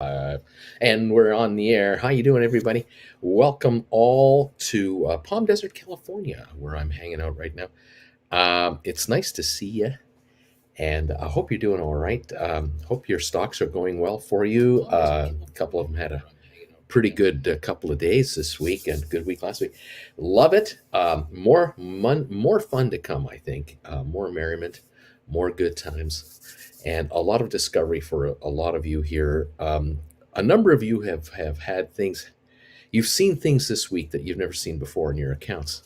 And we're on the air. How you doing, everybody? Welcome all to Palm Desert, California, where I'm hanging out right now. It's nice to see you, and I hope you're doing all right. Hope your stocks are going well for you. A couple of them had a pretty good couple of days this week and good week last week. Love it. More fun to come, I think. More merriment, more good times, and a lot of discovery for a lot of you here. A number of you have had things. You've seen things this week that you've never seen before in your accounts.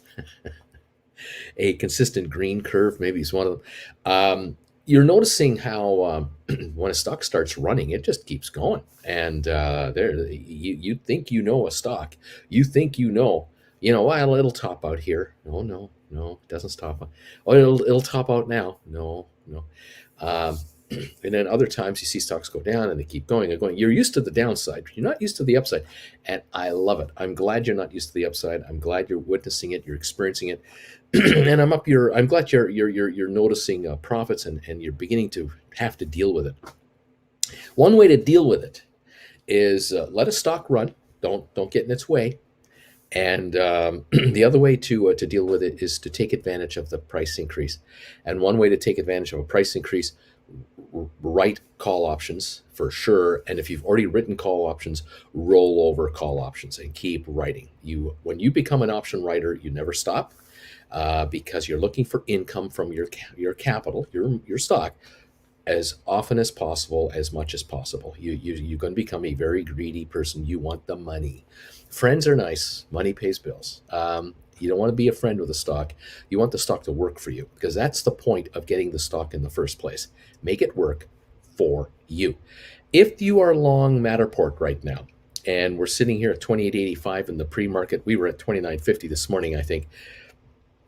A consistent green curve, maybe is one of them. You're noticing how when a stock starts running, it just keeps going, and you think you know a stock, you think well, it'll top out here. No, it doesn't stop out. Oh, it'll top out now. No. Um, and then other times you see stocks go down and they keep going and going. You're used to the downside. You're not used to the upside. And I love it. I'm glad you're not used to the upside. I'm glad you're witnessing it. You're experiencing it. And I'm glad you're noticing profits and you're beginning to have to deal with it. One way to deal with it is let a stock run. Don't get in its way. And the other way to deal with it is to take advantage of the price increase. And one way to take advantage of a price increase, write call options for sure. And if you've already written call options, roll over call options and keep writing. When you become an option writer, you never stop because you're looking for income from your capital, your stock, as often as possible, as much as possible. You're going to become a very greedy person. You want the money. Friends are nice. Money pays bills. You don't want to be a friend with a stock. You want the stock to work for you because that's the point of getting the stock in the first place. Make it work for you. If you are long Matterport right now, and we're sitting here at 28.85 in the pre-market, we were at 29.50 this morning, I think.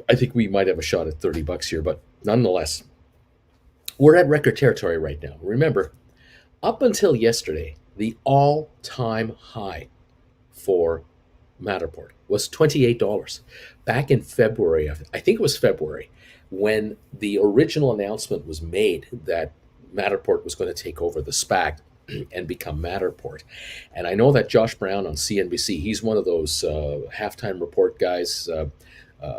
I think we might have a shot at $30 here, but nonetheless, we're at record territory right now. Remember, up until yesterday, the all-time high for Matterport was $28. Back in February, I think it was February, when the original announcement was made that Matterport was going to take over the SPAC and become Matterport. And I know that Josh Brown on CNBC, he's one of those halftime report guys.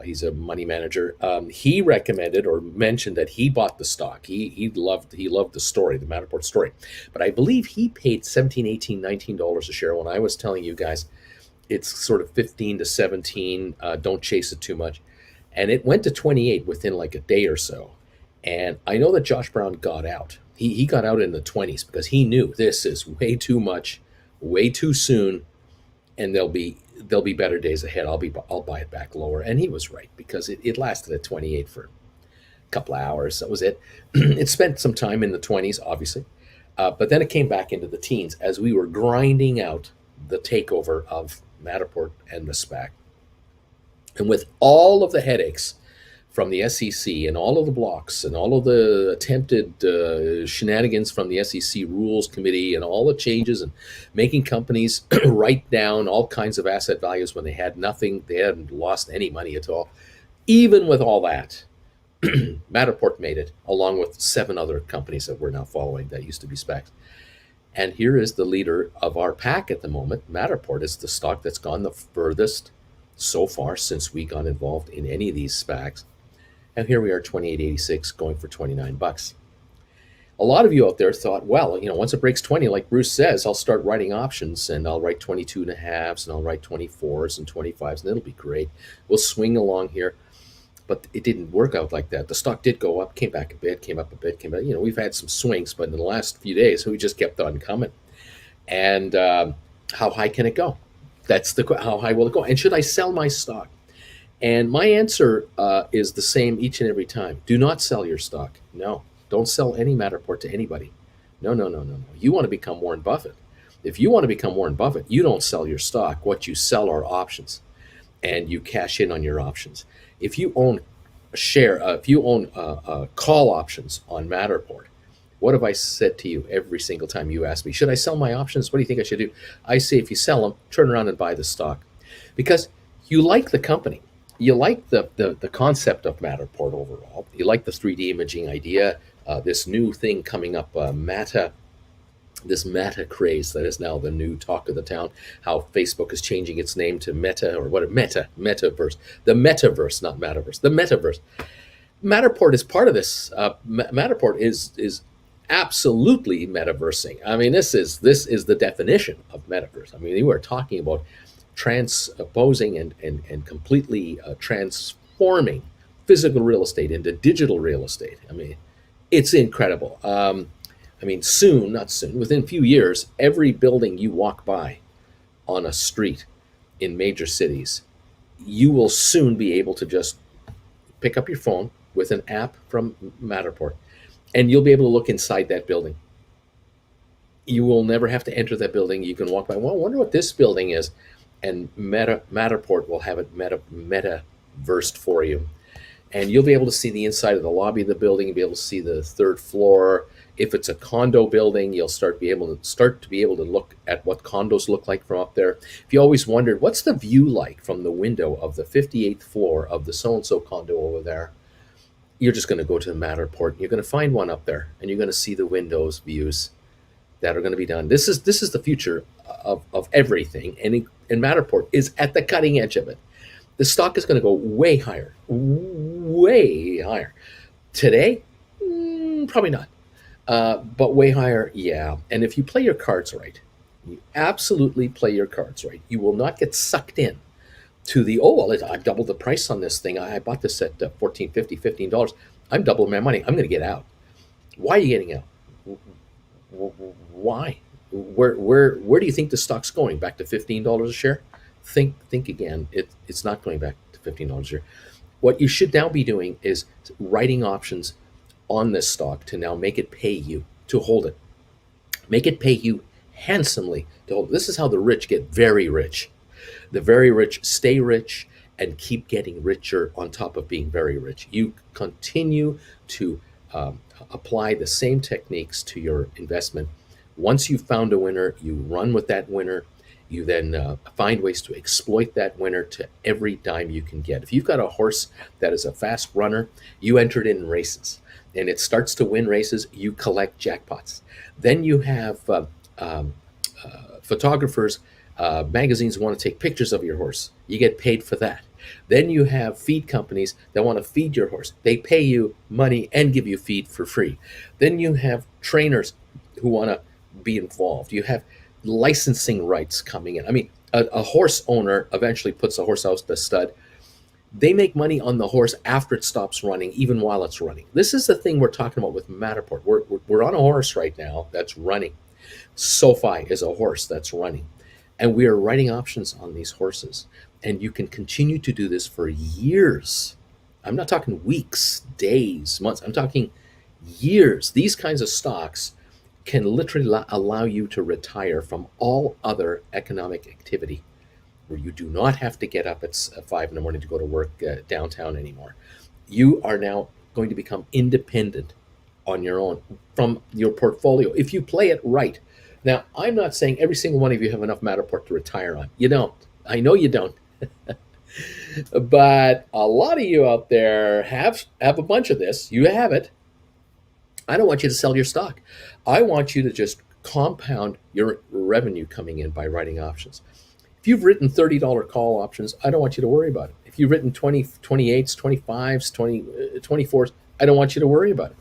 He's a money manager. He recommended or mentioned that he bought the stock. He loved the story, the Matterport story. But I believe he paid $17, $18, $19 a share when I was telling you guys it's sort of 15 to 17. Don't chase it too much. And it went to 28 within like a day or so. And I know that Josh Brown got out. He got out in the 20s because he knew this is way too much, way too soon, and there'll be better days ahead. I'll buy it back lower. And he was right because it lasted at 28 for a couple of hours. That was it. It spent some time in the 20s, obviously. But then it came back into the teens as we were grinding out the takeover of Matterport and the SPAC. And with all of the headaches from the SEC and all of the blocks and all of the attempted shenanigans from the SEC Rules Committee and all the changes and making companies write down all kinds of asset values when they had nothing, they hadn't lost any money at all. Even with all that, Matterport made it, along with 7 other companies that we're now following that used to be SPACs. And here is the leader of our pack at the moment. Matterport is the stock that's gone the furthest so far since we got involved in any of these SPACs. And here we are, 28.86, going for $29. A lot of you out there thought, well, once it breaks 20, like Bruce says, I'll start writing options and I'll write 22 and a halves and I'll write 24s and 25s and it'll be great. We'll swing along here. But it didn't work out like that. The stock did go up, came back a bit, came up a bit, came back. We've had some swings, but in the last few days, we just kept on coming. And how high can it go? That's how high will it go? And should I sell my stock? And my answer is the same each and every time. Do not sell your stock. No, don't sell any Matterport to anybody. No. You want to become Warren Buffett. If you want to become Warren Buffett, you don't sell your stock. What you sell are options, and you cash in on your options. If you own call options on Matterport, what have I said to you every single time you ask me, should I sell my options? What do you think I should do? I say, if you sell them, turn around and buy the stock, because you like the company. You like the concept of Matterport overall. You like the 3D imaging idea, this new thing coming up, this meta craze that is now the new talk of the town. How Facebook is changing its name to Meta, or what? Metaverse, the Metaverse, not Metaverse, the Metaverse. Matterport is part of this. Matterport is absolutely metaversing. I mean, this is the definition of metaverse. I mean, you are talking about transposing and completely transforming physical real estate into digital real estate. I mean, it's incredible. I mean, soon, not soon, within a few years, every building you walk by on a street in major cities, you will soon be able to just pick up your phone with an app from Matterport, and you'll be able to look inside that building. You will never have to enter that building. You can walk by. Well, I wonder what this building is, and Matterport will have it metaversed for you, and you'll be able to see the inside of the lobby of the building. You'll be able to see the third floor. If it's a condo building, you'll start to be able to look at what condos look like from up there. If you always wondered what's the view like from the window of the 58th floor of the so and so condo over there, you're just going to go to Matterport. And you're going to find one up there, and you're going to see the windows views that are going to be done. This is the future of everything, and Matterport is at the cutting edge of it. The stock is going to go way higher, way higher. Today, probably not, but way higher, yeah. And if you play your cards right, you absolutely play your cards right, you will not get sucked in to the, oh, well, I've doubled the price on this thing. I bought this at $14.50, $15. I'm doubling my money. I'm going to get out. Why are you getting out? Why? Where do you think the stock's going? Back to $15 a share? Think again. It's not going back to $15 a share. What you should now be doing is writing options on this stock to now make it pay you to hold it. Make it pay you handsomely to hold it. This is how the rich get very rich. The very rich stay rich and keep getting richer on top of being very rich. You continue to apply the same techniques to your investment. Once you've found a winner, you run with that winner. You then find ways to exploit that winner to every dime you can get. If you've got a horse that is a fast runner, you enter it in races, and it starts to win races, you collect jackpots. Then you have photographers, magazines want to take pictures of your horse. You get paid for that. Then you have feed companies that want to feed your horse. They pay you money and give you feed for free. Then you have trainers who want to be involved. You have licensing rights coming in. I mean, a horse owner eventually puts a horse out to stud. They make money on the horse after it stops running, even while it's running. This is the thing we're talking about with Matterport. We're on a horse right now that's running. SoFi is a horse that's running. And we are writing options on these horses. And you can continue to do this for years. I'm not talking weeks, days, months. I'm talking years. These kinds of stocks can literally allow you to retire from all other economic activity, where you do not have to get up at 5 in the morning to go to work downtown anymore. You are now going to become independent on your own from your portfolio if you play it right. Now, I'm not saying every single one of you have enough Matterport to retire on. You don't. I know you don't. But a lot of you out there have a bunch of this. You have it. I don't want you to sell your stock. I want you to just compound your revenue coming in by writing options. If you've written $30 call options, I don't want you to worry about it. If you've written 28s, 25s, 24s, I don't want you to worry about it.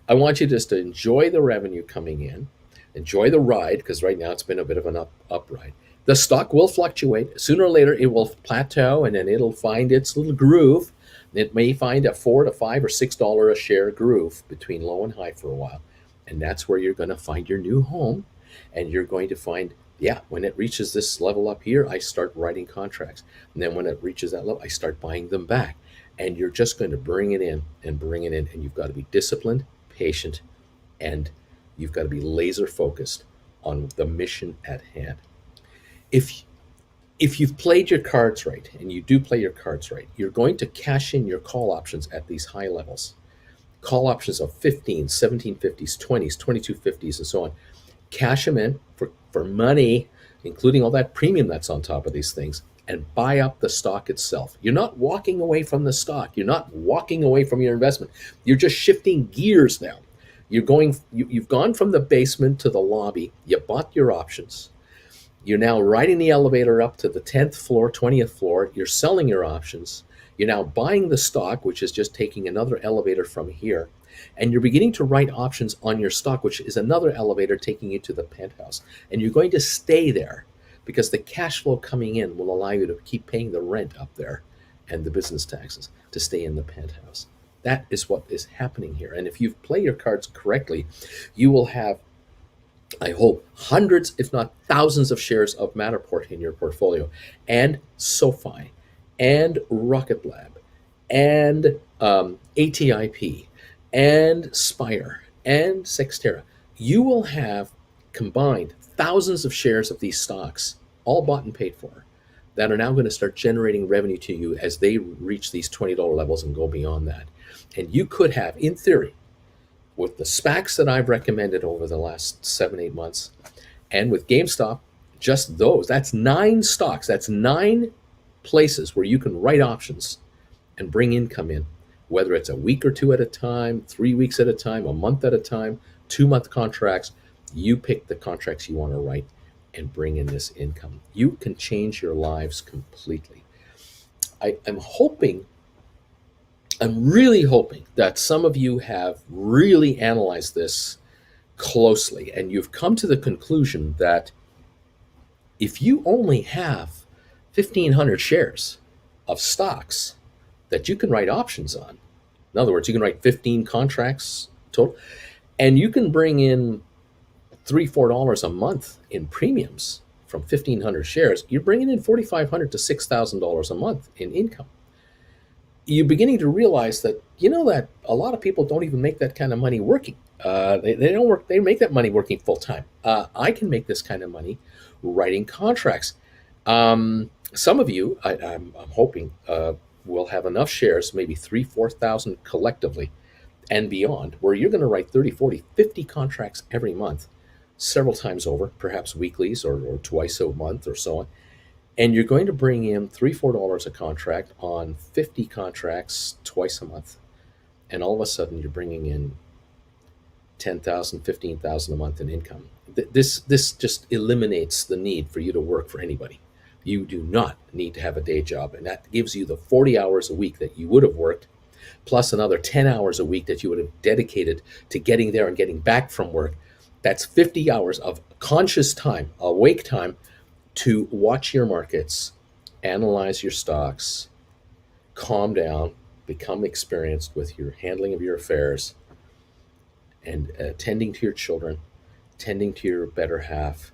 I want you just to enjoy the revenue coming in, enjoy the ride, because right now it's been a bit of an up ride. The stock will fluctuate. Sooner or later, it will plateau, and then it'll find its little groove. It may find a $4 to $5 or $6 a share groove between low and high for a while. And that's where you're going to find your new home. And you're going to find, yeah, when it reaches this level up here, I start writing contracts. And then when it reaches that level, I start buying them back. And you're just going to bring it in and bring it in. And you've got to be disciplined, patient, and you've got to be laser focused on the mission at hand. If you've played your cards right, and you do play your cards right, you're going to cash in your call options at these high levels. Call options of 15s, 1750s, 20s, 2250s, and so on. Cash them in for money, including all that premium that's on top of these things, and buy up the stock itself. You're not walking away from the stock. You're not walking away from your investment. You're just shifting gears now. You've gone from the basement to the lobby. You bought your options. You're now riding the elevator up to the 10th floor, 20th floor. You're selling your options. You're now buying the stock, which is just taking another elevator from here. And you're beginning to write options on your stock, which is another elevator taking you to the penthouse. And you're going to stay there because the cash flow coming in will allow you to keep paying the rent up there and the business taxes to stay in the penthouse. That is what is happening here. And if you play your cards correctly, you will have, I hope, hundreds, if not thousands, of shares of Matterport in your portfolio, and SoFi, and Rocket Lab, and ATIP, and Spire, and Sextera. You will have combined thousands of shares of these stocks, all bought and paid for, that are now going to start generating revenue to you as they reach these $20 levels and go beyond that. And you could have, in theory, with the SPACs that I've recommended over the last 7-8 months, and with GameStop, just those, that's 9 stocks, that's 9 places where you can write options and bring income in, whether it's a week or two at a time, 3 weeks at a time, a month at a time, 2-month contracts. You pick the contracts you want to write and bring in this income. You can change your lives completely. I'm really hoping that some of you have really analyzed this closely and you've come to the conclusion that if you only have 1,500 shares of stocks that you can write options on, in other words, you can write 15 contracts total, and you can bring in $3-4 a month in premiums from 1,500 shares, you're bringing in $4,500 to $6,000 a month in income. You're beginning to realize that that a lot of people don't even make that kind of money working. They don't work. They make that money working full time. I can make this kind of money writing contracts. Some of you, I'm hoping, will have enough shares, maybe 3,000-4,000 collectively and beyond, where you're going to write 30, 40, 50 contracts every month, several times over, perhaps weeklies or twice a month or so on. And you're going to bring in $3-4 a contract on 50 contracts twice a month. And all of a sudden you're bringing in 10,000, 15,000 a month in income. This just eliminates the need for you to work for anybody. You do not need to have a day job. And that gives you the 40 hours a week that you would have worked, plus another 10 hours a week that you would have dedicated to getting there and getting back from work. That's 50 hours of conscious time, awake time, to watch your markets, analyze your stocks, calm down, become experienced with your handling of your affairs, and tending to your children, tending to your better half,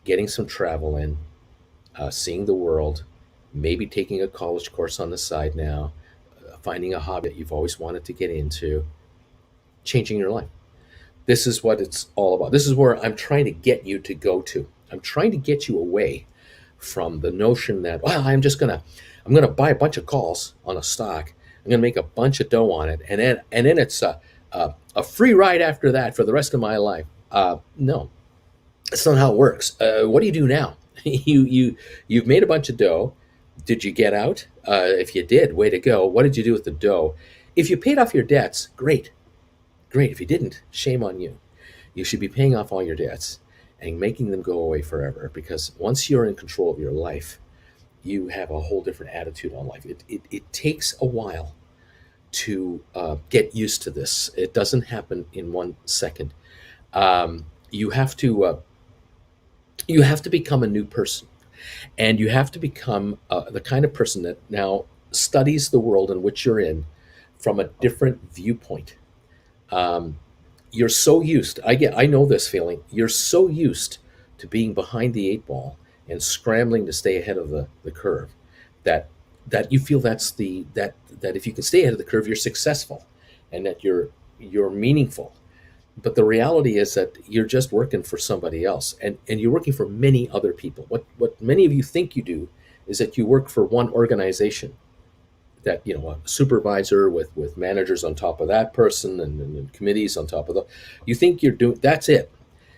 getting some travel in, seeing the world, maybe taking a college course on the side now, finding a hobby that you've always wanted to get into, changing your life. This is what it's all about. This is where I'm trying to get you to go to. I'm trying to get you away from the notion that, well, I'm gonna buy a bunch of calls on a stock. I'm gonna make a bunch of dough on it, and then it's a free ride after that for the rest of my life. No, that's not how it works. What do you do now? You've made a bunch of dough. Did you get out? If you did, way to go. What did you do with the dough? If you paid off your debts, great. If you didn't, shame on you. You should be paying off all your debts and making them go away forever, because once you're in control of your life, you have a whole different attitude on life. It takes a while to get used to this. It doesn't happen in 1 second. You have to become a new person, and you have to become the kind of person that now studies the world in which you're in from a different viewpoint. You're so used, I know this feeling, you're so used to being behind the 8 ball and scrambling to stay ahead of the curve that you feel that if you can stay ahead of the curve, you're successful and that you're meaningful. But the reality is that you're just working for somebody else, and you're working for many other people. What many of you think you do is that you work for one organization, that a supervisor with managers on top of that person and committees on top of that. You think you're doing, that's it.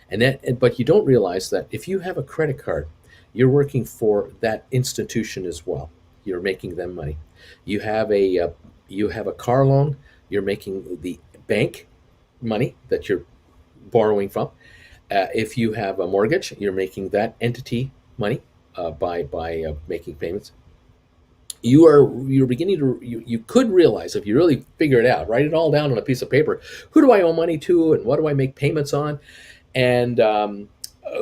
But you don't realize that if you have a credit card, you're working for that institution as well. You're making them money. You have a car loan, you're making the bank money that you're borrowing from. If you have a mortgage, you're making that entity money by making payments. You're beginning to you could realize if you really figure it out, write it all down on a piece of paper. Who do I owe money to, and what do I make payments on, and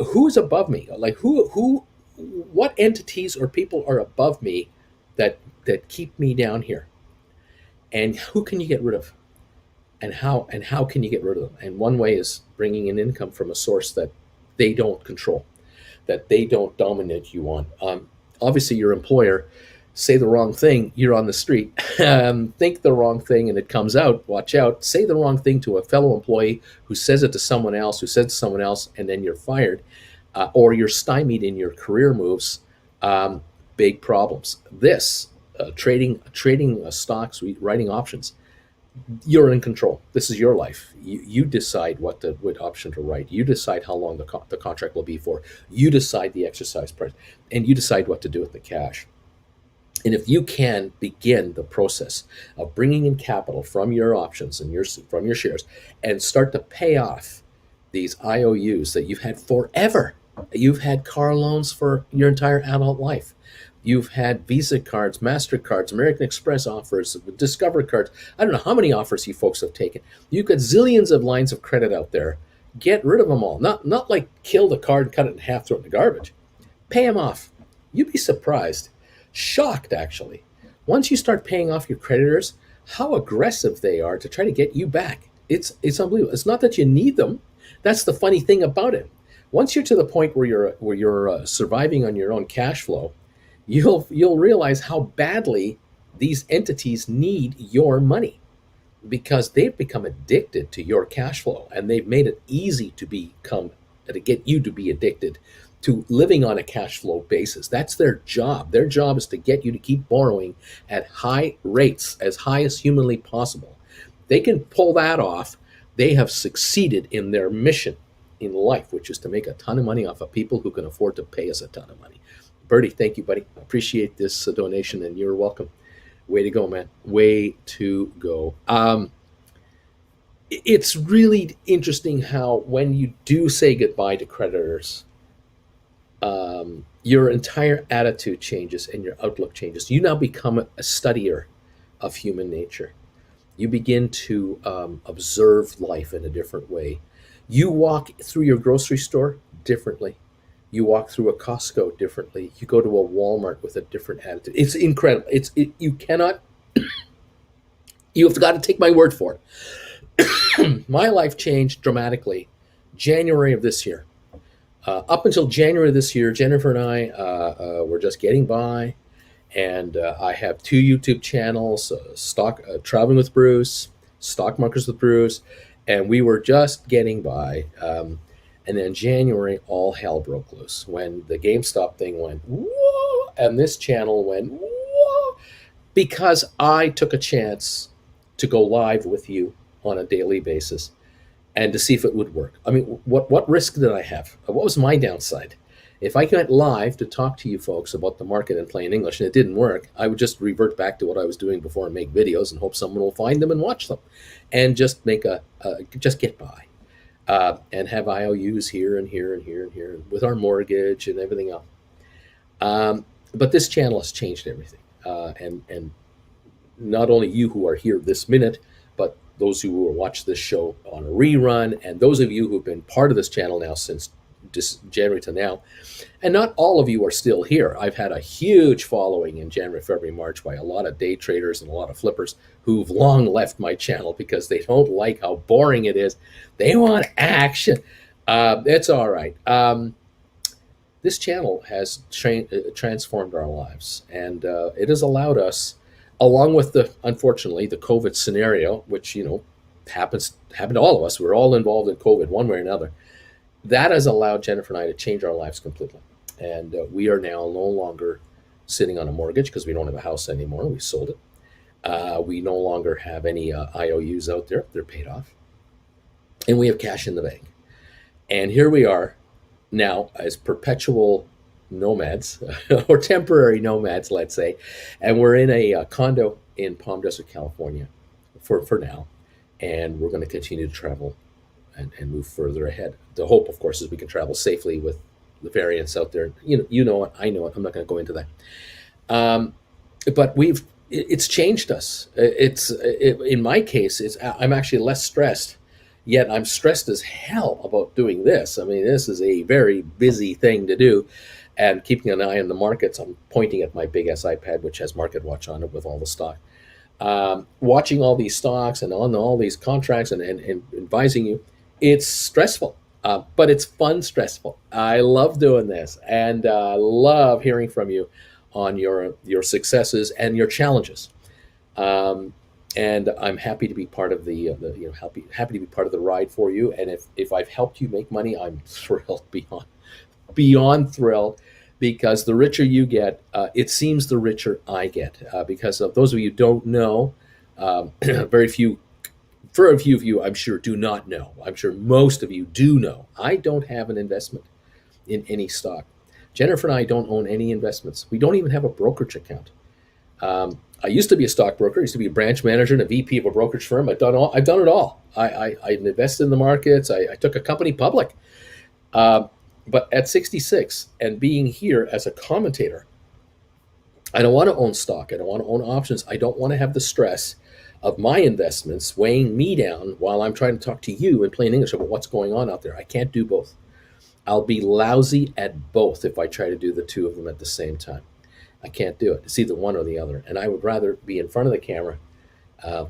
who's above me? Like what entities or people are above me that keep me down here, and who can you get rid of, and how can you get rid of them? And one way is bringing in income from a source that they don't control, that they don't dominate you on. Obviously, your employer say the wrong thing, you're on the street. Think the wrong thing, and it comes out. Watch out. Say the wrong thing to a fellow employee who says it to someone else, who says it to someone else, and then you're fired, or you're stymied in your career moves. Um, Big problems. This trading stocks, writing options, you're in control. This is your life. You decide what option to write. You decide how long the contract will be for. You decide the exercise price, and you decide what to do with the cash. And if you can begin the process of bringing in capital from your options and from your shares, and start to pay off these IOUs that you've had forever. You've had car loans for your entire adult life. You've had Visa cards, MasterCards, American Express offers, Discover cards. I don't know how many offers you folks have taken. You've got zillions of lines of credit out there. Get rid of them all. Not like kill the card, cut it in half, throw it in the garbage. Pay them off. You'd be surprised, shocked actually, once you start paying off your creditors, how aggressive they are to try to get you back. It's unbelievable. It's not that you need them. That's the funny thing about it. Once you're to the point where you're surviving on your own cash flow, you'll realize how badly these entities need your money, because they've become addicted to your cash flow, and they've made it easy to get you to be addicted to living on a cash flow basis. That's their job. Their job is to get you to keep borrowing at high rates, as high as humanly possible. They can pull that off. They have succeeded in their mission in life, which is to make a ton of money off of people who can afford to pay us a ton of money. Bertie, thank you, buddy. Appreciate this donation, and you're welcome. Way to go, man. Way to go. It's really interesting how when you do say goodbye to creditors, your entire attitude changes and your outlook changes. You now become a studier of human nature. You begin to observe life in a different way. You walk through your grocery store differently. You walk through a Costco differently. You go to a Walmart with a different attitude. It's incredible. You cannot. You have got to take my word for it. My life changed dramatically January of this year. Up until January of this year, Jennifer and I were just getting by, and I have two YouTube channels: Traveling with Bruce, Stock Markets with Bruce, and we were just getting by. And then January, all hell broke loose when the GameStop thing went whoa, and this channel went whoa, because I took a chance to go live with you on a daily basis and to see if it would work. I mean, what risk did I have? What was my downside? If I went live to talk to you folks about the market in plain English and it didn't work, I would just revert back to what I was doing before and make videos and hope someone will find them and watch them, and just just get by, and have IOUs here and here and here and here with our mortgage and everything else. But this channel has changed everything, and not only you who are here this minute, but those who will watch this show on a rerun, and those of you who've been part of this channel now since January to now. And not all of you are still here. I've had a huge following in January, February, March by a lot of day traders and a lot of flippers who've long left my channel because they don't like how boring it is. They want action. It's all right. This channel has transformed our lives, and it has allowed us, along with unfortunately the COVID scenario, which happened to all of us. We're all involved in COVID one way or another. That has allowed Jennifer and I to change our lives completely, and we are now no longer sitting on a mortgage because we don't have a house anymore. We sold it. We no longer have any IOUs out there; they're paid off, and we have cash in the bank. And here we are now as perpetual nomads or temporary nomads, let's say, and we're in a condo in Palm Desert, California, for now, and we're going to continue to travel and move further ahead. The hope, of course, is we can travel safely with the variants out there. You know it, I know it. I'm not going to go into that. Um, but it's changed us. In my case, I'm actually less stressed, yet I'm stressed as hell about doing this. I mean, this is a very busy thing to do, and keeping an eye on the markets. I'm pointing at my big ass iPad, which has Market Watch on it with all the stock. Watching all these stocks and on all these contracts and advising you, it's stressful, but it's fun stressful. I love doing this, and love hearing from you on your successes and your challenges. Um, and I'm happy to be part of the happy to be part of the ride for you. And if I've helped you make money, I'm thrilled beyond thrilled, because the richer you get, it seems the richer I get. Because of those of you who don't know, very few, for a few of you, I'm sure do not know. I'm sure most of you do know. I don't have an investment in any stock. Jennifer and I don't own any investments. We don't even have a brokerage account. I used to be a stockbroker. I used to be a branch manager and a VP of a brokerage firm. I've done it all. I invested in the markets. I took a company public. But at 66 and being here as a commentator, I don't want to own stock. I don't want to own options. I don't want to have the stress of my investments weighing me down while I'm trying to talk to you in plain English about what's going on out there. I can't do both. I'll be lousy at both if I try to do the two of them at the same time. I can't do it. It's either one or the other. And I would rather be in front of the camera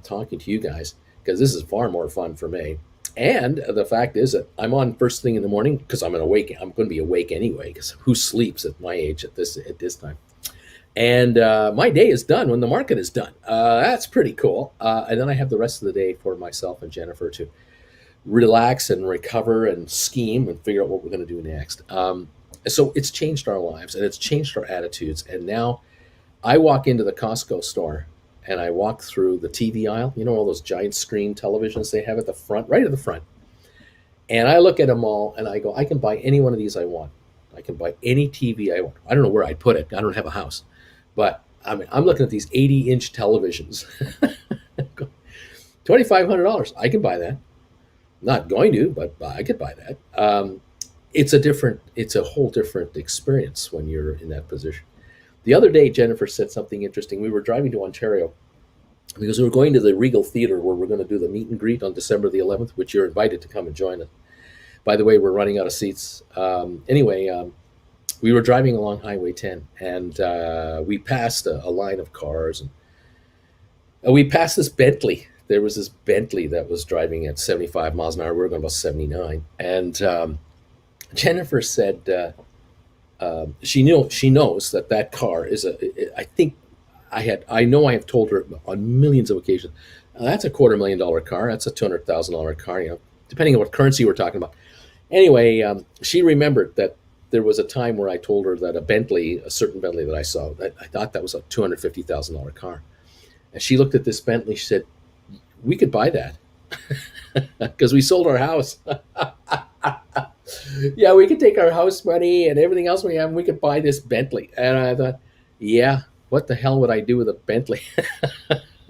talking to you guys, because this is far more fun for me. And the fact is that I'm on first thing in the morning because I'm going to be awake anyway, because who sleeps at my age at this time? And my day is done when the market is done. That's pretty cool. And then I have the rest of the day for myself and Jennifer to relax and recover and scheme and figure out what we're going to do next. So it's changed our lives and it's changed our attitudes. And now I walk into the Costco store and I walk through the TV aisle. You know, all those giant screen televisions they have at the front, right at the front. And I look at them all and I go, I can buy any one of these I want. I can buy any TV I want. I don't know where I'd put it. I don't have a house. But I mean, I'm looking at these 80-inch televisions. $2,500. I can buy that. Not going to, but I could buy that. It's a whole different experience when you're in that position. The other day, Jennifer said something interesting. We were driving to Ontario because we were going to the Regal Theatre where we're going to do the meet and greet on December the 11th, which you're invited to come and join us. By the way, we're running out of seats. We were driving along Highway 10 and we passed a line of cars. And we passed this Bentley. There was this Bentley that was driving at 75 miles an hour. We were going about 79. And Jennifer said she knows that car is I know I have told her on millions of occasions, that's a $250,000 car. That's a $200,000 car, depending on what currency we're talking about. Anyway, she remembered that there was a time where I told her that a certain Bentley that I saw, that I thought that was a $250,000 car. And she looked at this Bentley. She said, we could buy that because we sold our house. Yeah, we could take our house money and everything else we have, and we could buy this Bentley. And I thought, yeah, what the hell would I do with a Bentley?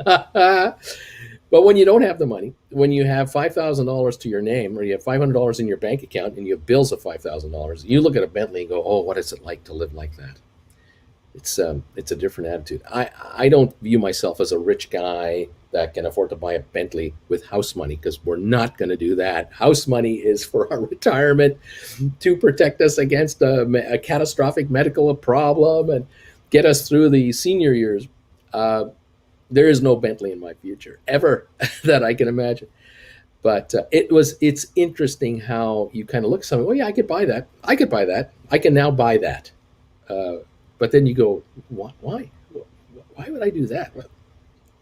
But when you don't have the money, when you have $5,000 to your name, or you have $500 in your bank account and you have bills of $5,000, you look at a Bentley and go, oh, what is it like to live like that? It's a different attitude. I don't view myself as a rich guy that can afford to buy a Bentley with house money, because we're not going to do that. House money is for our retirement, to protect us against a catastrophic medical problem and get us through the senior years. There is no Bentley in my future ever that I can imagine. But it's interesting how you kind of look at something. Oh yeah, I could buy that. I could buy that. I can now buy that. But then you go, why? Why would I do that? Are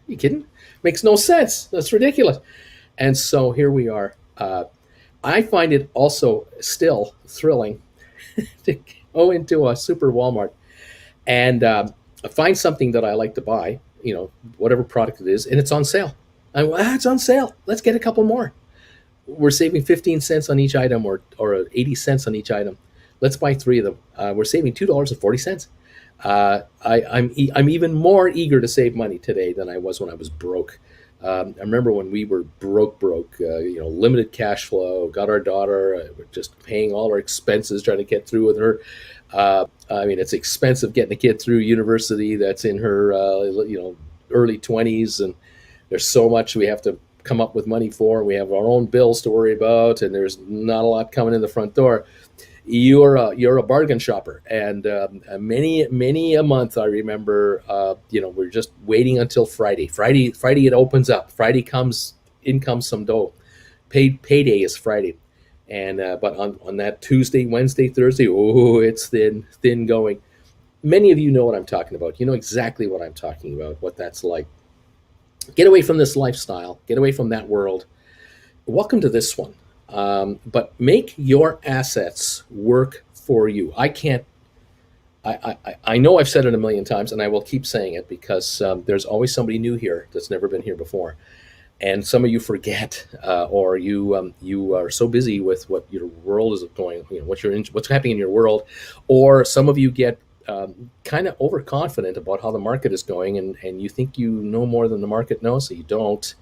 you kidding? Makes no sense. That's ridiculous. And so here we are. I find it also still thrilling to go into a super Walmart and find something that I like to buy, whatever product it is, and it's on sale. It's on sale. Let's get a couple more. We're saving 15 cents on each item or 80 cents on each item. Let's buy 3 of them. We're saving $2.40. I'm even more eager to save money today than I was when I was broke I remember when we were broke, limited cash flow, got our daughter, we're just paying all our expenses, trying to get through with her. I mean, it's expensive getting a kid through university that's in her, early 20s, and there's so much we have to come up with money for. We have our own bills to worry about, and there's not a lot coming in the front door. You're a bargain shopper, and many a month I remember. We're just waiting until Friday. Friday it opens up. Friday comes, in comes some dough. Payday is Friday, and but on that Tuesday, Wednesday, Thursday, oh, it's thin going. Many of you know what I'm talking about. You know exactly what I'm talking about. What that's like. Get away from this lifestyle. Get away from that world. Welcome to this one. But make your assets work for you. I can't. I know I've said it a million times, and I will keep saying it because there's always somebody new here that's never been here before, and some of you forget, or you are so busy with what your world is going, what's happening in your world, or some of you get kind of overconfident about how the market is going, and you think you know more than the market knows, so you don't.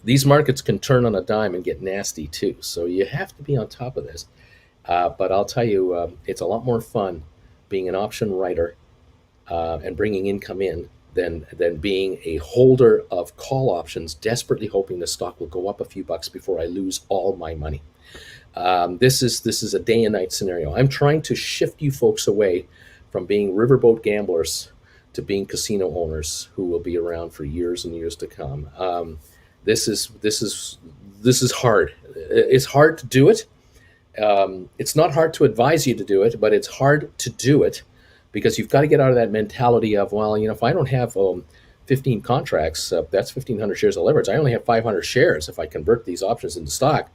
These markets can turn on a dime and get nasty too. So you have to be on top of this. But I'll tell you, it's a lot more fun being an option writer and bringing income in than being a holder of call options, desperately hoping the stock will go up a few bucks before I lose all my money. This is a day and night scenario. I'm trying to shift you folks away from being riverboat gamblers to being casino owners who will be around for years and years to come. This is hard. It's hard to do it. It's not hard to advise you to do it, but it's hard to do it because you've got to get out of that mentality of, well, if I don't have 15 contracts, that's 1,500 shares of leverage. I only have 500 shares if I convert these options into stock.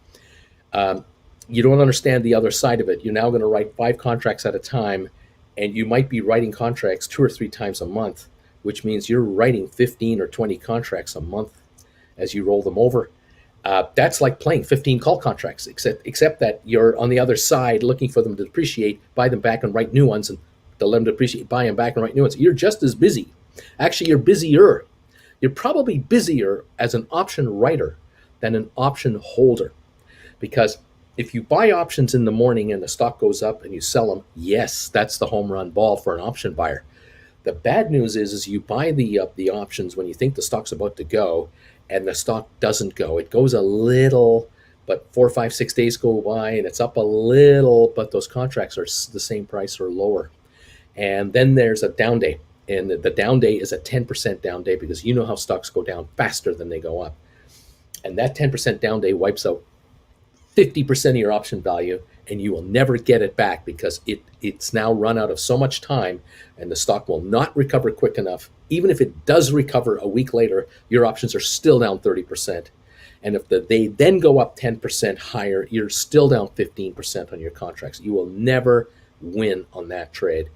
You don't understand the other side of it. You're now going to write 5 contracts at a time, and you might be writing contracts 2 or 3 times a month, which means you're writing 15 or 20 contracts a month as you roll them over. That's like playing 15 call contracts, except that you're on the other side looking for them to depreciate, buy them back and write new ones, and to let them depreciate, buy them back and write new ones. You're just as busy. Actually, you're busier. You're probably busier as an option writer than an option holder, because if you buy options in the morning and the stock goes up and you sell them, yes, that's the home run ball for an option buyer. The bad news is you buy the options when you think the stock's about to go, and the stock doesn't go. It goes a little, but 4, 5, 6 days go by and it's up a little, but those contracts are the same price or lower. And then there's a down day, and the down day is a 10% down day, because you know how stocks go down faster than they go up. And that 10% down day wipes out 50% of your option value, and you will never get it back because it's now run out of so much time, and the stock will not recover quick enough. Even if it does recover a week later, your options are still down 30%. And if they then go up 10% higher, you're still down 15% on your contracts. You will never win on that trade.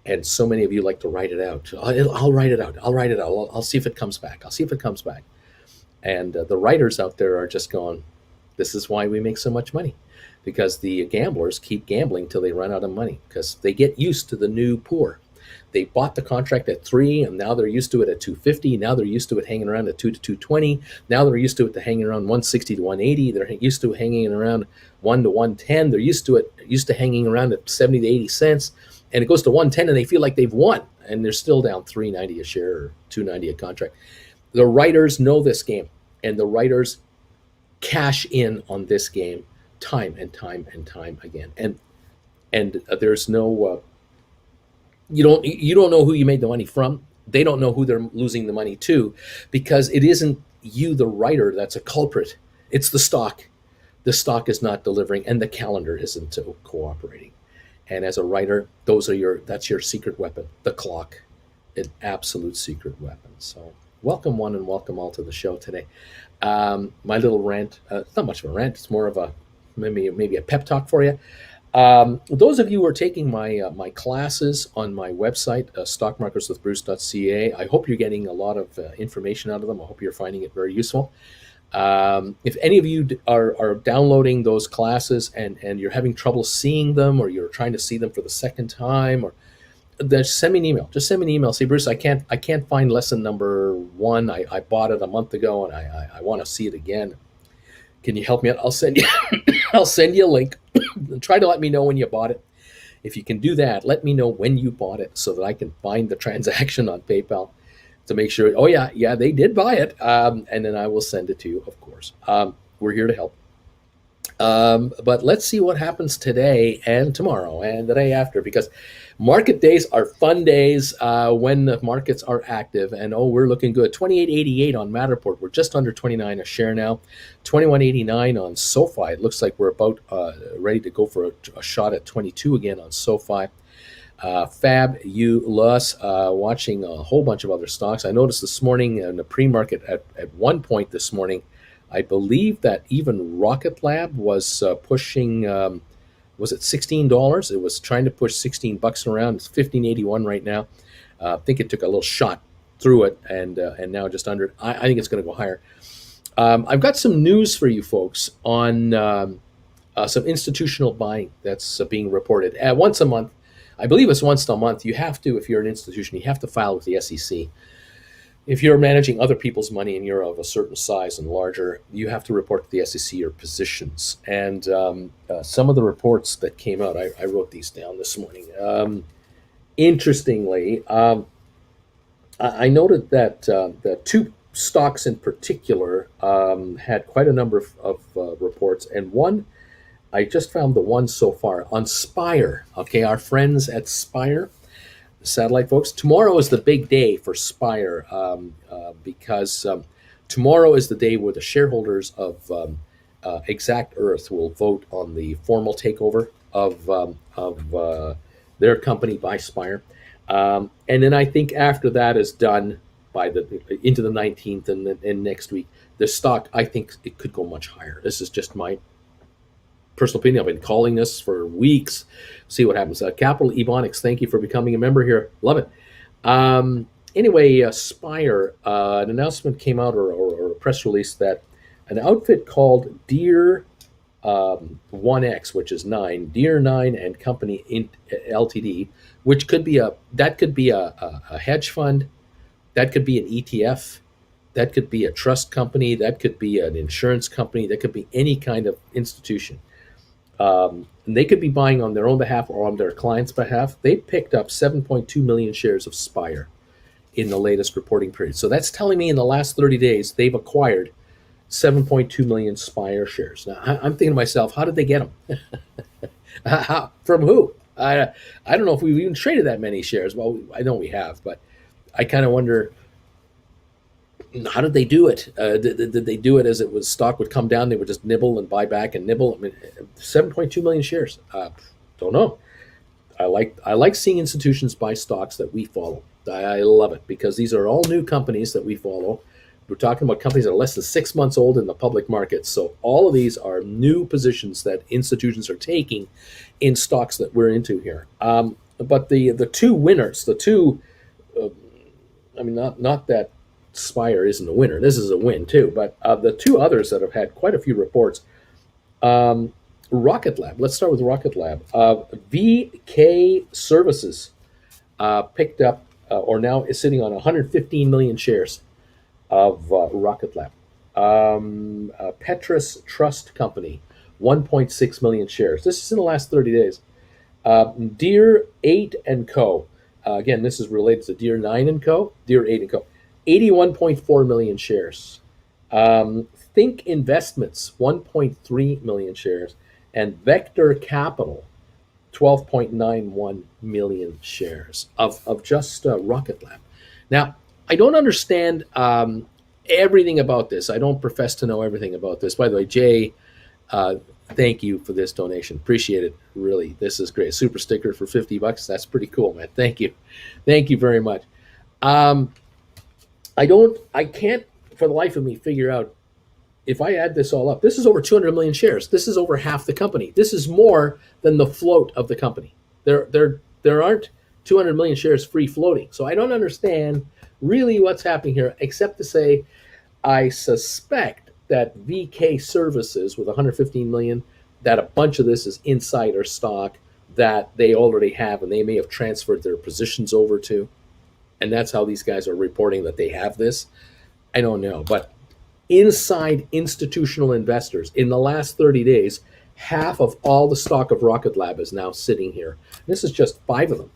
And so many of you like to write it out. I'll write it out. I'll see if it comes back. And the writers out there are just going, this is why we make so much money, because the gamblers keep gambling till they run out of money, because they get used to the new poor. They bought the contract at 3, and now they're used to it at 250. Now they're used to it hanging around at 2 to 220. Now they're used to it hanging around 160 to 180. They're used to hanging around 1 to 110. They're used to hanging around at 70 to 80 cents. And it goes to 110, and they feel like they've won, and they're still down 390 a share or 290 a contract. The writers know this game, and the writers cash in on this game time and time and time again. And there's no you don't know who you made the money from. They don't know who they're losing the money to, because it isn't you, the writer, that's a culprit. It's the stock. The stock is not delivering, and the calendar isn't cooperating. And as a writer, that's your secret weapon, the clock, an absolute secret weapon. So welcome one and welcome all to the show today. My little rant, it's not much of a rant, it's more of a maybe a pep talk for you. Those of you who are taking my classes on my website, stockmarkerswithbruce.ca, I hope you're getting a lot of information out of them. I hope you're finding it very useful. If any of you are downloading those classes and you're having trouble seeing them, or you're trying to see them for the second time, or Just send me an email. Just send me an email. Say, Bruce, I can't find lesson number one. I bought it a month ago, and I want to see it again. Can you help me out? I'll send you I'll send you a link. Try to let me know when you bought it. If you can do that, let me know when you bought it so that I can find the transaction on PayPal to make sure. Oh yeah, they did buy it, and then I will send it to you. Of course, we're here to help. But let's see what happens today and tomorrow and the day after, because market days are fun days when the markets are active. And oh, we're looking good. 28.88 on Matterport. We're just under 29 a share now. 21.89 on SoFi. It looks like we're about ready to go for a shot at 22 again on SoFi. Fabulous. Watching a whole bunch of other stocks. I noticed this morning in the pre-market at one point this morning, I believe that even Rocket Lab was pushing. Was it $16? It was trying to push $16 around. It's 15.81 right now. I think it took a little shot through it, and now just under. I think it's going to go higher. I've got some news for you folks on some institutional buying that's being reported once a month. I believe it's once a month. You have to, if you're an institution, you have to file with the SEC. If you're managing other people's money and you're of a certain size and larger, you have to report to the SEC your positions. And some of the reports that came out, I wrote these down this morning. Interestingly, I noted that the two stocks in particular had quite a number of reports. And one, I just found the one so far on Spire. Okay, our friends at Spire. Satellite folks, tomorrow is the big day for Spire because tomorrow is the day where the shareholders of Exact Earth will vote on the formal takeover of their company by Spire, and then I think after that is done by into the 19th and next week, the stock, I think it could go much higher. This is just my personal opinion. I've been calling this for weeks. See what happens. Capital Ebonics, thank you for becoming a member here. Love it. Anyway, Spire, an announcement came out or a press release that an outfit called Deer 1X, which is 9, Deer 9 and Company Ltd, which could be a hedge fund, that could be an ETF, that could be a trust company, that could be an insurance company, that could be any kind of institution. And they could be buying on their own behalf or on their client's behalf. They picked up 7.2 million shares of Spire in the latest reporting period. So that's telling me in the last 30 days, they've acquired 7.2 million Spire shares. Now, I'm thinking to myself, how did they get them? From who? I don't know if we've even traded that many shares. Well, I know we have, but I kind of wonder, how did they do it? Did they do it as it was stock would come down? They would just nibble and buy back and nibble. I mean, 7.2 million shares. Don't know. I like seeing institutions buy stocks that we follow. I love it because these are all new companies that we follow. We're talking about companies that are less than 6 months old in the public market. So all of these are new positions that institutions are taking in stocks that we're into here. But the two winners, not that Spire isn't a winner. This is a win too. But the two others that have had quite a few reports, Rocket Lab. Let's start with Rocket Lab. VK Services picked up, or now is sitting on 115 million shares of Rocket Lab. Petrus Trust Company, 1.6 million shares. This is in the last 30 days. Deer 8 and Co. Again, this is related to Deer 9 and Co. Deer 8 and Co. 81.4 million shares. Think Investments, 1.3 million shares. And Vector Capital, 12.91 million shares of just Rocket Lab. Now, I don't understand everything about this. I don't profess to know everything about this. By the way, Jay, thank you for this donation. Appreciate it. Really, this is great. Super sticker for $50. That's pretty cool, man. Thank you. Thank you very much. I can't for the life of me figure out if I add this all up. This is over 200 million shares. This is over half the company. This is more than the float of the company. There aren't 200 million shares free floating. So I don't understand really what's happening here, except to say I suspect that VK Services with 115 million, that a bunch of this is insider stock. that they already have and they may have transferred their positions over to. And that's how these guys are reporting that they have this. I don't know. But inside institutional investors, in the last 30 days, half of all the stock of Rocket Lab is now sitting here. This is just five of them.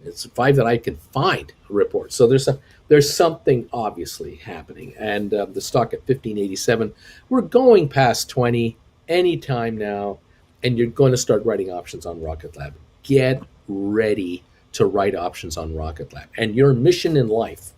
It's five that I can find reports. So there's something obviously happening. And the stock at 1587, we're going past 20 anytime now, and you're going to start writing options on Rocket Lab. Get ready to write options on Rocket Lab. And your mission in life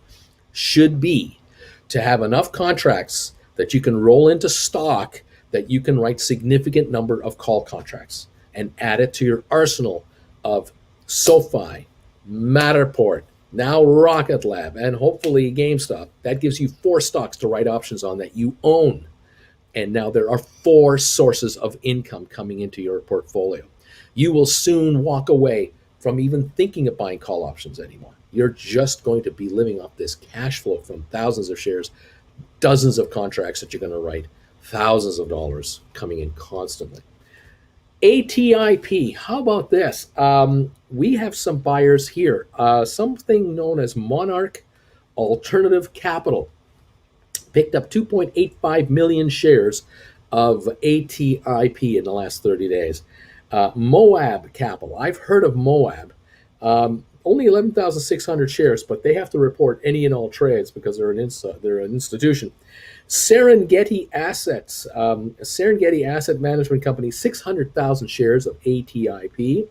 should be to have enough contracts that you can roll into stock that you can write significant number of call contracts and add it to your arsenal of SoFi, Matterport, now Rocket Lab, and hopefully GameStop. That gives you 4 stocks to write options on that you own. And now there are 4 sources of income coming into your portfolio. You will soon walk away from even thinking of buying call options anymore. You're just going to be living off this cash flow from thousands of shares, dozens of contracts that you're going to write, thousands of dollars coming in constantly. ATIP, how about this? We have some buyers here. Something known as Monarch Alternative Capital picked up 2.85 million shares of ATIP in the last 30 days. Moab Capital, I've heard of Moab. Only 11,600 shares, but they have to report any and all trades because they're an institution. Serengeti Assets, Serengeti Asset Management Company, 600,000 shares of ATIP.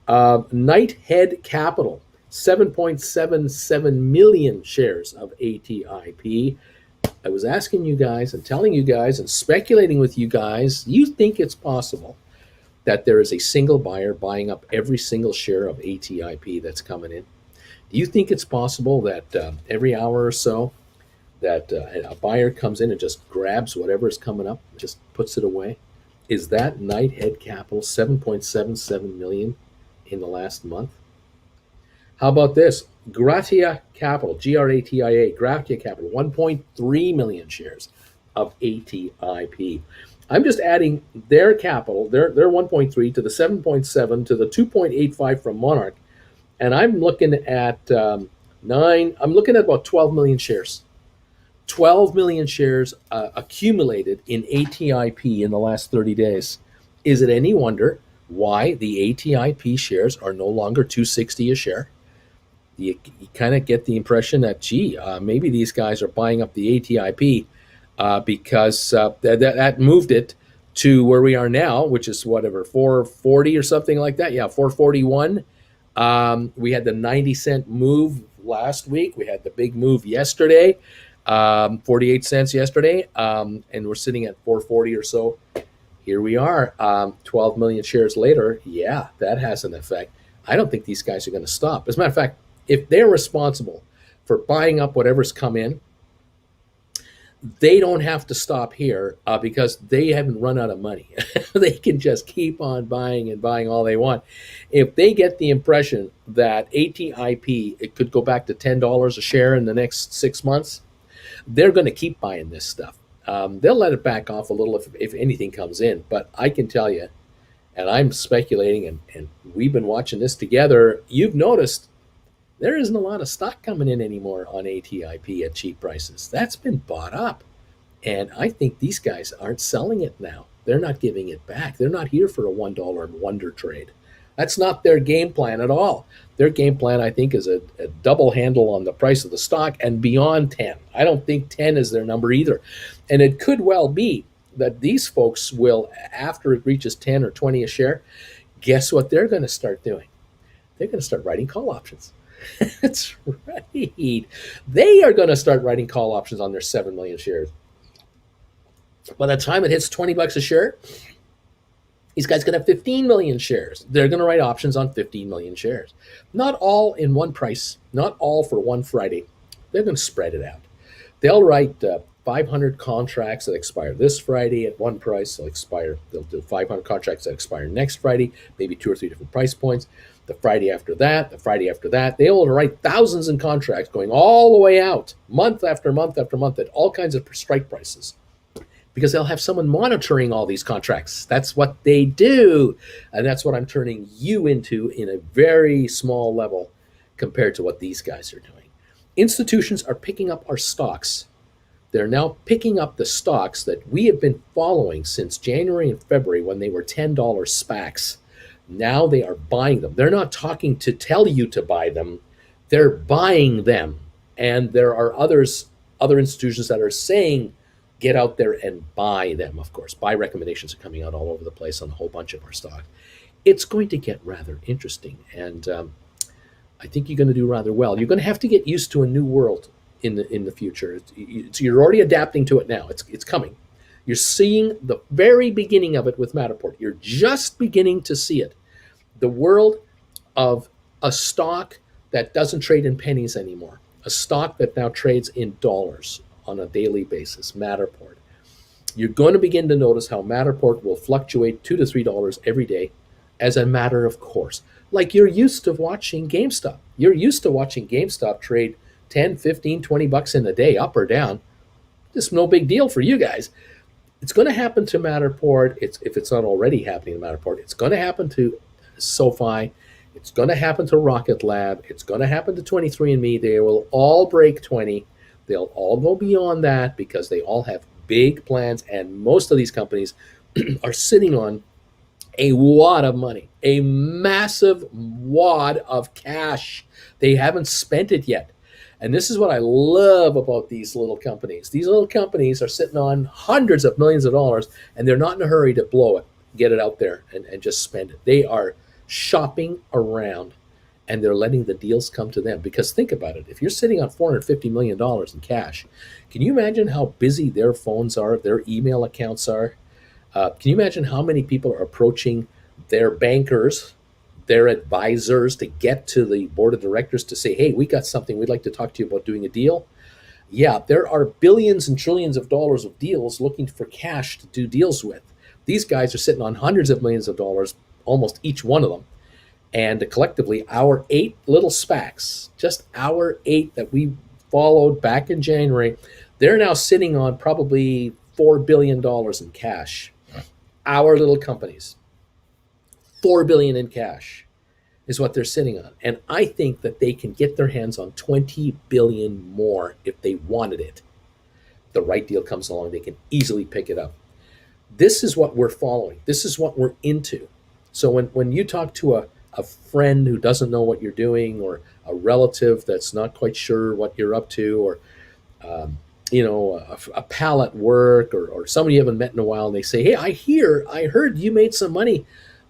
Nighthead Capital, 7.77 million shares of ATIP. I was asking you guys and telling you guys and speculating with you guys, you think it's possible that there is a single buyer buying up every single share of ATIP that's coming in? Do you think it's possible that every hour or so that a buyer comes in and just grabs whatever is coming up, just puts it away? Is that Nighthead Capital 7.77 million in the last month? How about this? Gratia Capital, Gratia, Gratia Capital, 1.3 million shares of ATIP. I'm just adding their capital, their 1.3 to the 7.7 to the 2.85 from Monarch, and I'm looking at I'm looking at about 12 million shares. 12 million shares accumulated in ATIP in the last 30 days. Is it any wonder why the ATIP shares are no longer 260 a share? You kind of get the impression that, maybe these guys are buying up the ATIP because that moved it to where we are now, which is whatever, 440 or something like that. Yeah, 441. We had the 90-cent move last week. We had the big move yesterday, 48 cents yesterday, and we're sitting at 440 or so. Here we are, 12 million shares later. Yeah, that has an effect. I don't think these guys are going to stop. As a matter of fact, if they're responsible for buying up whatever's come in, they don't have to stop here because they haven't run out of money. They can just keep on buying and buying all they want. If they get the impression that ATIP, it could go back to $10 a share in the next 6 months, they're going to keep buying this stuff. They'll let it back off a little if anything comes in. But I can tell you, and I'm speculating, and we've been watching this together, you've noticed there isn't a lot of stock coming in anymore on ATIP at cheap prices. That's been bought up. And I think these guys aren't selling it now. They're not giving it back. They're not here for a $1 wonder trade. That's not their game plan at all. Their game plan, I think, is a double handle on the price of the stock and beyond 10. I don't think 10 is their number either. And it could well be that these folks will, after it reaches 10 or 20 a share, guess what they're going to start doing? They're going to start writing call options. That's right. They are going to start writing call options on their 7 million shares. By the time it hits $20 a share, these guys going to have 15 million shares. They're going to write options on 15 million shares. Not all in one price, not all for one Friday. They're going to spread it out. They'll write 500 contracts that expire this Friday at one price. They'll do 500 contracts that expire next Friday, maybe 2 or 3 different price points. The Friday after that, they will write thousands in contracts going all the way out, month after month after month, at all kinds of strike prices. because they'll have someone monitoring all these contracts. That's what they do. And that's what I'm turning you into in a very small level compared to what these guys are doing. Institutions are picking up our stocks. They're now picking up the stocks that we have been following since January and February when they were $10 SPACs. Now they are buying them. They're not talking to tell you to buy them. They're buying them. And there are other institutions that are saying, get out there and buy them, of course. Buy recommendations are coming out all over the place on a whole bunch of our stocks. It's going to get rather interesting. And I think you're going to do rather well. You're going to have to get used to a new world in the future. You're already adapting to it now. It's coming. You're seeing the very beginning of it with Matterport. You're just beginning to see it. The world of a stock that doesn't trade in pennies anymore. A stock that now trades in dollars on a daily basis, Matterport. You're going to begin to notice how Matterport will fluctuate $2 to $3 every day as a matter of course. Like you're used to watching GameStop. You're used to watching GameStop trade 10, 15, 20 bucks in a day, up or down. It's no big deal for you guys. It's going to happen to Matterport. If it's not already happening to Matterport, it's going to happen to SoFi. It's going to happen to Rocket Lab. It's going to happen to 23andMe. They will all break 20. They'll all go beyond that because they all have big plans. And most of these companies are sitting on a wad of money, a massive wad of cash. They haven't spent it yet. And this is what I love about these little companies. These little companies are sitting on hundreds of millions of dollars, and they're not in a hurry to blow it, get it out there, and just spend it. They are shopping around, and they're letting the deals come to them. Because think about it. If you're sitting on $450 million in cash, can you imagine how busy their phones are, their email accounts are? Can you imagine how many people are approaching their bankers, their advisors to get to the board of directors to say, hey, we got something we'd like to talk to you about doing a deal? Yeah, there are billions and trillions of dollars of deals looking for cash to do deals with. These guys are sitting on hundreds of millions of dollars, almost each one of them. And collectively, our 8 little SPACs, just our 8 that we followed back in January, they're now sitting on probably $4 billion in cash. Our little companies, $4 billion in cash is what they're sitting on. And I think that they can get their hands on 20 billion more if they wanted it. The right deal comes along, they can easily pick it up. This is what we're following. This is what we're into. So when you talk to a friend who doesn't know what you're doing, or a relative that's not quite sure what you're up to, or a pal at work, or somebody you haven't met in a while, and they say, hey, I heard you made some money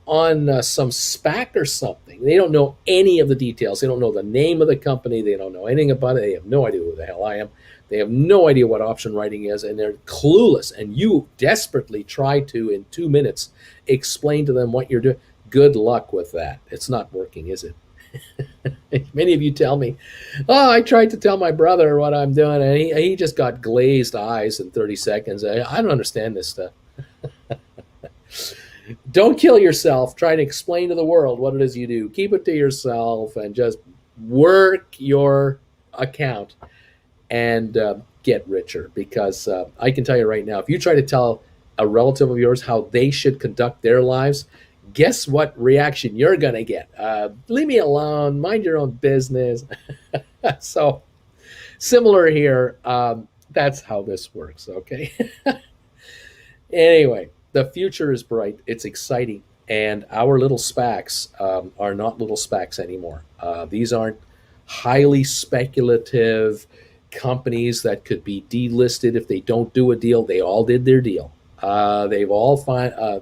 on some SPAC or something. They don't know any of the details. They don't know the name of the company. They don't know anything about it. They have no idea who the hell I am. They have no idea what option writing is, and they're clueless. And you desperately try to, in 2 minutes, explain to them what you're doing. Good luck with that. It's not working, is it? Many of you tell me, oh, I tried to tell my brother what I'm doing, and he just got glazed eyes in 30 seconds. I don't understand this stuff. Don't kill yourself trying to explain to the world what it is you do. Keep it to yourself and just work your account and get richer. Because I can tell you right now, if you try to tell a relative of yours how they should conduct their lives, guess what reaction you're going to get? Leave me alone. Mind your own business. So similar here. That's how this works, okay? Anyway, the future is bright. It's exciting. And our little SPACs are not little SPACs anymore. These aren't highly speculative companies that could be delisted if they don't do a deal. They all did their deal. They've all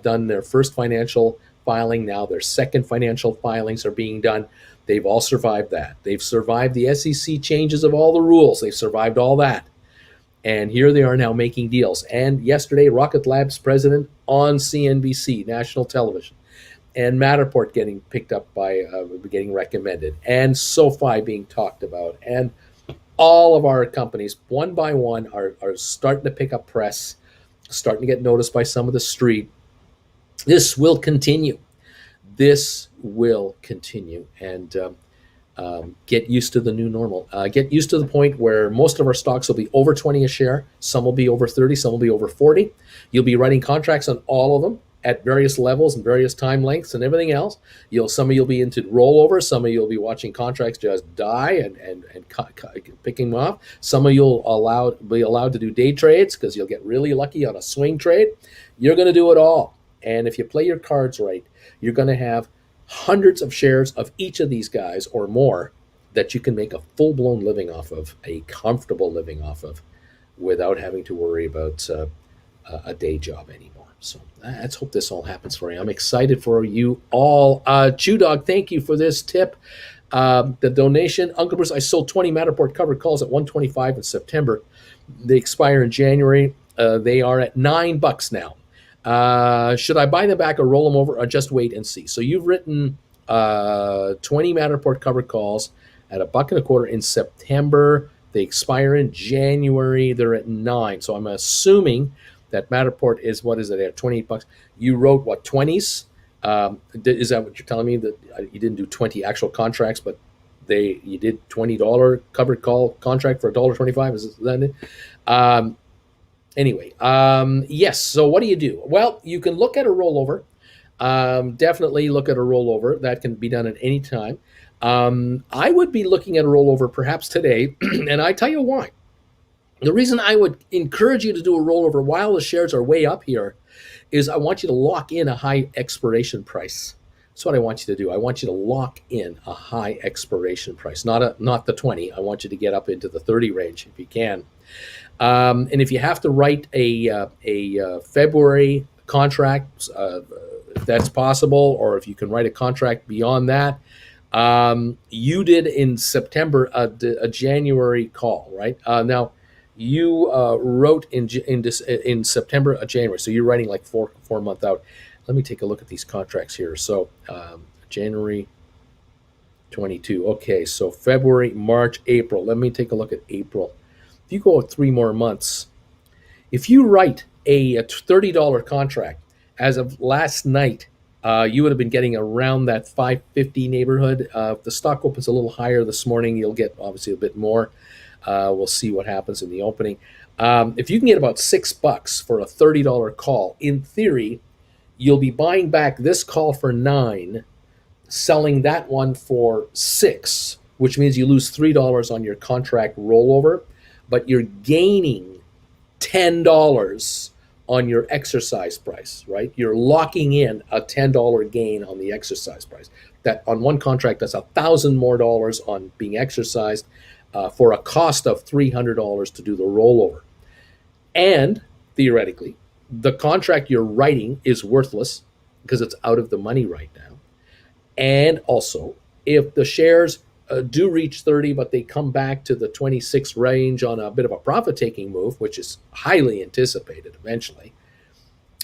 done their first financial filing. Now their second financial filings are being done. They've all survived that. They've survived the SEC changes of all the rules. They've survived all that. And here they are now making deals. And yesterday, Rocket Lab's president on CNBC, national television, and Matterport getting picked up by, getting recommended, and SoFi being talked about. And all of our companies, one by one, are starting to pick up press, starting to get noticed by some of the street. This will continue. This will continue. And Get used to the new normal. Get used to the point where most of our stocks will be over 20 a share. Some will be over 30, some will be over 40. You'll be writing contracts on all of them at various levels and various time lengths and everything else. Some of you'll be into rollover. Some of you'll be watching contracts just die and picking them off. Some of you'll be allowed to do day trades because you'll get really lucky on a swing trade. You're going to do it all. And if you play your cards right, you're going to have hundreds of shares of each of these guys or more that you can make a full-blown living off of, a comfortable living off of, without having to worry about a day job anymore. So let's hope this all happens for you. I'm excited for you all. Chew Dog, thank you for this tip. The donation. Uncle Bruce, I sold 20 Matterport covered calls at $125 in September. They expire in January. They are at $9 now. Should I buy them back or roll them over or just wait and see? So you've written 20 Matterport covered calls at $1.25 in September. They expire in January. They're at $9. So I'm assuming that Matterport is, what is it, at $28? You wrote what, 20s? Is that what you're telling me, that you didn't do 20 actual contracts, but you did $20 covered call contract for $1.25? Is that it? Anyway, yes. So what do you do? Well, you can look at a rollover. Definitely look at a rollover. That can be done at any time. I would be looking at a rollover perhaps today, and I tell you why. The reason I would encourage you to do a rollover while the shares are way up here is I want you to lock in a high expiration price. That's what I want you to do. I want you to lock in a high expiration price, not the 20. I want you to get up into the 30 range if you can. And if you have to write a February contract, if that's possible, or if you can write a contract beyond that, you did in September a January call, right? Now, you wrote in September a January, so you're writing like four months out. Let me take a look at these contracts here. So January 22. Okay, so February, March, April. Let me take a look at April. If you go 3 more months, if you write a $30 contract as of last night, you would have been getting around that 550 neighborhood. If the stock opens a little higher this morning, you'll get obviously a bit more. We'll see what happens in the opening. If you can get about $6 for a $30 call, in theory, you'll be buying back this call for $9, selling that one for $6, which means you lose $3 on your contract rollover, but you're gaining $10 on your exercise price, right? You're locking in a $10 gain on the exercise price. That on one contract, that's $1,000 more on being exercised for a cost of $300 to do the rollover. And theoretically, the contract you're writing is worthless because it's out of the money right now. And also, if the shares do reach 30, but they come back to the 26 range on a bit of a profit-taking move, which is highly anticipated eventually.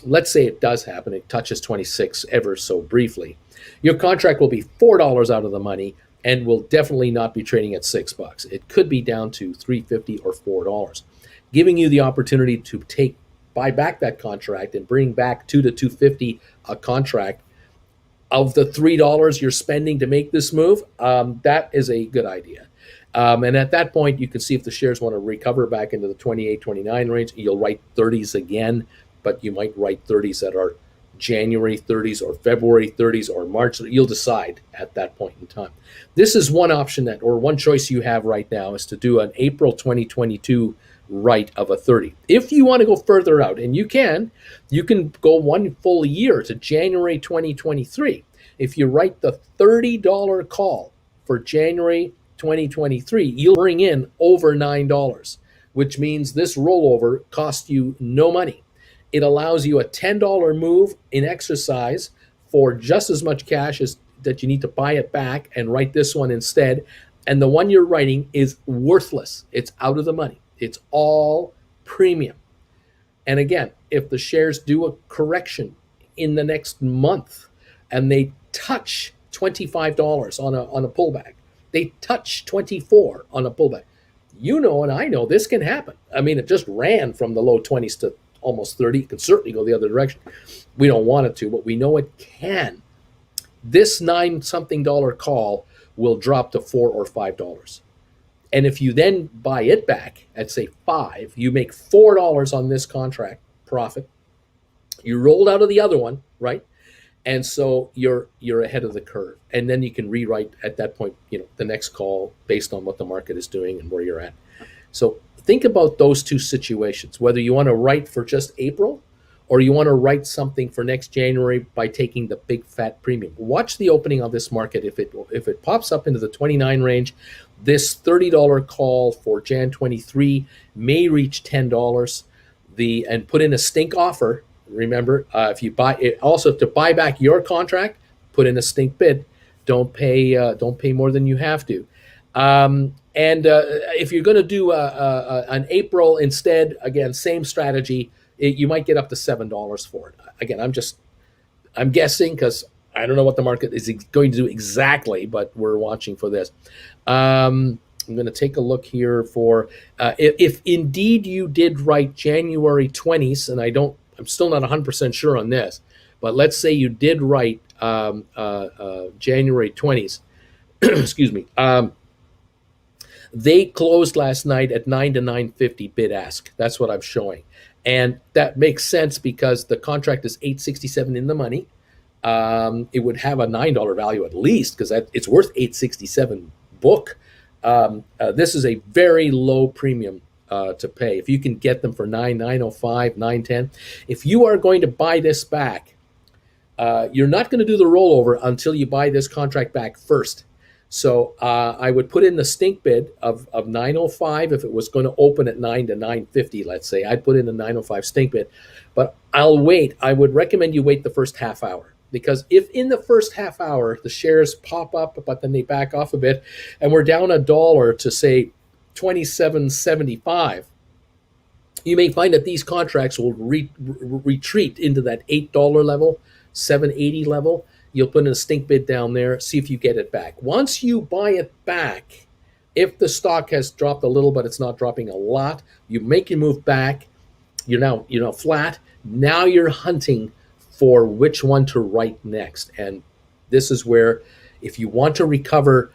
Let's say it does happen, it touches 26 ever so briefly. Your contract will be $4 out of the money and will definitely not be trading at $6. It could be down to $3.50 or $4, giving you the opportunity to buy back that contract and bring back $2 to $2.50 a contract of the $3 you're spending to make this move. That is a good idea. And at that point, you can see if the shares want to recover back into the 28, 29 range. You'll write 30s again, but you might write 30s that are January 30s or February 30s or March. You'll decide at that point in time. This is one option or one choice you have right now, is to do an April 2022 write of a 30. If you want to go further out, and you can go one full year to January 2023. If you write the $30 call for January 2023, you'll bring in over $9, which means this rollover costs you no money. It allows you a $10 move in exercise for just as much cash as that you need to buy it back and write this one instead. And the one you're writing is worthless. It's out of the money. It's all premium. And again, if the shares do a correction in the next month and they touch $25 on a pullback, they touch 24 on a pullback, you know, and I know this can happen. I mean, it just ran from the low 20s to almost 30. It can certainly go the other direction. We don't want it to, but we know it can. This $9-something call will drop to $4 or $5. And if you then buy it back at say $5, you make $4 on this contract profit. You rolled out of the other one, right? And so you're ahead of the curve, and then you can rewrite at that point, the next call based on what the market is doing and where you're at. So think about those two situations, whether you want to write for just April or you want to write something for next January by taking the big fat premium. Watch the opening of this market. If it pops up into the 29 range, this $30 call for Jan 23 may reach $10. And put in a stink offer. Remember, if you buy it, also to buy back your contract, put in a stink bid. Don't pay more than you have to. And if you're going to do an April instead, again, same strategy. You might get up to $7 for it. Again, I'm guessing because I don't know what the market is going to do exactly, but we're watching for this. I'm going to take a look here for if indeed you did write January 20s, and I'm still not 100% sure on this, but let's say you did write January 20s. Excuse me. They closed last night at 9 to 9.50 bid ask. That's what I'm showing. And that makes sense because the contract is $8.67 in the money. It would have a $9 value at least because it's worth $8.67 book. This is a very low premium to pay. If you can get them for $9.05, $9.10, if you are going to buy this back, you're not going to do the rollover until you buy this contract back first. So I would put in the stink bid of $9.05 if it was going to open at 9 to 9.50, let's say. I'd put in a $9.05 stink bid. But I'll wait. I would recommend you wait the first half hour. Because if in the first half hour the shares pop up, but then they back off a bit, and we're down $1 to say $27.75, you may find that these contracts will retreat into that $8 level, $7.80 level. You'll put in a stink bid down there, see if you get it back. Once you buy it back, if the stock has dropped a little, but it's not dropping a lot, you make your move back. You're now flat. Now you're hunting for which one to write next. And this is where, if you want to recover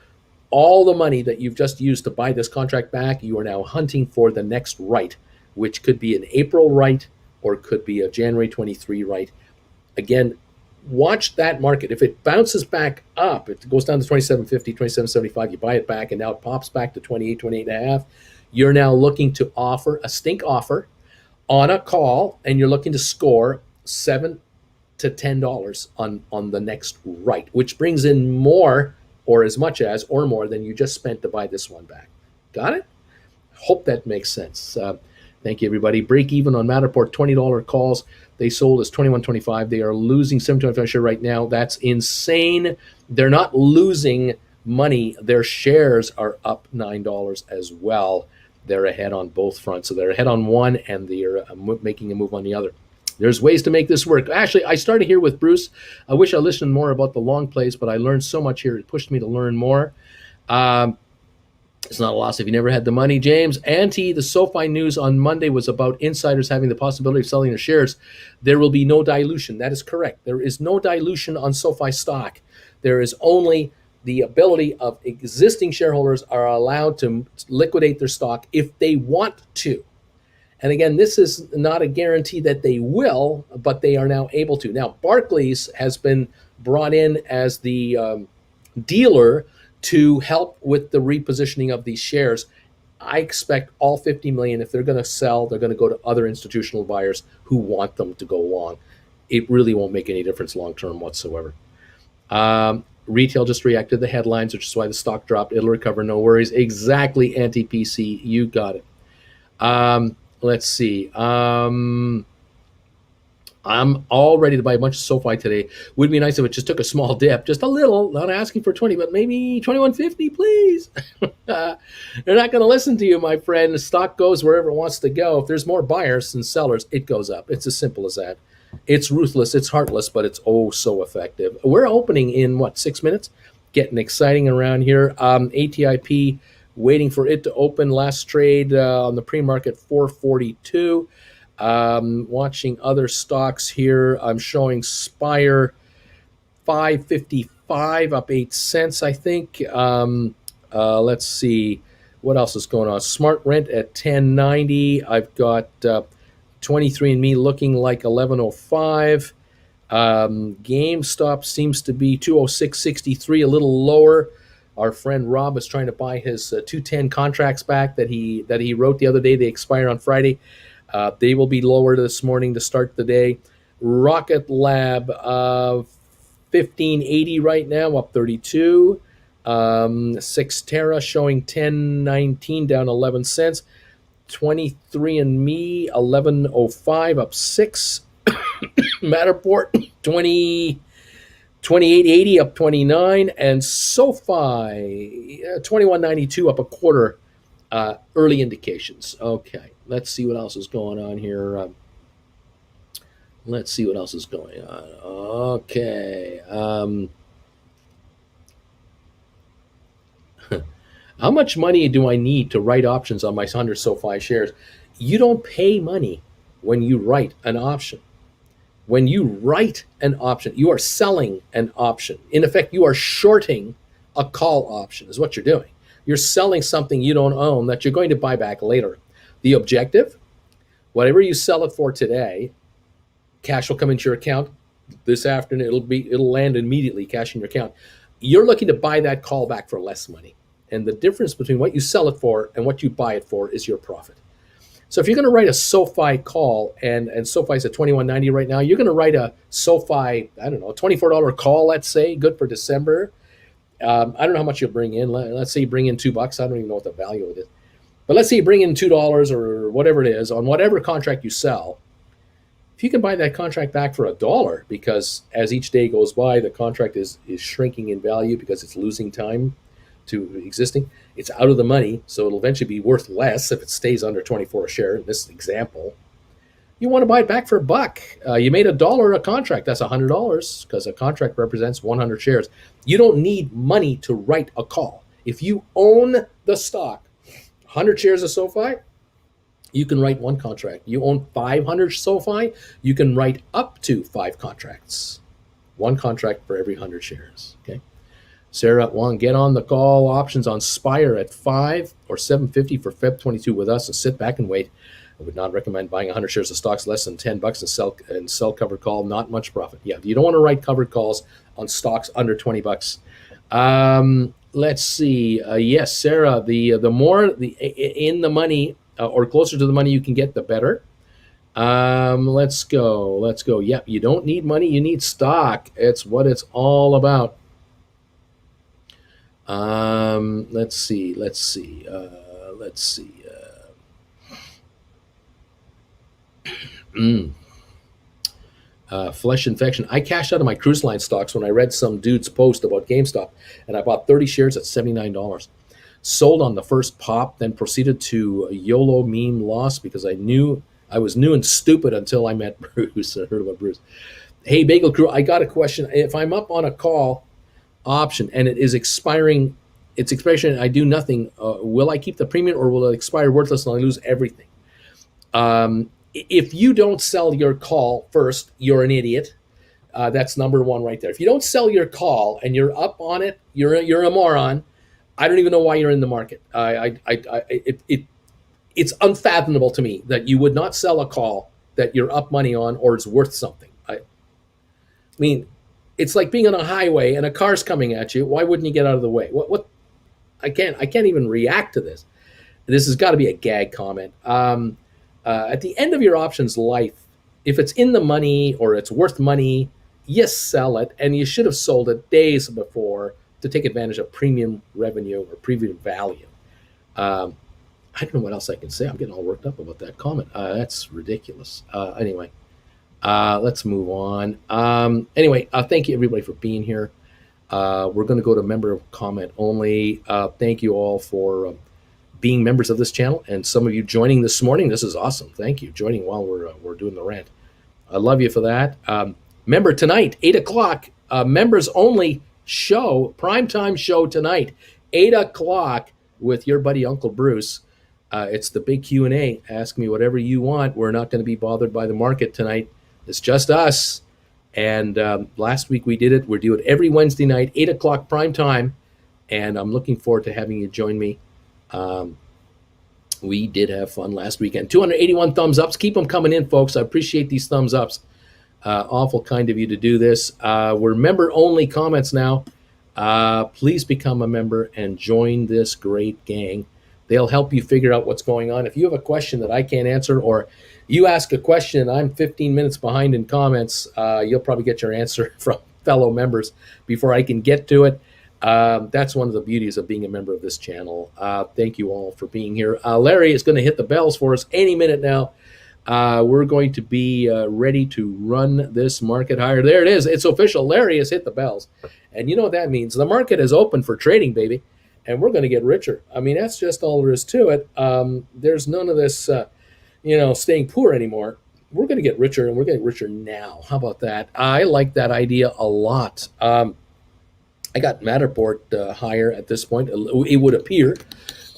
all the money that you've just used to buy this contract back, you are now hunting for the next write, which could be an April write or could be a January 23 write. Again, watch that market. If it bounces back up, it goes down to 27.50, 27.75, you buy it back, and now it pops back to 28, 28 and a half. You're now looking to offer a stink offer on a call, and you're looking to score $7 to $10 on the next write, which brings in more or as much as or more than you just spent to buy this one back. Got it? Hope that makes sense. Thank you, everybody. Break even on Matterport, $20 calls. They sold as $21.25. They are losing $7.25 share right now. That's insane. They're not losing money. Their shares are up $9 as well. They're ahead on both fronts. So they're ahead on one, and they're making a move on the other. There's ways to make this work. Actually, I started here with Bruce. I wish I listened more about the long plays, but I learned so much here. It pushed me to learn more. It's not a loss if you never had the money. James, Auntie, the SoFi news on Monday was about insiders having the possibility of selling their shares. There will be no dilution. That is correct. There is no dilution on SoFi stock. There is only the ability of existing shareholders are allowed to liquidate their stock if they want to. And again, this is not a guarantee that they will, but they are now able to. Now, Barclays has been brought in as the dealer to help with the repositioning of these shares. I expect all 50 million, if they're going to sell, they're going to go to other institutional buyers who want them to go long. It really won't make any difference long-term whatsoever. Retail just reacted to the headlines, which is why the stock dropped. It'll recover, no worries. Exactly, anti-PC. You got it. Let's see. I'm all ready to buy a bunch of SoFi today. Would be nice if it just took a small dip, just a little, not asking for 20, but maybe 21.50, please. They're not going to listen to you, my friend. The stock goes wherever it wants to go. If there's more buyers than sellers, it goes up. It's as simple as that. It's ruthless, it's heartless, but it's oh so effective. We're opening in, 6 minutes? Getting exciting around here. ATIP, waiting for it to open. Last trade on the pre-market, 442. Watching other stocks here. I'm showing Spire 555. 5, up 8 cents, I think. Let's see what else is going on. Smart Rent at 10.90. I've got 23andMe looking like 11.05. GameStop seems to be 206.63, a little lower. Our friend Rob is trying to buy his 210 contracts back that he wrote the other day. They expire on Friday. They will be lower this morning to start the day. Rocket Lab 1580 right now, up 32. Sixterra showing 1019, down 11 cents. 23andMe 1105, up 6. Matterport 2880, up 29, and SoFi 2192, up a quarter. Early indications. Okay, let's see what else is going on here. Let's see what else is going on. Okay. How much money do I need to write options on my 100 SoFi shares? You don't pay money when you write an option. When you write an option, you are selling an option. In effect, you are shorting a call option, is what you're doing. You're selling something you don't own that you're going to buy back later. The objective, whatever you sell it for today, cash will come into your account this afternoon. It'll land immediately, cash in your account. You're looking to buy that call back for less money. And the difference between what you sell it for and what you buy it for is your profit. So if you're going to write a SoFi call, and SoFi's at 21.90 right now, you're going to write a SoFi, I don't know, $24 call, let's say, good for December. I don't know how much you'll bring in. Let's say you bring in $2. I don't even know what the value of it is. But let's say you bring in $2 or whatever it is on whatever contract you sell. If you can buy that contract back for $1, because as each day goes by, the contract is shrinking in value because it's losing time to existing. It's out of the money, so it'll eventually be worth less if it stays under 24 a share. In this example, you want to buy it back for $1. You made $1 a contract. That's $100 because a contract represents 100 shares. You don't need money to write a call. If you own the stock, 100 shares of SoFi, you can write one contract. You own 500 SoFi, you can write up to 5 contracts. One contract for every 100 shares. Okay. Sarah Wong, get on the call options on Spire at 5 or 750 for Feb 22 with us and sit back and wait. I would not recommend buying 100 shares of stocks less than $10 and sell covered call. Not much profit. Yeah, you don't want to write covered calls on stocks under $20. Let's see. Yes, Sarah. The more in the money or closer to the money you can get, the better. Let's go. Yep. You don't need money. You need stock. It's what it's all about. Let's see. Flesh infection. I cashed out of my cruise line stocks when I read some dude's post about GameStop, and I bought 30 shares at $79. Sold on the first pop, then proceeded to a YOLO meme loss because I was new and stupid until I met Bruce. I heard about Bruce. Hey, Bagel Crew, I got a question. If I'm up on a call option and it is expiring, its expiration, I do nothing, will I keep the premium or will it expire worthless and I lose everything? If you don't sell your call first, you're an idiot. That's number one right there. If you don't sell your call and you're up on it, you're a moron. I don't even know why you're in the market. It's unfathomable to me that you would not sell a call that you're up money on or it's worth something. I mean, it's like being on a highway and a car's coming at you. Why wouldn't you get out of the way? What? I can't even react to this. This has got to be a gag comment. At the end of your options life, if it's in the money or it's worth money, you sell it, and you should have sold it days before to take advantage of premium revenue or premium value. I don't know what else I can say. I'm getting all worked up about that comment. That's ridiculous. Anyway, let's move on. Thank you everybody for being here. We're going to go to member comment only. Thank you all for being members of this channel, and some of you joining this morning. This is awesome. Thank you joining while we're doing the rant. I love you for that. Remember tonight, 8:00, members only show, primetime show tonight, 8:00 with your buddy Uncle Bruce. It's the big Q&A. Ask me whatever you want. We're not going to be bothered by the market tonight. It's just us. And last week we did it. We're doing it every Wednesday night, 8 o'clock prime time. And I'm looking forward to having you join me. We did have fun last weekend. 281 thumbs ups. Keep them coming in, folks. I appreciate these thumbs ups. Awful kind of you to do this. We're member-only comments now. Please become a member and join this great gang. They'll help you figure out what's going on. If you have a question that I can't answer, or you ask a question and I'm 15 minutes behind in comments, you'll probably get your answer from fellow members before I can get to it. That's one of the beauties of being a member of this channel. Thank you all for being here. Larry is going to hit the bells for us any minute now. We're going to be ready to run this market higher. There it is. It's official. Larry has hit the bells. And you know what that means. The market is open for trading, baby. And we're going to get richer. I mean, that's just all there is to it. There's none of this, staying poor anymore. We're going to get richer, and we're getting richer now. How about that? I like that idea a lot. I got Matterport higher at this point. It would appear,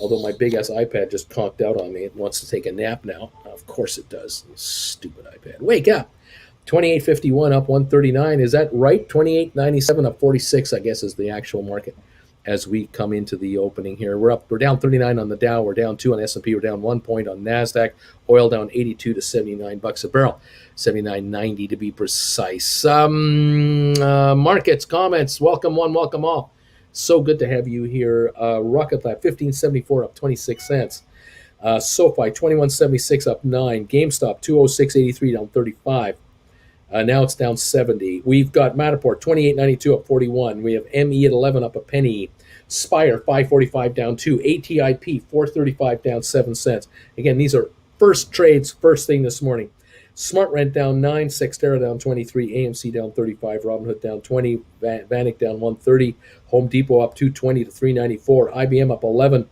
although my big-ass iPad just conked out on me. It wants to take a nap now. Of course it does. Stupid iPad. Wake up. 28.51 up 139. Is that right? 28.97 up 46, I guess, is the actual market as we come into the opening here. We're down 39 on the Dow. We're down 2 on S&P. We're down 1 point on NASDAQ. Oil down 82 to 79 bucks a barrel. 79.90 to be precise. Markets, comments, welcome one, welcome all. So good to have you here. Rocket Lab, 15.74 up 26 cents. SoFi, 21.76 up 9. GameStop, 206.83 down 35. Now it's down 70. We've got Matterport, 28.92 up 41. We have ME at 11 up a penny. Spire, 5.45 down 2. ATIP, 4.35 down 7 cents. Again, these are first trades, first thing this morning. Smart Rent down 9, Sextera down 23, AMC down 35, Robinhood down 20, Vanik down 130, Home Depot up 220 to 394, IBM up 11,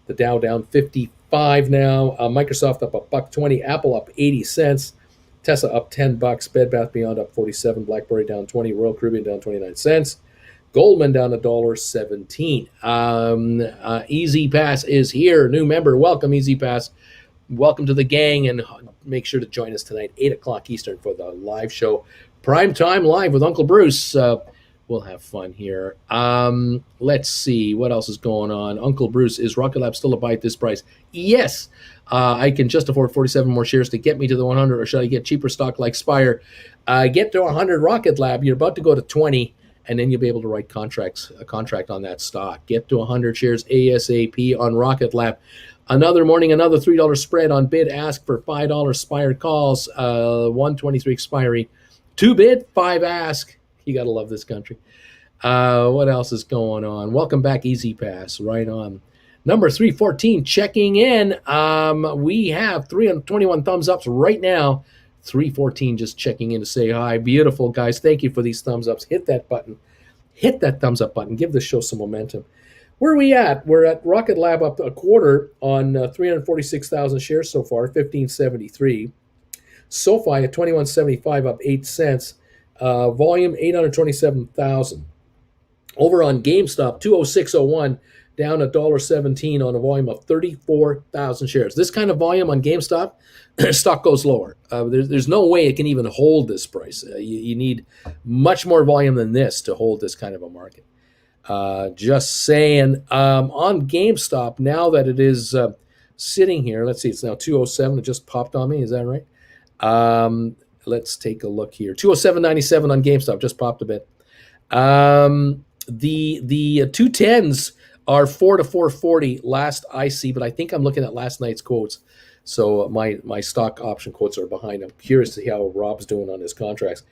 the Dow down 55 now, Microsoft up $1.20, Apple up 80 cents, Tesla up 10 bucks, Bed Bath Beyond up 47, BlackBerry down 20, Royal Caribbean down 29 cents, Goldman down $1.17. Easy Pass is here, new member, welcome Easy Pass. Welcome to the gang, and make sure to join us tonight, 8 o'clock Eastern, for the live show. Prime time live with Uncle Bruce. We'll have fun here. Let's see. What else is going on? Uncle Bruce, is Rocket Lab still a buy at this price? Yes. I can just afford 47 more shares to get me to the 100, or should I get cheaper stock like Spire? Get to 100 Rocket Lab. You're about to go to 20, and then you'll be able to write a contract on that stock. Get to 100 shares ASAP on Rocket Lab. Another morning, another $3 spread on bid ask for $5 Spire calls, 123 expiry. 2 bid, 5 ask. You got to love this country. What else is going on? Welcome back, Easy Pass. Right on. Number 314 checking in. We have 321 thumbs ups right now. 314 just checking in to say hi. Beautiful, guys. Thank you for these thumbs ups. Hit that button. Hit that thumbs up button. Give this show some momentum. Where are we at? We're at Rocket Lab up a quarter on 346,000 shares so far, 1573. SoFi at 21.75 up 8 cents. Volume 827,000. Over on GameStop, 206.01 down $1.17 on a volume of 34,000 shares. This kind of volume on GameStop, stock goes lower. There's no way it can even hold this price. You need much more volume than this to hold this kind of a market. Just saying. On GameStop, now that it is sitting here, let's see, it's now 207. It just popped on me. Is that right? Let's take a look here. 207.97 on GameStop, just popped a bit. The 210s are 4 to 440 last I see, but I think I'm looking at last night's quotes. So my stock option quotes are behind. I'm curious to see how Rob's doing on his contracts.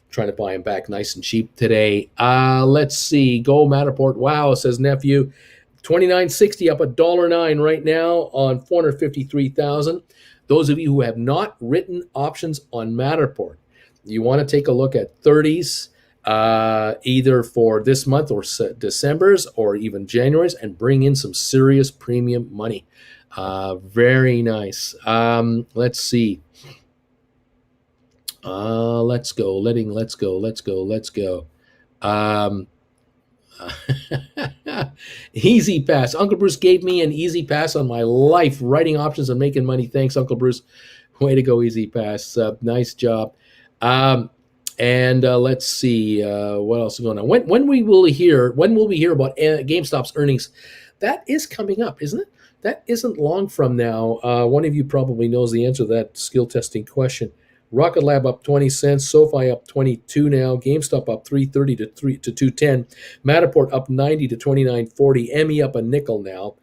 Trying to buy him back nice and cheap today. Let's see. Go Matterport. Wow, says nephew. 29.60 up $1.09 right now on 453,000. Those of you who have not written options on Matterport, you want to take a look at 30s, either for this month or December's or even January's, and bring in some serious premium money. Very nice. Let's see. Let's go. Let's go. Easy pass. Uncle Bruce gave me an easy pass on my life, writing options and making money. Thanks, Uncle Bruce. Way to go, easy pass. Nice job. And let's see what else is going on. When we will hear about GameStop's earnings? That is coming up, isn't it? That isn't long from now. One of you probably knows the answer to that skill testing question. Rocket Lab up 20 cents, SoFi up 22 now, GameStop up 330 to 210, Matterport up 90 to 29.40, ME up a nickel now.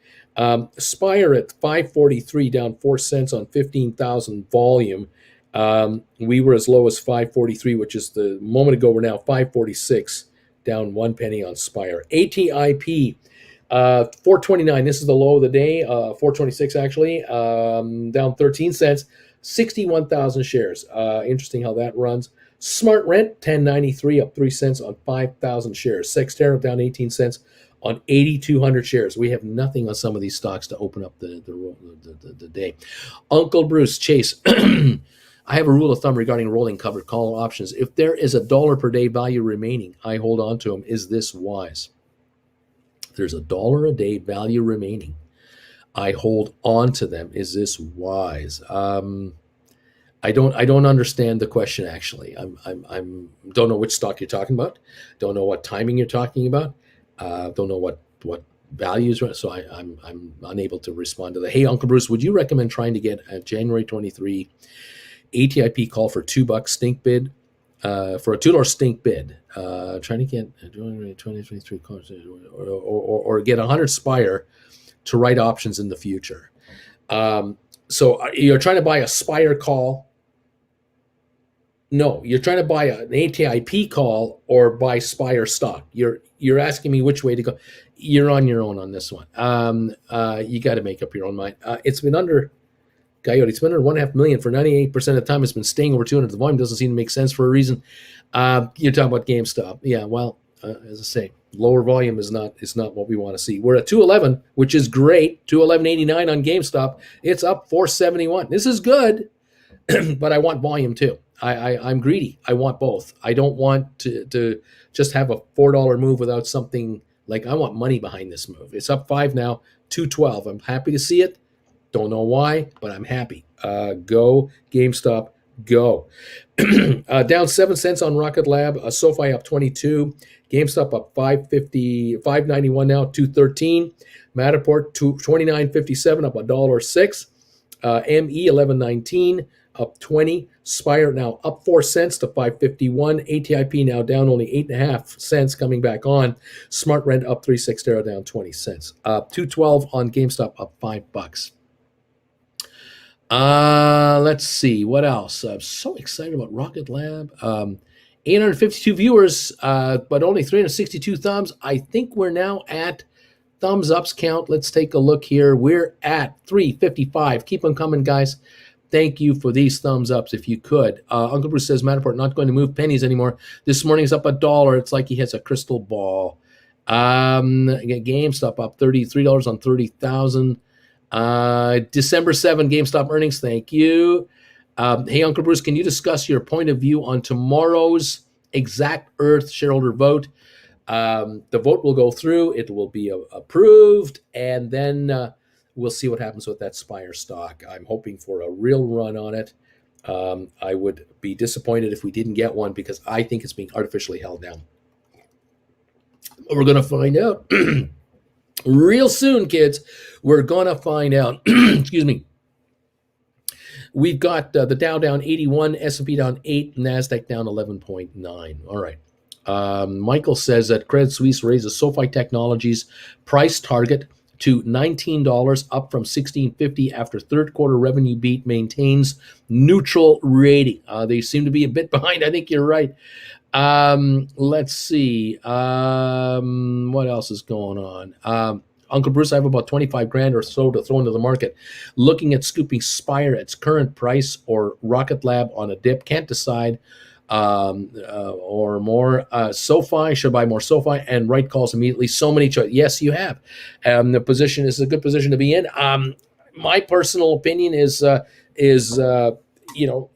Spire at 543, down 4 cents on 15,000 volume. We were as low as 543, which is the moment ago. We're now 546, down 1 penny on Spire. ATIP, 429. This is the low of the day. 426 actually, down 13 cents. 61,000 shares. Interesting how that runs. Smart Rent 1093, up 3 cents on 5,000 shares. Sextera down 18 cents on 8,200 shares. We have nothing on some of these stocks to open up the day. Uncle Bruce Chase. I have a rule of thumb regarding rolling covered call options. If there is $1 per day value remaining, I hold on to them. Is this wise? There's $1 a day value remaining, I hold on to them. Is this wise? I don't understand the question actually. I'm don't know which stock you're talking about. Don't know what timing you're talking about. Don't know what values. So I'm unable to respond to that. Hey, Uncle Bruce, would you recommend trying to get a January 23 ATIP call for $2 stink bid? For a $2 stink bid, trying to get 2023 calls or get 100 Spire to write options in the future. So you're trying to buy a Spire call. No, you're trying to buy an ATIP call or buy Spire stock. You're asking me which way to go. You're on your own on this one. You got to make up your own mind. It's been under Coyote. It's been under 1.5 million for 98% of the time. It's been staying over 200. The volume doesn't seem to make sense for a reason. You're talking about GameStop. Yeah, well, as I say, lower volume is not what we want to see. We're at 211, which is great. 211.89 on GameStop. It's up 471. This is good, but I want volume too. I'm greedy. I want both. I don't want to just have a $4 move without something. Like, I want money behind this move. It's up 5 now, 212. I'm happy to see it. Don't know why, but I'm happy. Go GameStop, go. Down 7 cents on Rocket Lab. SoFi up 22. GameStop up 591 now, 213. Matterport 29.57, up $1.06. ME 11.19, up 20. Spire now up 4 cents to 551. ATIP now down only 8.5 cents, coming back on. Smart Rent up 3. Sextera down 20 cents. 212 on GameStop, up $5. Let's see what else. I'm so excited about Rocket Lab. 852 viewers, but only 362 thumbs. I think we're now at thumbs ups count. Let's take a look here. We're at 355. Keep them coming, guys. Thank you for these thumbs ups if you could. Uncle Bruce says Matterport not going to move pennies anymore. This morning's up $1. It's like he has a crystal ball. Again, GameStop up $33 on 30,000. December 7 GameStop earnings. Thank you. Hey, Uncle Bruce, can you discuss your point of view on tomorrow's Exact Earth shareholder vote? The vote will go through. It will be approved, and then we'll see what happens with that Spire stock. I'm hoping for a real run on it. I would be disappointed if we didn't get one because I think it's being artificially held down. We're going to find out real soon, kids. We're going to find out. Excuse me. We've got the Dow down 81, S&P down 8, NASDAQ down 11.9. All right. Michael says that Credit Suisse raises SoFi Technologies price target to $19, up from $16.50 after third quarter revenue beat, maintains neutral rating. They seem to be a bit behind. I think you're right. Let's see. What else is going on? Uncle Bruce, I have about 25 grand or so to throw into the market. Looking at scooping Spire at its current price or Rocket Lab on a dip. Can't decide. Or more. SoFi, should buy more SoFi and write calls immediately. So many choices. Yes, you have. The position is a good position to be in. My personal opinion is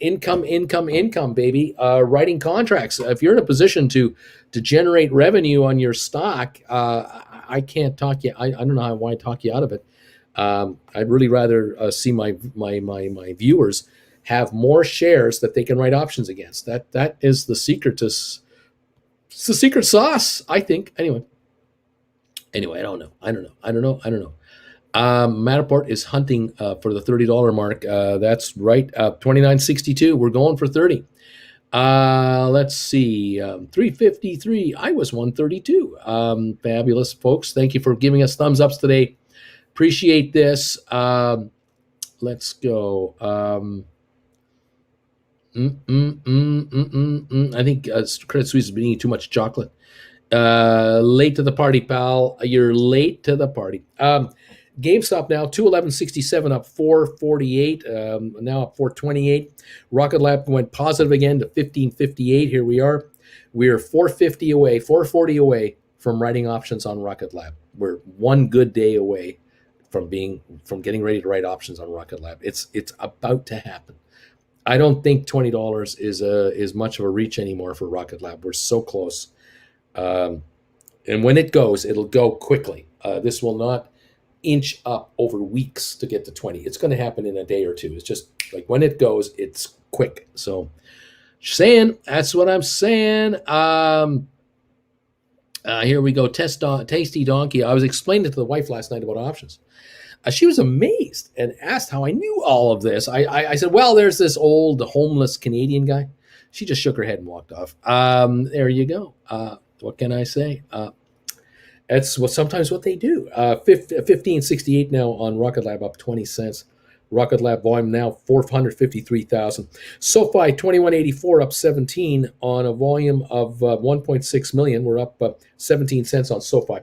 income, baby. Writing contracts. If you're in a position to generate revenue on your stock, I can't talk you. I don't know why I talk you out of it. I'd really rather see my viewers have more shares that they can write options against. That is the secret to it's the secret sauce, I think. Anyway, I don't know. Matterport is hunting for the $30 mark. That's right, 29.62. We're going for 30. Let's see, 353. I was 132. Fabulous, folks. Thank you for giving us thumbs ups today. Appreciate this. Let's go. I think Credit Suisse has been eating too much chocolate. Late to the party, pal. You're late to the party. GameStop now 211.67 up 448. Now up 428. Rocket Lab went positive again to 1558. Here we are. We're 440 away from writing options on Rocket Lab. We're one good day away from getting ready to write options on Rocket Lab. It's about to happen. I don't think $20 is much of a reach anymore for Rocket Lab. We're so close. And when it goes, it'll go quickly. This will not inch up over weeks to get to 20. It's going to happen in a day or two. It's just like when it goes, it's quick. So saying, that's what I'm saying. Here we go. Tasty Donkey. I was explaining it to the wife last night about options. She was amazed and asked how I knew all of this. I said, well, there's this old homeless Canadian guy. She just shook her head and walked off. There you go. What can I say? That's sometimes what they do. 1568 now on Rocket Lab, up 20 cents. Rocket Lab volume now 453,000. SoFi 2184 up 17 on a volume of 1.6 million. We're up 17 cents on SoFi.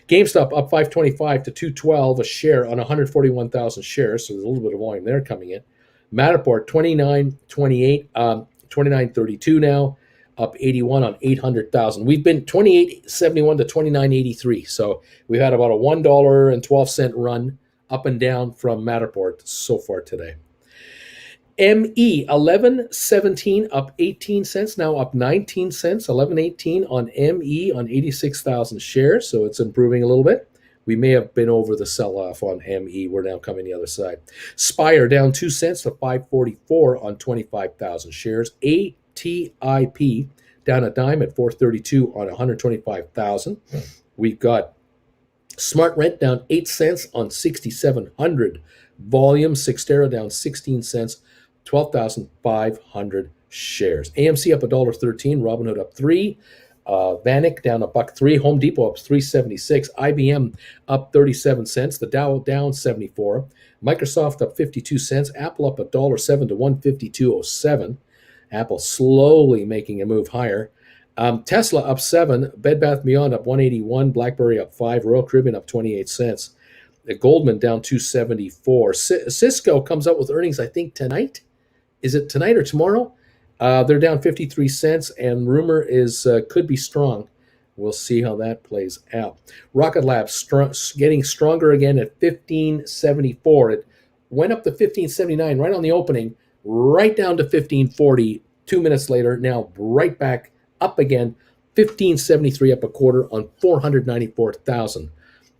GameStop up 525 to 212 a share on 141,000 shares. So there's a little bit of volume there coming in. Matterport 2928, 2932 now. Up 81 on 800,000. We've been 28.71 to 29.83. So we've had about a $1.12 run up and down from Matterport so far today. ME 11.17 up 18 cents, now up 19 cents. 11.18 on ME on 86,000 shares. So it's improving a little bit. We may have been over the sell-off on ME. We're now coming the other side. Spire down 2 cents to 544 on 25,000 shares. ATIP down a dime at 432 on 125,000. We've got Smart Rent down 8 cents on 6,700 volume. Sixtera down 16 cents, 12,500 shares. AMC up $1.13. Robinhood up 3. Vanik down $1.03. Home Depot up 376. IBM up 37 cents. The Dow down 74. Microsoft up 52 cents. Apple up $1.07 to 152.07. Apple slowly making a move higher. Tesla up 7. Bed Bath Beyond up 181. BlackBerry up 5. Royal Caribbean up 28 cents. Goldman down 274. Cisco comes out with earnings, I think, tonight. Is it tonight or tomorrow? They're down 53 cents, and rumor is could be strong. We'll see how that plays out. Rocket Lab getting stronger again at 1574. It went up to 1579 right on the opening, right down to 1540. 2 minutes later, now right back up again, 1573 up a quarter on 494,000.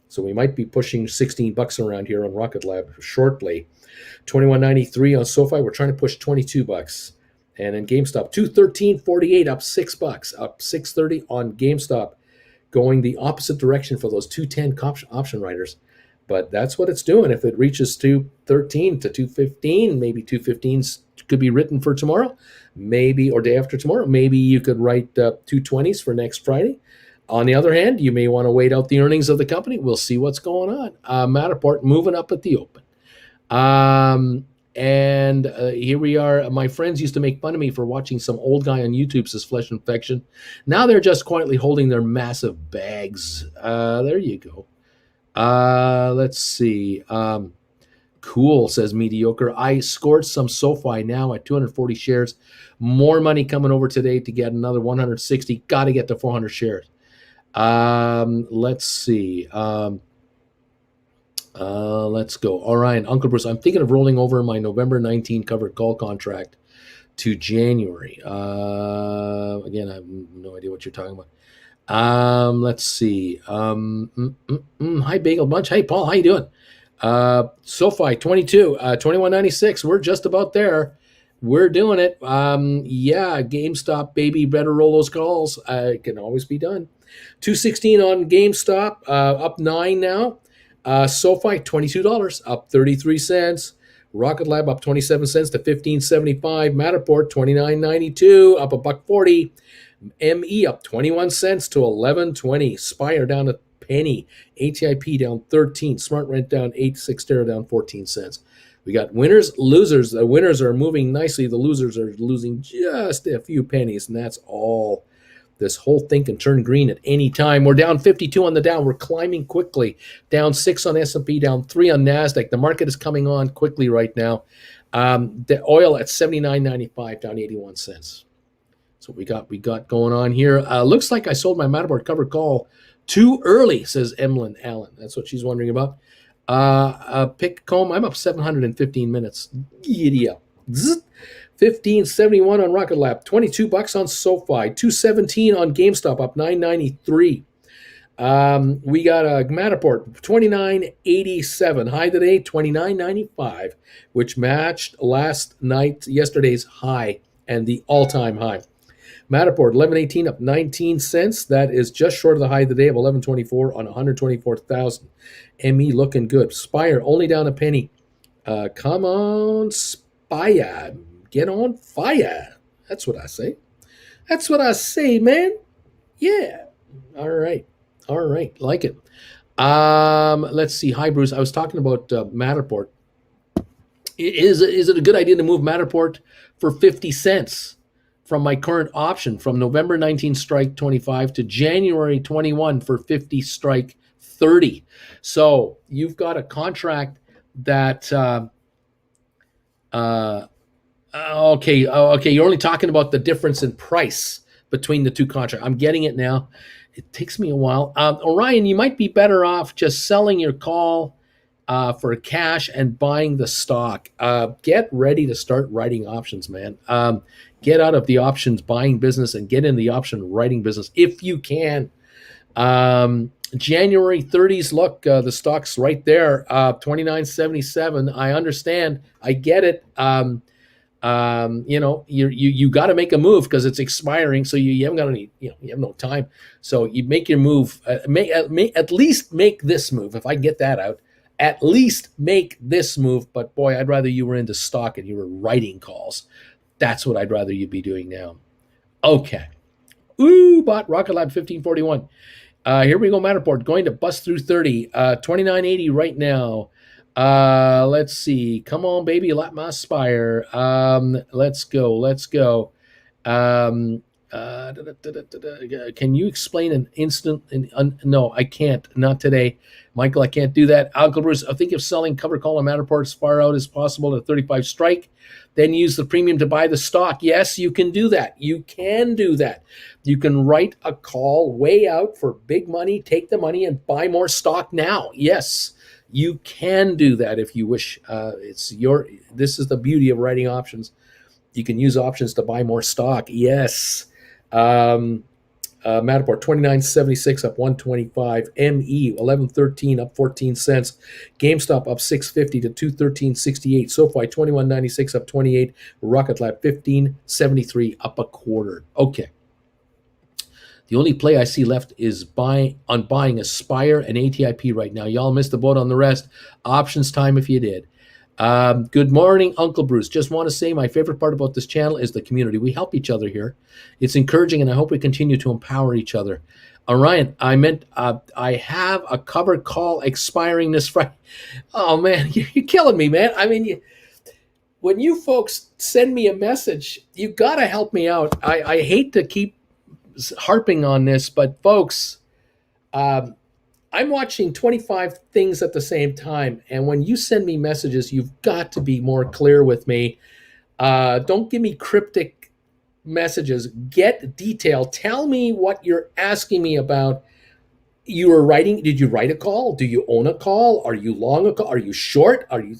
So we might be pushing $16 around here on Rocket Lab shortly. 21.93 on SoFi. We're trying to push $22. And in GameStop, 213.48 up $6, up 630 on GameStop, going the opposite direction for those 210 option writers. But that's what it's doing. If it reaches 213 to 215, maybe 215s could be written for tomorrow, maybe, or day after tomorrow. Maybe you could write 220s for next Friday. On the other hand, you may want to wait out the earnings of the company. We'll see what's going on. Matterport moving up at the open. Here we are. My friends used to make fun of me for watching some old guy on YouTube says flesh infection. Now they're just quietly holding their massive bags. There you go. Let's see. Cool, says Mediocre. I scored some SoFi now at 240 shares. More money coming over today to get another 160. Got to get to 400 shares. Let's see. Let's go. All right, Uncle Bruce, I'm thinking of rolling over my November 19 covered call contract to January. Again, I have no idea what you're talking about. Let's see. Hi, Bagel Bunch. Hey, Paul, how you doing? SoFi 22, 21.96. We're just about there. We're doing it. Yeah, GameStop, baby, better roll those calls. It can always be done. 216 on GameStop, up 9 now. SoFi, $22, up 33 cents. Rocket Lab up 27 cents to 15.75. Matterport 29.92, up a buck 40. ME up 21 cents to 11.20. Spire down a penny. ATIP down 13. Smart Rent down 8. Sixtera down 14 cents. We got winners, losers. The winners are moving nicely. The losers are losing just a few pennies, and that's all. This whole thing can turn green at any time. We're down 52 on the Dow. We're climbing quickly. Down 6 on S&P, down 3 on NASDAQ. The market is coming on quickly right now. The oil at 79.95, down 81 cents. So we got going on here. Looks like I sold my Matterport cover call too early, says Emlyn Allen. That's what she's wondering about. Pick comb. I'm up 715 minutes. Giddy up. 1571 on Rocket Lab. $22 on SoFi. 217 on GameStop. Up 993. We got a Matterport 29.87 high today, 29.95, which matched yesterday's high and the all-time high. Matterport 11.18 up 19 cents. That is just short of the high of the day of 11.24 on 124,000. ME looking good. Spire only down a penny. Come on, Spire. Get on fire. That's what I say. That's what I say, man. Yeah. All right. Like it. Let's see. Hi, Bruce. I was talking about Matterport. Is it a good idea to move Matterport for 50 cents from my current option from November 19 strike 25 to January 21 for 50 strike 30? So you've got a contract that okay, you're only talking about the difference in price between the two contracts. I'm getting it now. It takes me a while. Orion, you might be better off just selling your call for cash and buying the stock. Get ready to start writing options, man. Get out of the options buying business and get in the option writing business if you can. January 30s, look, the stock's right there, 29.77. I understand. I get it. You got to make a move because it's expiring, so you haven't got any, you have no time. So you make your move. At least make this move. If I get that out, at least make this move. But boy, I'd rather you were into stock and you were writing calls. That's what I'd rather you be doing now. Okay. Bought Rocket Lab 1541. Here we go, Matterport going to bust through 30. 29.80 right now. Let's see. Come on, baby. Let my Spire. Let's go. Can you explain an instant? No, I can't. Not today. Michael, I can't do that. Uncle Bruce, I think of selling cover call on Matterport as far out as possible at 35 strike, then use the premium to buy the stock. Yes, you can do that. You can write a call way out for big money, take the money and buy more stock now. Yes, you can do that if you wish. This is the beauty of writing options. You can use options to buy more stock. Yes. Matterport 29.76 up 125. ME 11.13 up 14 cents. GameStop up 6.50 to 213.68. SoFi 21.96 up 28. Rocket Lab 15.73 up a quarter. Okay. The only play I see left is buying Aspire and ATIP right now. Y'all missed the boat on the rest. Options time if you did. Good morning, Uncle Bruce. Just want to say my favorite part about this channel is the community. We help each other here. It's encouraging, and I hope we continue to empower each other. Orion, I have a covered call expiring this Friday. Oh, man, you're killing me, man. I mean, when you folks send me a message, you got to help me out. I hate to keep harping on this, but folks, I'm watching 25 things at the same time. And when you send me messages, you've got to be more clear with me. Don't give me cryptic messages. Get detail. Tell me what you're asking me about. You were writing. Did you write a call? Do you own a call? Are you long a call? Are you short? Are you?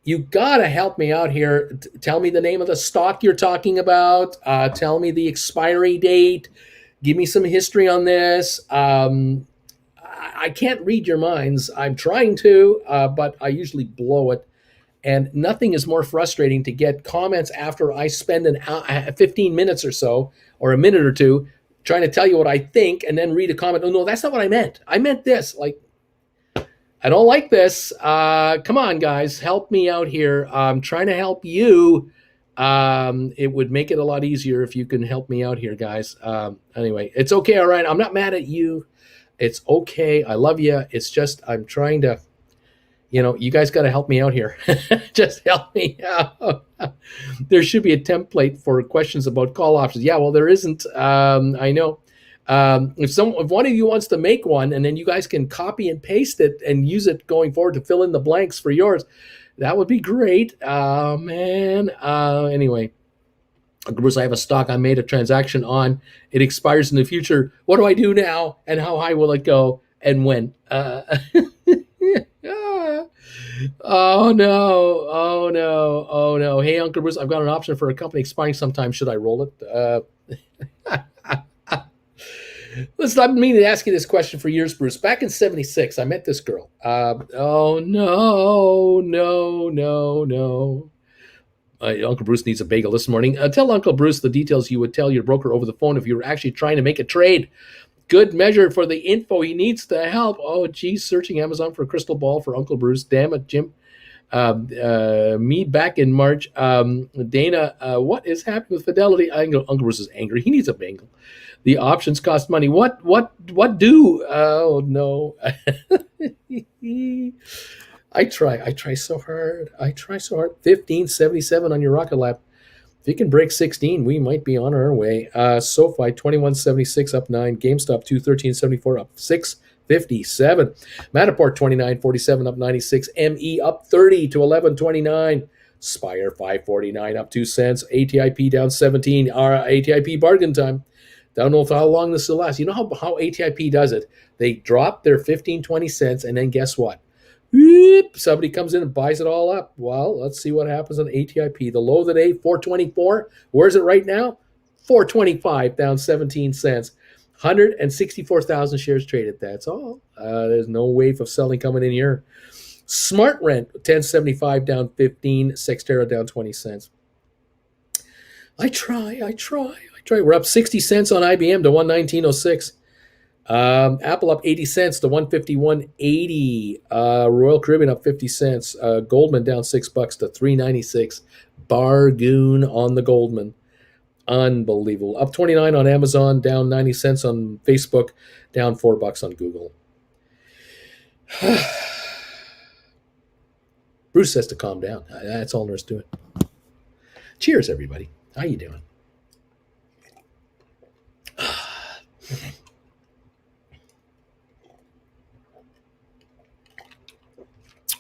You got to help me out here. Tell me the name of the stock you're talking about. Tell me the expiry date. Give me some history on this. I can't read your minds. I'm trying to, but I usually blow it. And nothing is more frustrating to get comments after I spend 15 minutes or so, or a minute or two, trying to tell you what I think, and then read a comment. Oh, no, that's not what I meant. I meant this. Like, I don't like this. Come on, guys, help me out here. I'm trying to help you. It would make it a lot easier if you can help me out here, guys. Anyway, it's okay. All right. I'm not mad at you. It's okay. I love you. It's just, I'm trying to, you guys got to help me out here. Just help me out. There should be a template for questions about call options. Yeah, well, there isn't. I know. If one of you wants to make one, and then you guys can copy and paste it and use it going forward to fill in the blanks for yours, that would be great. Man. Anyway, Bruce, I have a stock I made a transaction on. It expires in the future. What do I do now? And how high will it go? And when? Oh no! Oh no! Oh no! Hey, Uncle Bruce, I've got an option for a company expiring sometime. Should I roll it? Listen, I've been meaning to ask you this question for years, Bruce. Back in '76, I met this girl. Oh no! No! No! No! Uncle Bruce needs a bagel this morning. Tell Uncle Bruce the details you would tell your broker over the phone if you were actually trying to make a trade. Good measure for the info he needs to help. Oh, geez, searching Amazon for a crystal ball for Uncle Bruce. Damn it, Jim. Me back in March. Dana, what is happening with Fidelity? Uncle Bruce is angry. He needs a bagel. The options cost money. What do? Oh, no. I try so hard. 1577 on your Rocket Lab. If you can break 16, we might be on our way. SoFi 2176 up 9. GameStop 21374 up 657. Matterport 2947 up 96. ME up 30 to 1129. Spire 549 up 2 cents. ATIP down 17. ATIP bargain time. Don't know how long this will last. You know how ATIP does it? They drop their 15, 20 cents, and then guess what? Whoop, somebody comes in and buys it all up. Well, let's see what happens on ATIP. The low of the day, 424. Where's it right now? 425, down 17 cents. 164,000 shares traded. That's all. There's no wave of selling coming in here. Smart Rent, 1075, down 15. Sextera down 20 cents. I try. We're up 60 cents on IBM to 119.06. Apple up 80 cents to 151.80. Royal Caribbean up 50 cents. Goldman down $6 to 396. Bargain on the Goldman. Unbelievable. Up 29 on Amazon, down 90 cents on Facebook, down $4 on Google. Bruce says to calm down. That's all there is to it. Cheers, everybody. How you doing?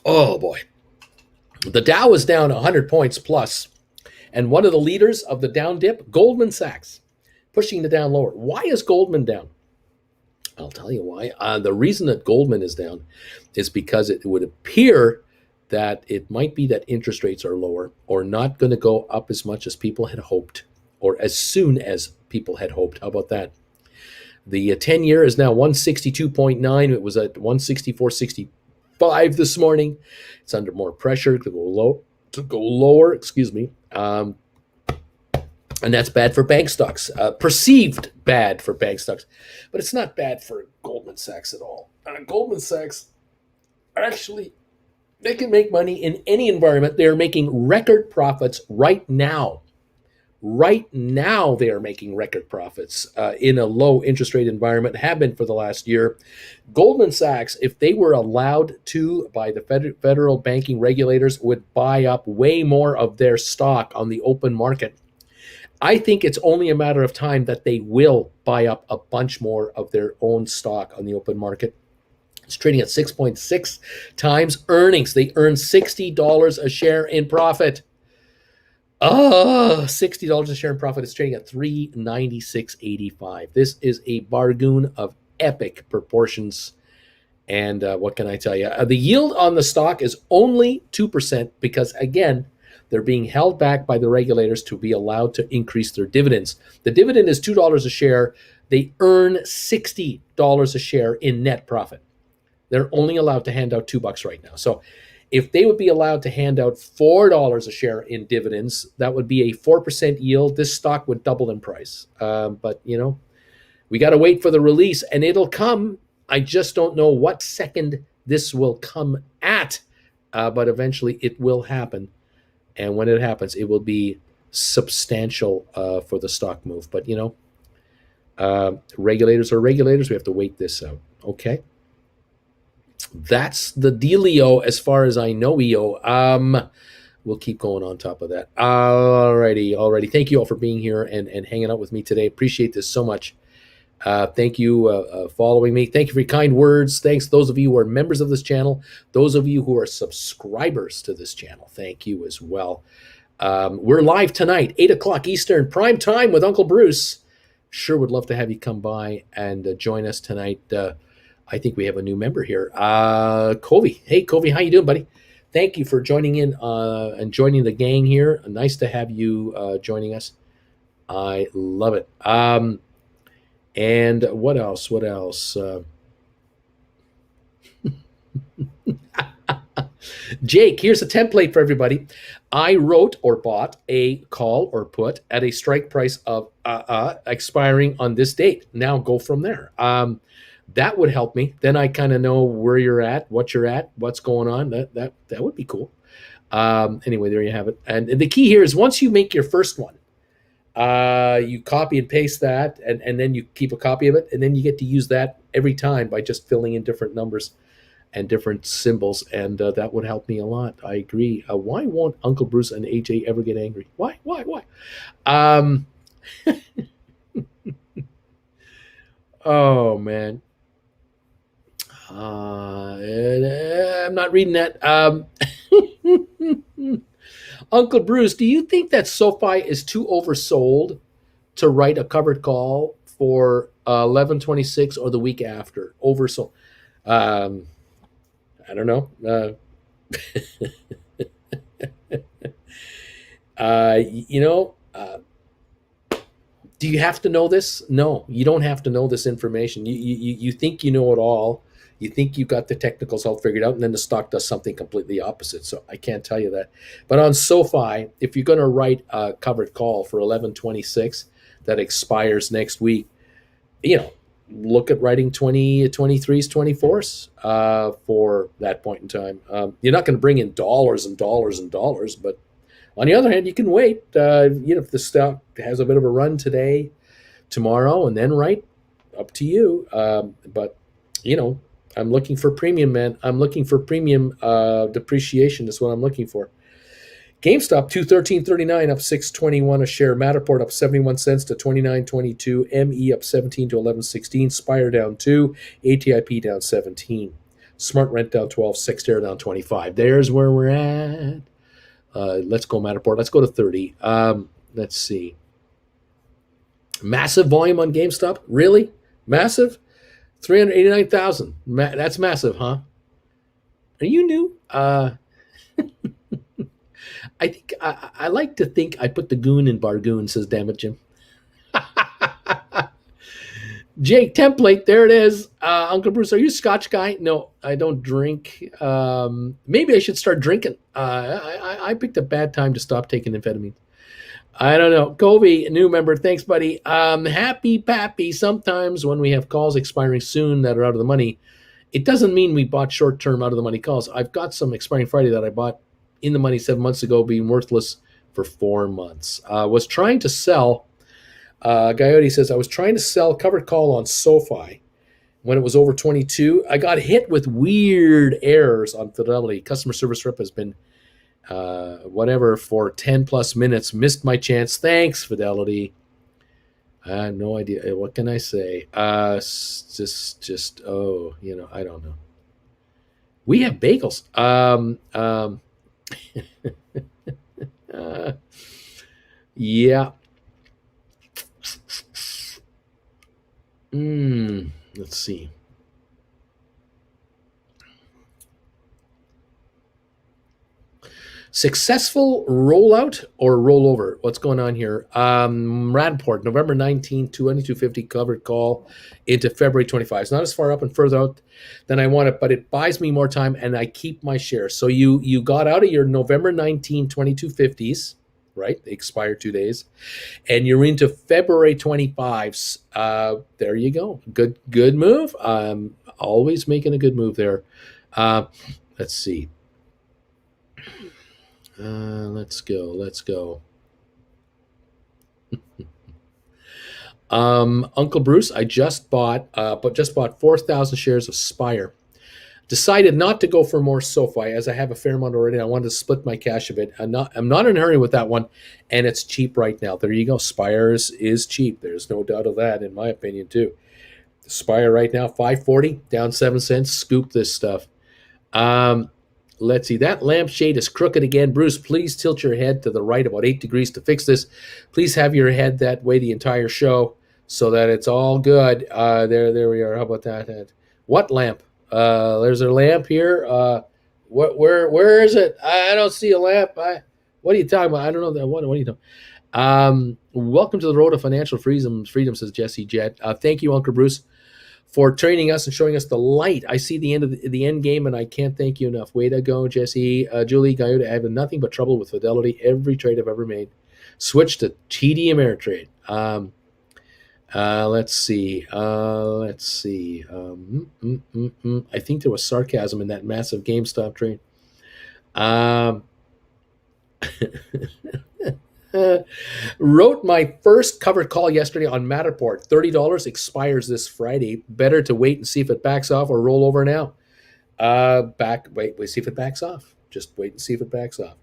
Oh, boy. The Dow is down 100 points plus, and one of the leaders of the down dip, Goldman Sachs, pushing the down lower. Why is Goldman down? I'll tell you why. The reason that Goldman is down is because it would appear that it might be that interest rates are lower or not going to go up as much as people had hoped, or as soon as people had hoped. How about that? The 10-year is now 162.9. It was at 164.65 this morning. It's under more pressure to go lower. Excuse me. And that's bad for bank stocks. Perceived bad for bank stocks, but it's not bad for Goldman Sachs at all. Goldman Sachs, actually, they can make money in any environment. They are making record profits right now. Right now, they are making record profits in a low interest rate environment, have been for the last year. Goldman Sachs, if they were allowed to by the federal banking regulators, would buy up way more of their stock on the open market. I think it's only a matter of time that they will buy up a bunch more of their own stock on the open market. It's trading at 6.6 times earnings. They earn $60 a share in profit. $60 a share in profit. It's trading at $396.85. This is a bargain of epic proportions. And what can I tell you? The yield on the stock is only 2% because, again, they're being held back by the regulators to be allowed to increase their dividends. The dividend is $2 a share. They earn $60 a share in net profit. They're only allowed to hand out $2 right now. So If they would be allowed to hand out $4 a share in dividends, that would be a 4% yield. This stock would double in price. But, we got to wait for the release, and it'll come. I just don't know what second this will come at, but eventually it will happen. And when it happens, it will be substantial for the stock move. But, regulators are regulators. We have to wait this out. Okay. That's the dealio as far as I know, EO. We'll keep going on top of that. Alrighty. Thank you all for being here and hanging out with me today. Appreciate this so much. Thank you following me. Thank you for your kind words. Thanks those of you who are members of this channel. Those of you who are subscribers to this channel, thank you as well. We're live tonight, 8 o'clock Eastern, prime time with Uncle Bruce. Sure would love to have you come by and join us tonight. I think we have a new member here, Covey. Hey, Covey, how you doing, buddy? Thank you for joining in and joining the gang here. Nice to have you joining us. I love it. And what else? Jake, here's a template for everybody. I wrote or bought a call or put at a strike price of expiring on this date. Now go from there. That would help me. Then I kind of know where you're at, what you're at, what's going on. That would be cool. Anyway, there you have it. And the key here is once you make your first one, you copy and paste that, and then you keep a copy of it, and then you get to use that every time by just filling in different numbers and different symbols, and that would help me a lot. I agree. Why won't Uncle Bruce and AJ ever get angry? Why? Oh, man. I'm not reading that. Uncle Bruce, do you think that SoFi is too oversold to write a covered call for 11/26 or the week after? Oversold. I don't know. Do you have to know this? No, you don't have to know this information. You think you know it all. You think you got the technicals all figured out, and then the stock does something completely opposite. So I can't tell you that. But on SoFi, if you're going to write a covered call for 11/26 that expires next week, look at writing 2023s, 24s for that point in time. You're not going to bring in dollars and dollars and dollars, but on the other hand, you can wait. If the stock has a bit of a run today, tomorrow, and then write, up to you. But I'm looking for premium, man. I'm looking for premium depreciation. Is what I'm looking for. GameStop 213.39 up 6.21 a share. Matterport up 71 cents to 29.22. ME up 17 to 11.16. Spire down 2. ATIP down 17. Smart Rent down 12. Sextera down 25. There's where we're at. Let's go Matterport. Let's go to 30. Let's see. Massive volume on GameStop. Really? Massive? 389,000. That's massive, huh? Are you new? I think I like to think I put the goon in Bargoon, says damn it, Jim. Jake, template, there it is. Uncle Bruce, are you a Scotch guy? No, I don't drink. Maybe I should start drinking. I picked a bad time to stop taking amphetamines. I don't know. Kobe, new member, thanks, buddy. Happy Pappy, sometimes when we have calls expiring soon that are out of the money, it doesn't mean we bought short-term out of the money calls. I've got some expiring Friday that I bought in the money 7 months ago, being worthless for 4 months. Was trying to sell. Coyote says, I was trying to sell covered call on SoFi when it was over 22. I got hit with weird errors on Fidelity. Customer service rep has been whatever for 10 plus minutes. Missed my chance. Thanks, Fidelity. I have no idea. What can I say? I don't know. We have bagels. Yeah. Let's see. Successful rollout or rollover? What's going on here? Matterport, November 19th, 2250 covered call into February 25. It's not as far up and further out than I want it, but it buys me more time and I keep my share. So you got out of your November 19, 2250s, right? They expire 2 days. And you're into February 25s. There you go. Good move. Always making a good move there. Let's see. Let's go. Uncle Bruce, I just bought 4,000 shares of Spire. Decided not to go for more SoFi as I have a fair amount already. I wanted to split my cash a bit. I'm not in a hurry with that one, and it's cheap right now. There you go. Spire is cheap. There's no doubt of that, in my opinion, too. Spire right now, 540, down 7 cents. Scoop this stuff. Let's see. That lampshade is crooked again. Bruce, please tilt your head to the right about 8 degrees to fix this. Please have your head that way the entire show so that it's all good. There we are. How about that? What lamp? There's a lamp here. Where is it? I don't see a lamp. What are you talking about? I don't know that. What are you talking? Welcome to the road to financial freedom, says Jesse Jett. Thank you, Uncle Bruce, for training us and showing us the light. I see the end of the end game, and I can't thank you enough. Way to go, Jesse. Julie Guyota, I have nothing but trouble with Fidelity. Every trade I've ever made. Switch to TD Ameritrade. Let's see. I think there was sarcasm in that massive GameStop trade. Wrote my first covered call yesterday on Matterport. $30 expires this Friday. Better to wait and see if it backs off or roll over now. Wait, see if it backs off. Just wait and see if it backs off.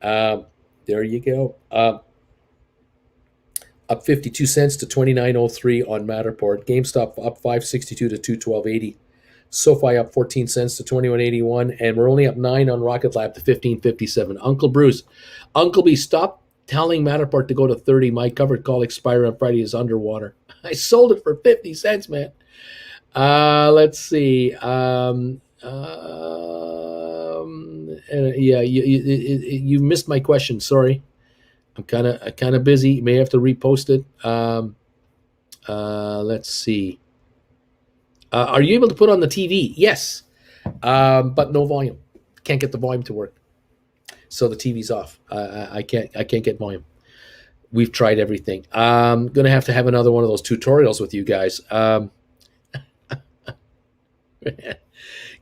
There you go. Up 52 cents to 29.03 on Matterport. GameStop up 562 to 212.80. SoFi up 14 cents to 21.81, and we're only up 9 on Rocket Lab to 15.57. Uncle Bruce, Uncle B, stop telling Matterport to go to 30. My covered call expiry on Friday is underwater. I sold it for 50 cents, man. Let's see. You missed my question. Sorry. I'm kind of busy. You may have to repost it. Let's see. Are you able to put on the TV? Yes, but no volume. Can't get the volume to work, so the TV's off. I can't get volume. We've tried everything. I'm gonna have to have another one of those tutorials with you guys.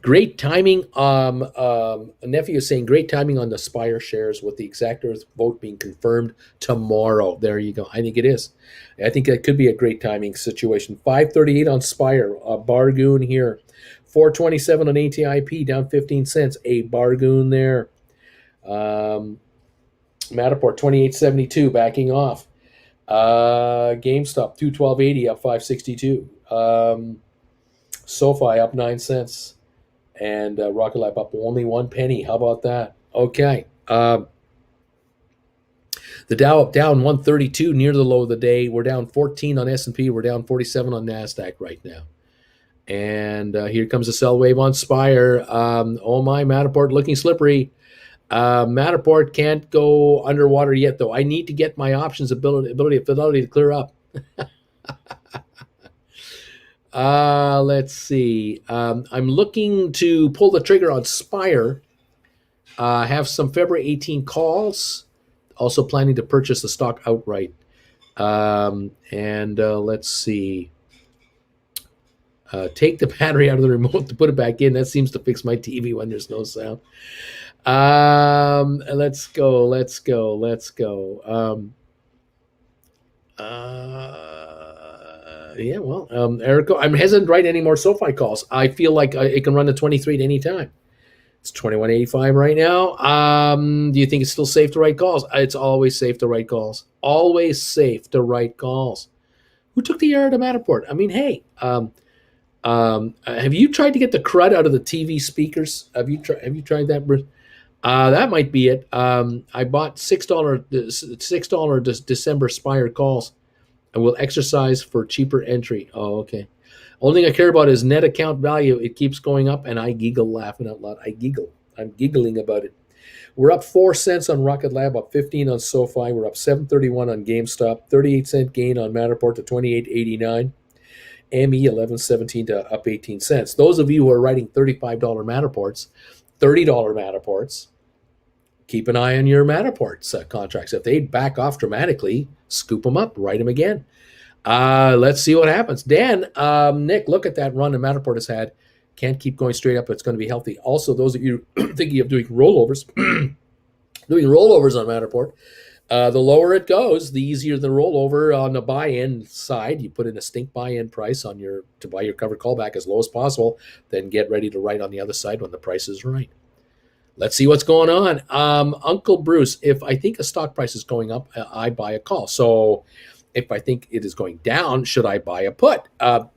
Great timing. Nephew is saying great timing on the Spire shares with the exact Earth vote being confirmed tomorrow. There you go. I think it is. I think that could be a great timing situation. 538 on Spire, a bargain here. 427 on ATIP, down 15 cents. A bargain there. Matterport 2872 backing off. GameStop 212.80 up 562. SoFi up 9 cents. And Rocket Lab up only 1 penny. How about that? Okay. The Dow up down 132 near the low of the day. We're down 14 on S&P. We're down 47 on NASDAQ right now. And here comes a sell wave on Spire. Oh my, Matterport looking slippery. Matterport can't go underwater yet, though. I need to get my options ability of Fidelity to clear up. Let's see. I'm looking to pull the trigger on Spire. Have some February 18 calls. Also planning to purchase the stock outright. Let's see. Take the battery out of the remote to put it back in. That seems to fix my TV when there's no sound. Let's go. Eric, I'm hesitant to write any more SoFi calls. I feel like it can run to 23 at any time. It's 21.85 right now. Do you think it's still safe to write calls? It's always safe to write calls. Always safe to write calls. Who took the error to Matterport? I mean, hey, have you tried to get the crud out of the TV speakers? Have you tried that, Bruce? That might be it. I bought $6 December Spire calls. And will exercise for cheaper entry. Oh, okay. Only thing I care about is net account value. It keeps going up, and I giggle laughing out loud. I giggle. I'm giggling about it. We're up 4 cents on Rocket Lab, up 15 on SoFi. We're up 7.31 on GameStop, 38-cent gain on Matterport to 28.89. ME 11.17 to up 18 cents. Those of you who are writing $35 Matterports, $30 Matterports, keep an eye on your Matterports contracts. If they back off dramatically, scoop them up, write them again. Let's see what happens. Dan, Nick, look at that run that Matterport has had. Can't keep going straight up. It's going to be healthy. Also, those of you thinking of doing rollovers, on Matterport, the lower it goes, the easier the rollover on the buy-in side. You put in a stink buy-in price to buy your covered callback as low as possible, then get ready to write on the other side when the price is right. Let's see what's going on. Uncle Bruce, if I think a stock price is going up, I buy a call. So if I think it is going down, should I buy a put?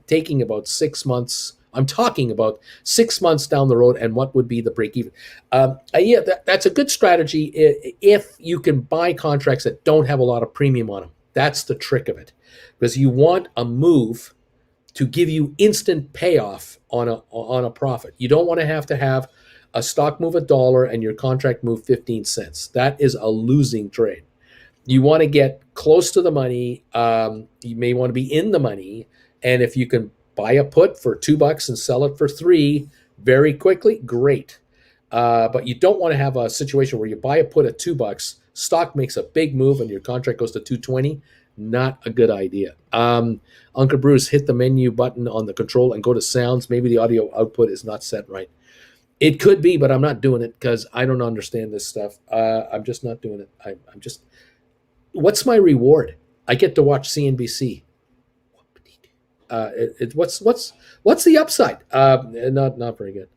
Taking about 6 months. I'm talking about 6 months down the road, and what would be the break even. That's a good strategy if you can buy contracts that don't have a lot of premium on them. That's the trick of it, because you want a move to give you instant payoff on a profit. You don't want to have a stock move $1 and your contract move 15 cents. That is a losing trade. You want to get close to the money. You may want to be in the money, and if you can buy a put for $2 and sell it for $3 very quickly, great. But you don't want to have a situation where you buy a put at $2, stock makes a big move, and your contract goes to $2.20. Not a good idea. Uncle Bruce, hit the menu button on the control and go to sounds. Maybe the audio output is not set right. It could be, but I'm not doing it because I don't understand this stuff. I'm just not doing it. I'm just. What's my reward? I get to watch CNBC. What's the upside? Not very good.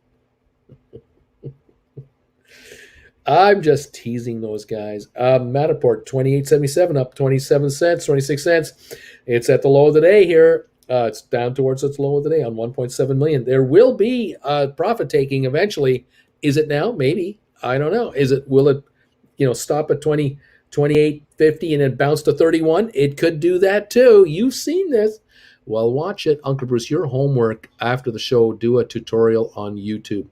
I'm just teasing those guys. Matterport 28.77 up 27 cents, 26 cents. It's at the low of the day here. It's down towards its low of the day on 1.7 million. There will be profit taking eventually. Is it now? Maybe. I don't know. Will it stop at 28.50 and then bounce to 31? It could do that too. You've seen this. Well, watch it. Uncle Bruce, your homework after the show, do a tutorial on YouTube.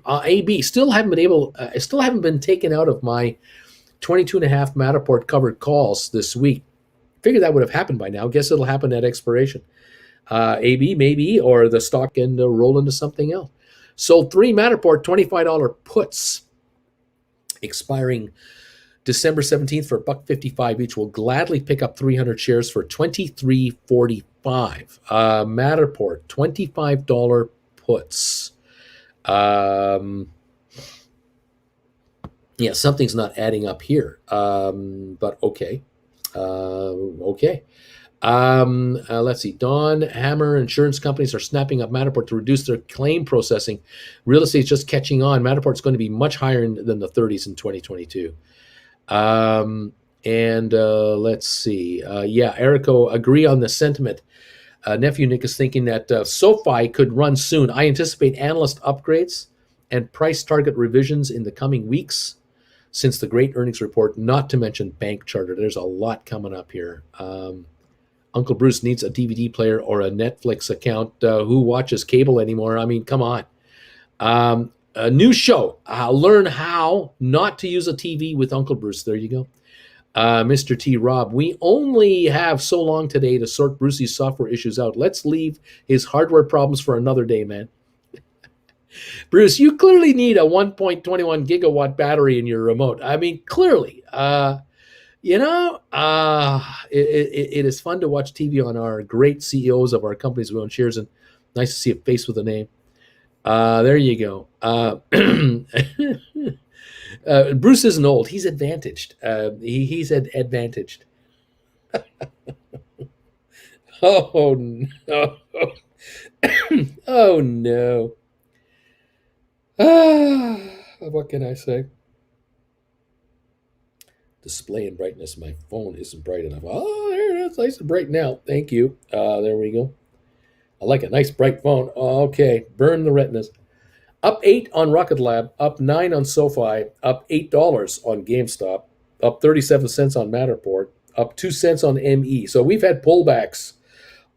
AB, still haven't been taken out of my 22.5 Matterport covered calls this week. Figured that would have happened by now. Guess it'll happen at expiration. AB, maybe, or the stock can roll into something else. Sold 3 Matterport $25 puts expiring December 17th for $1.55 each. Will gladly pick up 300 shares for $23.45. Matterport, $25 puts. Something's not adding up here. But okay. Okay. Let's see. Dawn Hammer insurance companies are snapping up Matterport to reduce their claim processing. Real estate's just catching on. Matterport's going to be much higher than the 30s in 2022. Let's see. Erico, agree on the sentiment. Nephew Nick is thinking that SoFi could run soon. I anticipate analyst upgrades and price target revisions in the coming weeks since the great earnings report, not to mention bank charter. There's a lot coming up here. Uncle Bruce needs a DVD player or a Netflix account. Who watches cable anymore? I mean, come on. A new show. Learn how not to use a TV with Uncle Bruce. There you go. Mr. T. Rob, we only have so long today to sort Brucey's software issues out. Let's leave his hardware problems for another day, man. Bruce, you clearly need a 1.21 gigawatt battery in your remote. I mean, clearly. It is fun to watch TV on our great CEOs of our companies we own shares in. Nice to see a face with a name. There you go. Bruce isn't old. He's advantaged. He's advantaged. Oh, no. Oh, no. What can I say? Display and brightness. My phone isn't bright enough. Oh, there, that's nice and bright now. Thank you. There we go. I like a nice bright phone. Okay, burn the retinas. Up 8 on Rocket Lab, up 9 on SoFi, up $8 on GameStop, up 37 cents on Matterport, up 2 cents on ME. So we've had pullbacks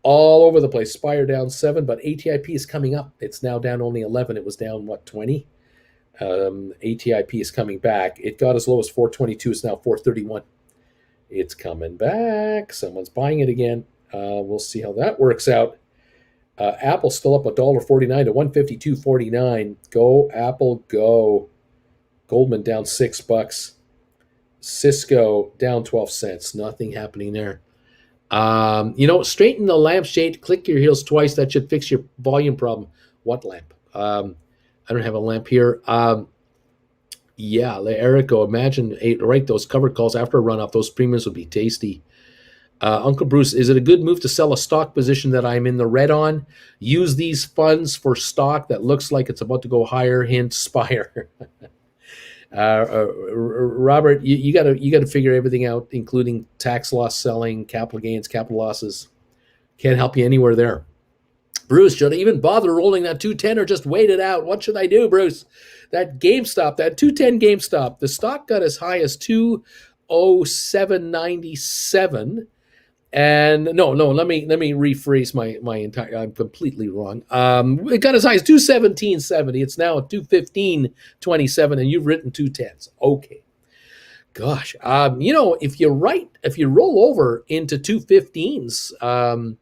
all over the place. Spire down 7, but ATIP is coming up. It's now down only 11. It was down, 20? ATIP is coming back. It got as low as 422. It's now 431. It's coming back. Someone's buying it again. We'll see how that works out. Apple still up $1.49 to 152.49. Go Apple, go. Goldman down $6. Cisco down 12 cents. Nothing happening there. Straighten the lampshade. Click your heels twice. That should fix your volume problem. What lamp? I don't have a lamp here. Yeah, Erico, imagine, right, those covered calls after a runoff. Those premiums would be tasty. Uncle Bruce, is it a good move to sell a stock position that I'm in the red on? Use these funds for stock that looks like it's about to go higher. Hint, Spire. Robert, you got to figure everything out, including tax loss selling, capital gains, capital losses. Can't help you anywhere there. Bruce, should I even bother rolling that 210 or just wait it out? What should I do, Bruce? That GameStop, that 210 GameStop, the stock got as high as 207.97. And no, let me rephrase my entire. I'm completely wrong. It got as high as 217.70. It's now at 215.27, and you've written 210s. Okay, gosh, if you roll over into 215s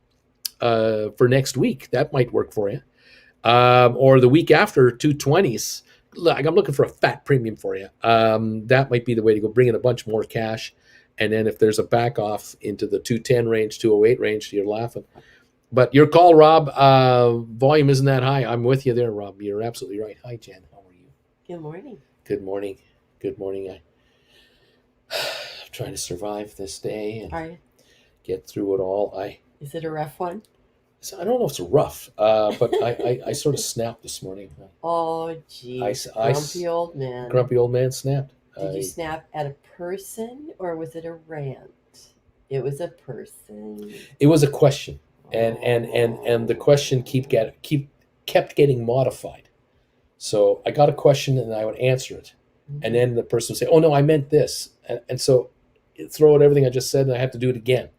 for next week, that might work for you, or the week after 220s. Like, I'm looking for a fat premium for you. That might be the way to go. Bring in a bunch more cash. And then if there's a back off into the 210 range, 208 range, you're laughing. But your call, Rob, volume isn't that high. I'm with you there, Rob. You're absolutely right. Hi, Jen. How are you? Good morning. Good morning. Good morning. I'm trying to survive this day and get through it all. Is it a rough one? I don't know if it's rough, but I sort of snapped this morning. Oh, geez. Grumpy old man. Grumpy old man snapped. Did you snap at a person or was it a rant? It was a person. It was a question, and the question kept getting modified. So I got a question and I would answer it, and then the person would say, "Oh no, I meant this," and so throw out everything I just said, and I have to do it again,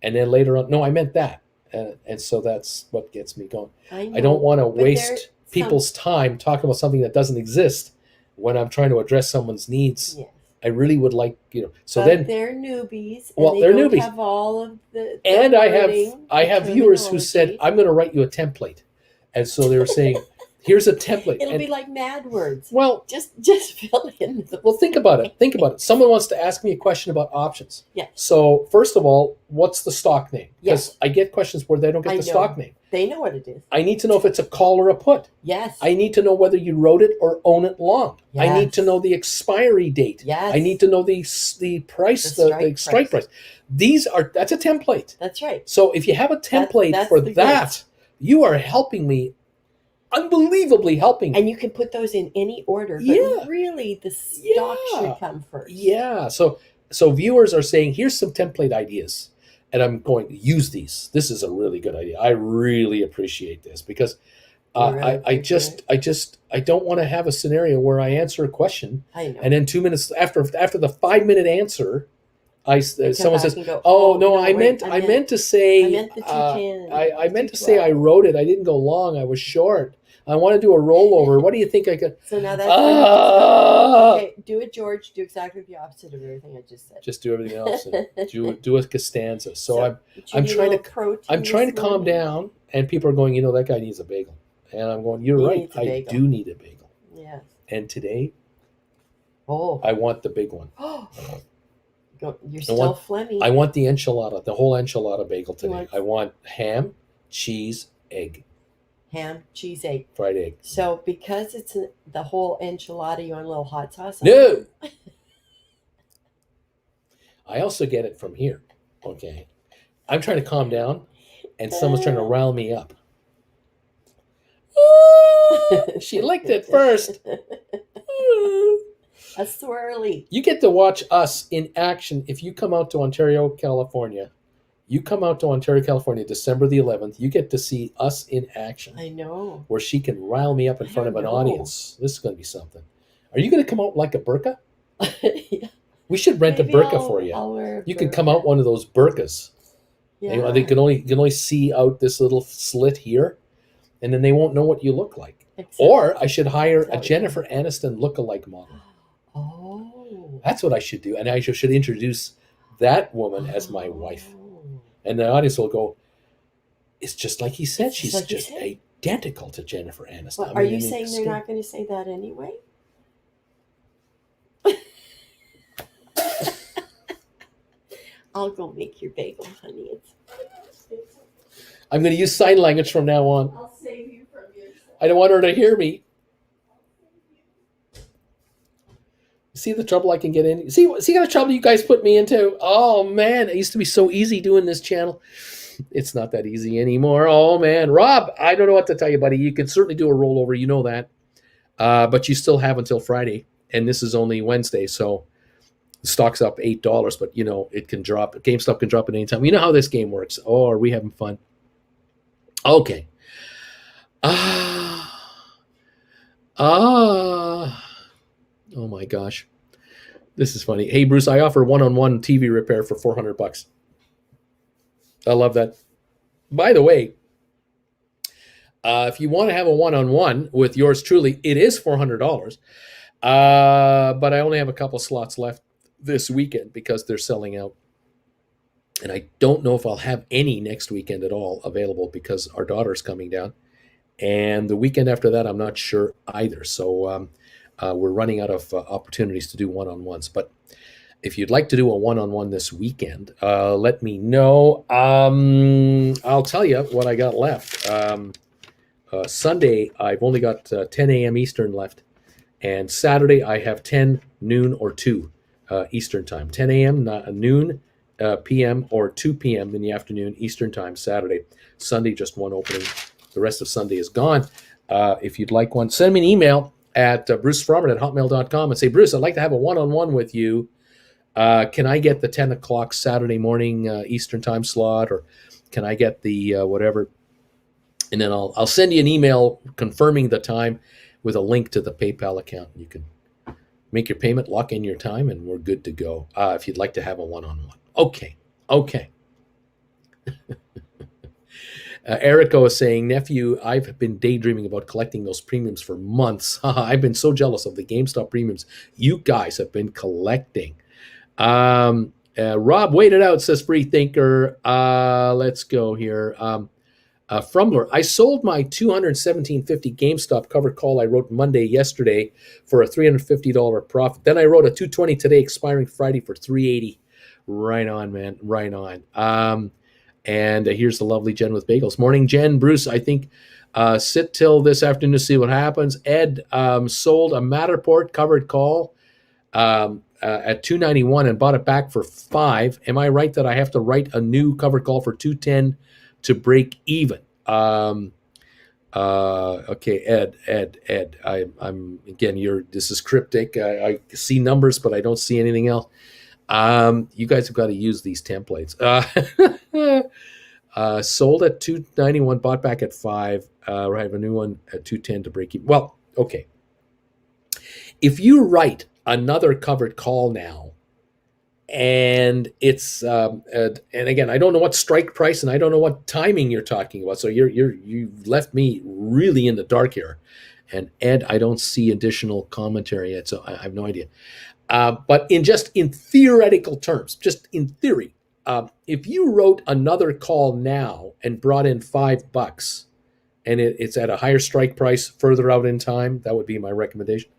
and then later on, no, I meant that, and so that's what gets me going. I don't want to waste people's time talking about something that doesn't exist when I'm trying to address someone's needs. Yes. I really would like, so but then they're newbies. And they're newbies. Have all of the and I have viewers who said, I'm going to write you a template. And so they were saying, here's a template. It'll be like mad words. Well, just fill in. Think about it. Someone wants to ask me a question about options. Yeah. So first of all, what's the stock name? Because yes. I get questions where they don't get the stock name. They know what it is. I need to know if it's a call or a put. Yes. I need to know whether you wrote it or own it long. Yes. I need to know the expiry date. Yes. I need to know the price, the strike price. That's a template. That's right. So if you have a template for that, you are helping me, unbelievably helping me. And you can put those in any order, but really the stock should come first. Yeah. So viewers are saying, here's some template ideas. And I'm going to use these. This is a really good idea. I really appreciate this because I don't want to have a scenario where I answer a question and then 2 minutes after the 5-minute answer, someone says, go, I meant to say I meant to say I wrote it. I didn't go long. I was short. I want to do a rollover. What do you think I could? So now that's okay. Do it, George. Do exactly the opposite of everything I just said. Just do everything else. do a Costanza. So I'm trying to calm down, and people are going, that guy needs a bagel, and I'm going, you're right. I do need a bagel. Yes. And today, I want the big one. You're still Fleming. I want the enchilada, the whole enchilada bagel today. I want ham, cheese, egg. Ham, cheese, egg. Fried egg. So because it's the whole enchilada, you want a little hot sauce? No! I also get it from here. Okay. I'm trying to calm down, and someone's trying to rile me up. She licked it first. A swirly. You get to watch us in action if you come out to Ontario, California. December the 11th. You get to see us in action. I know. Where she can rile me up in front of an audience. This is going to be something. Are you going to come out like a burqa? Yeah. We should rent a burqa for you. You can come out one of those burqas. Yeah. They can only see out this little slit here, and then they won't know what you look like. Except Or I should hire a tell you. Jennifer Aniston lookalike model. Oh. That's what I should do. And I should introduce that woman as my wife. Oh. And the audience will go, it's just like he said. It's just She's like you just said. identical to Jennifer Aniston. Well, I are mean, you I mean, saying they're not going to say that anyway? I'll go make your bagel, honey. I'm going to use sign language from now on. I'll save you from yourself. I don't want her to hear me. See the trouble I can get in? See the trouble you guys put me into? Oh, man. It used to be so easy doing this channel. It's not that easy anymore. Oh, man. Rob, I don't know what to tell you, buddy. You can certainly do a rollover. You know that. But you still have until Friday. And this is only Wednesday. So the stock's up $8. But, you know, it can drop. GameStop can drop at any time. You know how this game works. Oh, are we having fun? Okay. Oh my gosh. This is funny. Hey, Bruce, I offer one-on-one TV repair for $400. I love that. By the way, if you want to have a one-on-one with yours truly, it is $400. But I only have a couple slots left this weekend because they're selling out. And I don't know if I'll have any next weekend at all available because our daughter's coming down. And the weekend after that, I'm not sure either. So we're running out of opportunities to do one-on-ones. But if you'd like to do a one-on-one this weekend, let me know. I'll tell you what I got left. Sunday, I've only got 10 a.m. Eastern left. And Saturday, I have 10, noon, or 2 Eastern time. 10 a.m., noon, p.m., or 2 p.m. in the afternoon Eastern time Saturday. Sunday, just one opening. The rest of Sunday is gone. If you'd like one, send me an email at brucefarmer@hotmail.com and say, Bruce, I'd like to have a one-on-one with you. Can I get the 10 o'clock Saturday morning Eastern time slot, or can I get the whatever? And then I'll send you an email confirming the time with a link to the PayPal account. You can make your payment, lock in your time, and we're good to go if you'd like to have a one-on-one. Okay. Erico is saying, nephew, I've been daydreaming about collecting those premiums for months. I've been so jealous of the GameStop premiums you guys have been collecting. Rob, wait it out, says Free Thinker. Let's go here. Frumler, I sold my $217.50 GameStop covered call I wrote Monday yesterday for a $350 profit. Then I wrote a $220 today expiring Friday for $380. Right on, man. Right on. And here's the lovely Jen with bagels. Morning, Jen. Bruce, I think sit till this afternoon to see what happens. Ed sold a Matterport covered call at $291 and bought it back for $5. Am I right that I have to write a new covered call for $210 to break even? Okay, Ed. I'm again. This is cryptic. I see numbers, but I don't see anything else. You guys have got to use these templates. Sold at $291, bought back at $5. I have a new one at $210 to break even. Well, okay. If you write another covered call now, and it's and again, I don't know what strike price and I don't know what timing you're talking about. So you've left me really in the dark here. And Ed, I don't see additional commentary yet, so I have no idea. But in theoretical terms, just in theory, if you wrote another call now and brought in $5 and it's at a higher strike price further out in time, that would be my recommendation.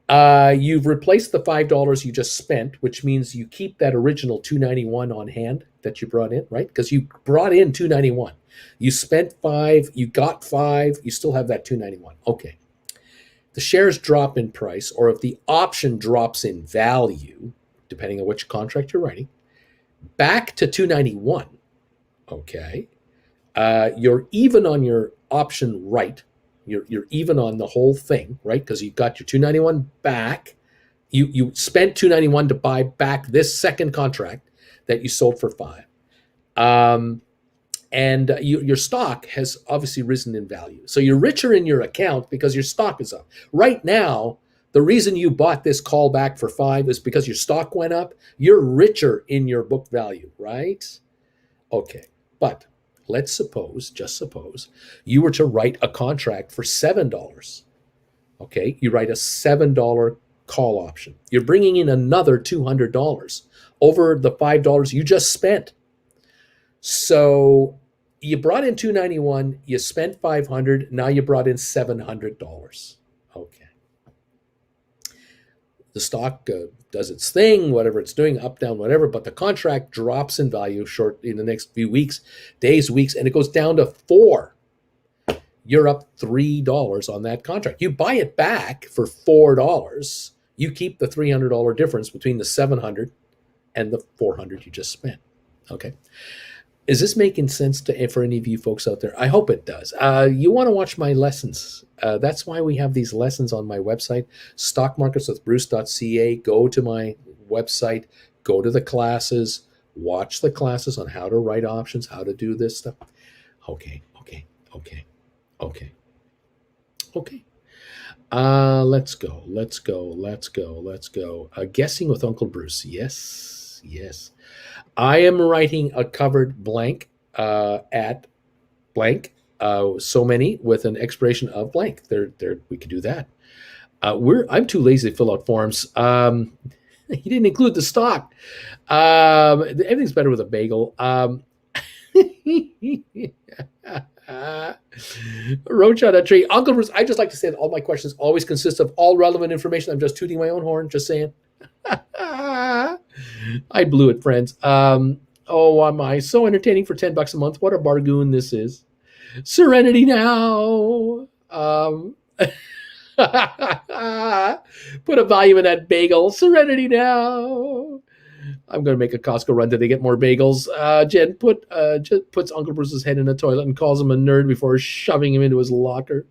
You've replaced the $5 you just spent, which means you keep that original $291 on hand that you brought in, right? Because you brought in $291. You spent $5, you got $5, you still have that $291. Okay. The shares drop in price, or if the option drops in value, depending on which contract you're writing, back to $291. Okay. You're even on your option right. You're even on the whole thing, right? Because you got your $291 back. You spent $291 to buy back this second contract that you sold for $5. And your stock has obviously risen in value. So you're richer in your account because your stock is up. Right now, the reason you bought this call back for $5 is because your stock went up. You're richer in your book value, right? Okay, but let's suppose, just suppose, you were to write a contract for $7. Okay, you write a $7 call option. You're bringing in another $200 over the $5 you just spent. So you brought in $291, you spent $500, now you brought in $700. Okay. The stock does its thing, whatever it's doing, up, down, whatever, but the contract drops in value short in the next few weeks, days, weeks, and it goes down to 4. You're up $3 on that contract. You buy it back for $4. You keep the $300 difference between the $700 and the $400 you just spent. Okay. Is this making sense for any of you folks out there? I hope it does. You want to watch my lessons. That's why we have these lessons on my website, stockmarketswithbruce.ca. Go to my website, go to the classes, watch the classes on how to write options, how to do this stuff. Okay. Let's go. Guessing with Uncle Bruce. Yes. I am writing a covered blank at blank, so many with an expiration of blank. There, we could do that. I'm too lazy to fill out forms. He didn't include the stock. Everything's better with a bagel. Roach on a tree. Uncle Bruce, I just like to say that all my questions always consist of all relevant information. I'm just tooting my own horn, just saying. I blew it, friends. Oh, am I so entertaining for $10 a month? What a bargain this is. Serenity now. Put a value in that bagel. Serenity now. I'm going to make a Costco run today to get more bagels. Jen puts Uncle Bruce's head in the toilet and calls him a nerd before shoving him into his locker.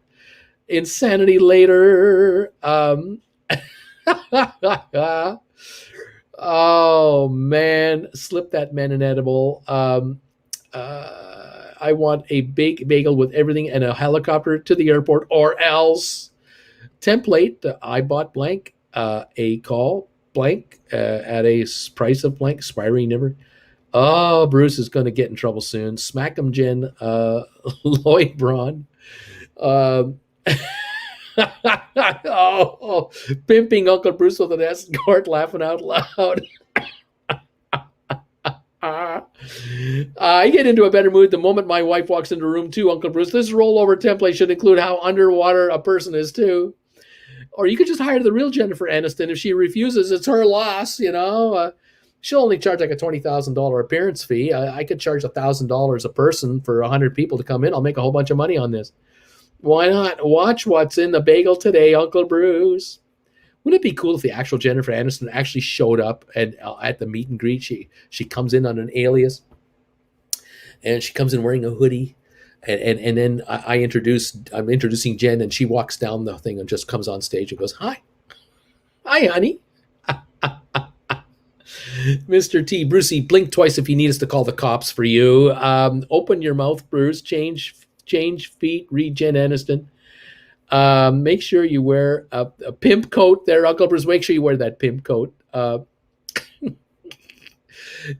Insanity later. Oh, man. Slip that man an edible. I want a big bagel with everything and a helicopter to the airport or else. Template, I bought blank, a call blank at a price of blank, expiring never. Oh, Bruce is going to get in trouble soon. Smack him, Jen. Lloyd Braun. Pimping Uncle Bruce with an escort, laughing out loud. I get into a better mood the moment my wife walks into room 2, Uncle Bruce. This rollover template should include how underwater a person is, too. Or you could just hire the real Jennifer Aniston. If she refuses, it's her loss, you know. She'll only charge like a $20,000 appearance fee. I could charge $1,000 a person for 100 people to come in. I'll make a whole bunch of money on this. Why not? Watch what's in the bagel today, Uncle Bruce. Wouldn't it be cool if the actual Jennifer Aniston actually showed up and at the meet and greet? She comes in on an alias, and she comes in wearing a hoodie, and then I'm introducing Jen, and she walks down the thing and just comes on stage and goes, "Hi, honey." Mr. T, Brucey, blink twice if you need us to call the cops for you. Open your mouth, Bruce. Change feet. Read Jen Aniston. Make sure you wear a pimp coat there, Uncle Bruce. Make sure you wear that pimp coat.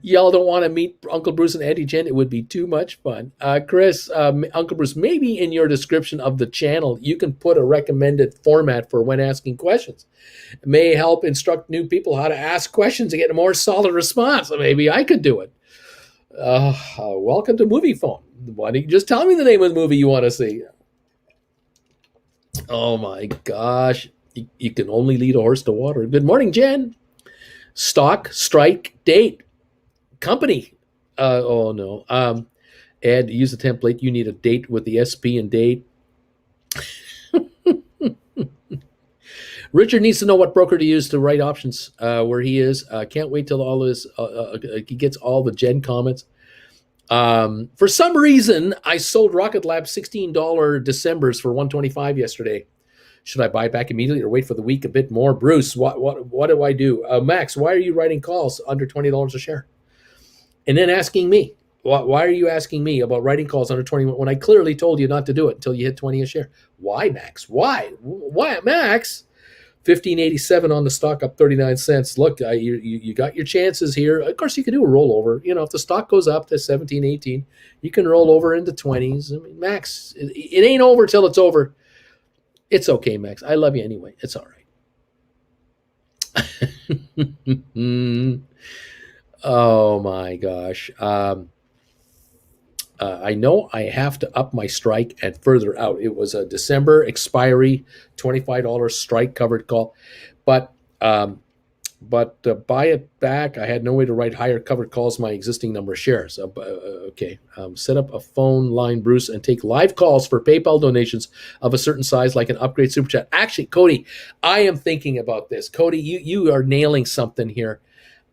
Y'all don't want to meet Uncle Bruce and Auntie Jen. It would be too much fun. Chris, Uncle Bruce, maybe in your description of the channel, you can put a recommended format for when asking questions. It may help instruct new people how to ask questions and get a more solid response. Maybe I could do it. Welcome to Movie Phone. Why don't you just tell me the name of the movie you want to see? Oh my gosh. You can only lead a horse to water. Good morning, Jen. Stock, strike, date, company. Oh no. Ed, use the template. You need a date with the SP and date. Richard needs to know what broker to use to write options where he is. Can't wait till all his he gets all the Jen comments. For some reason, I sold Rocket Lab $16 Decembers for $125 yesterday. Should I buy back immediately or wait for the week a bit more? Bruce, what do I do? Max, why are you writing calls under $20 a share? And then asking me, why are you asking me about writing calls under 20 when I clearly told you not to do it until you hit 20 a share? Why, Max? Why, Max? 15.87 on the stock, up 39 cents. Look, you got your chances here. Of course, you can do a rollover. If the stock goes up to 17, 18, you can roll over into 20s. I mean, Max, it ain't over till it's over. It's okay, Max. I love you anyway. It's all right. Oh my gosh. I know I have to up my strike and further out. It was a December expiry, $25 strike covered call, but to buy it back, I had no way to write higher covered calls my existing number of shares. Okay, set up a phone line, Bruce, and take live calls for PayPal donations of a certain size, like an upgrade super chat. Actually, Cody, I am thinking about this. Cody, you are nailing something here.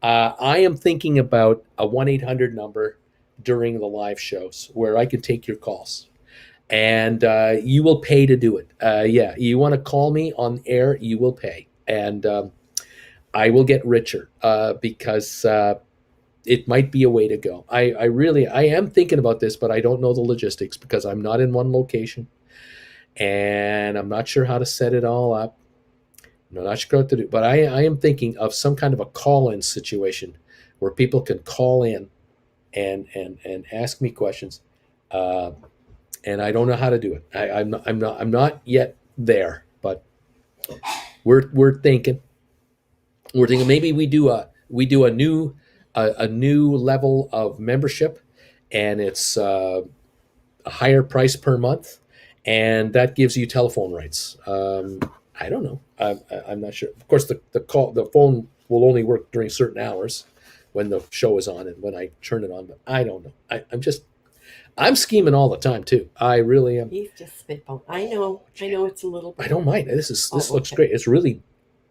I am thinking about a 1-800 number during the live shows where I can take your calls, and you will pay to do it. Yeah, you want to call me on air, you will pay, and I will get richer because it might be a way to go. I am thinking about this, but I don't know the logistics because I'm not in one location, and I'm not sure how to set it all up. I'm not sure what to do, but I am thinking of some kind of a call-in situation where people can call in and ask me questions, and I don't know how to do it. I'm not yet there, but we're thinking maybe we do a new level of membership, and it's a higher price per month, and that gives you telephone rights. I don't know. I'm not sure. Of course, the phone will only work during certain hours when the show is on and when I turn it on. But I don't know. I'm scheming all the time too. I really am. He's just spitball. I know it's a little. I don't mind. This looks okay. great. It's really.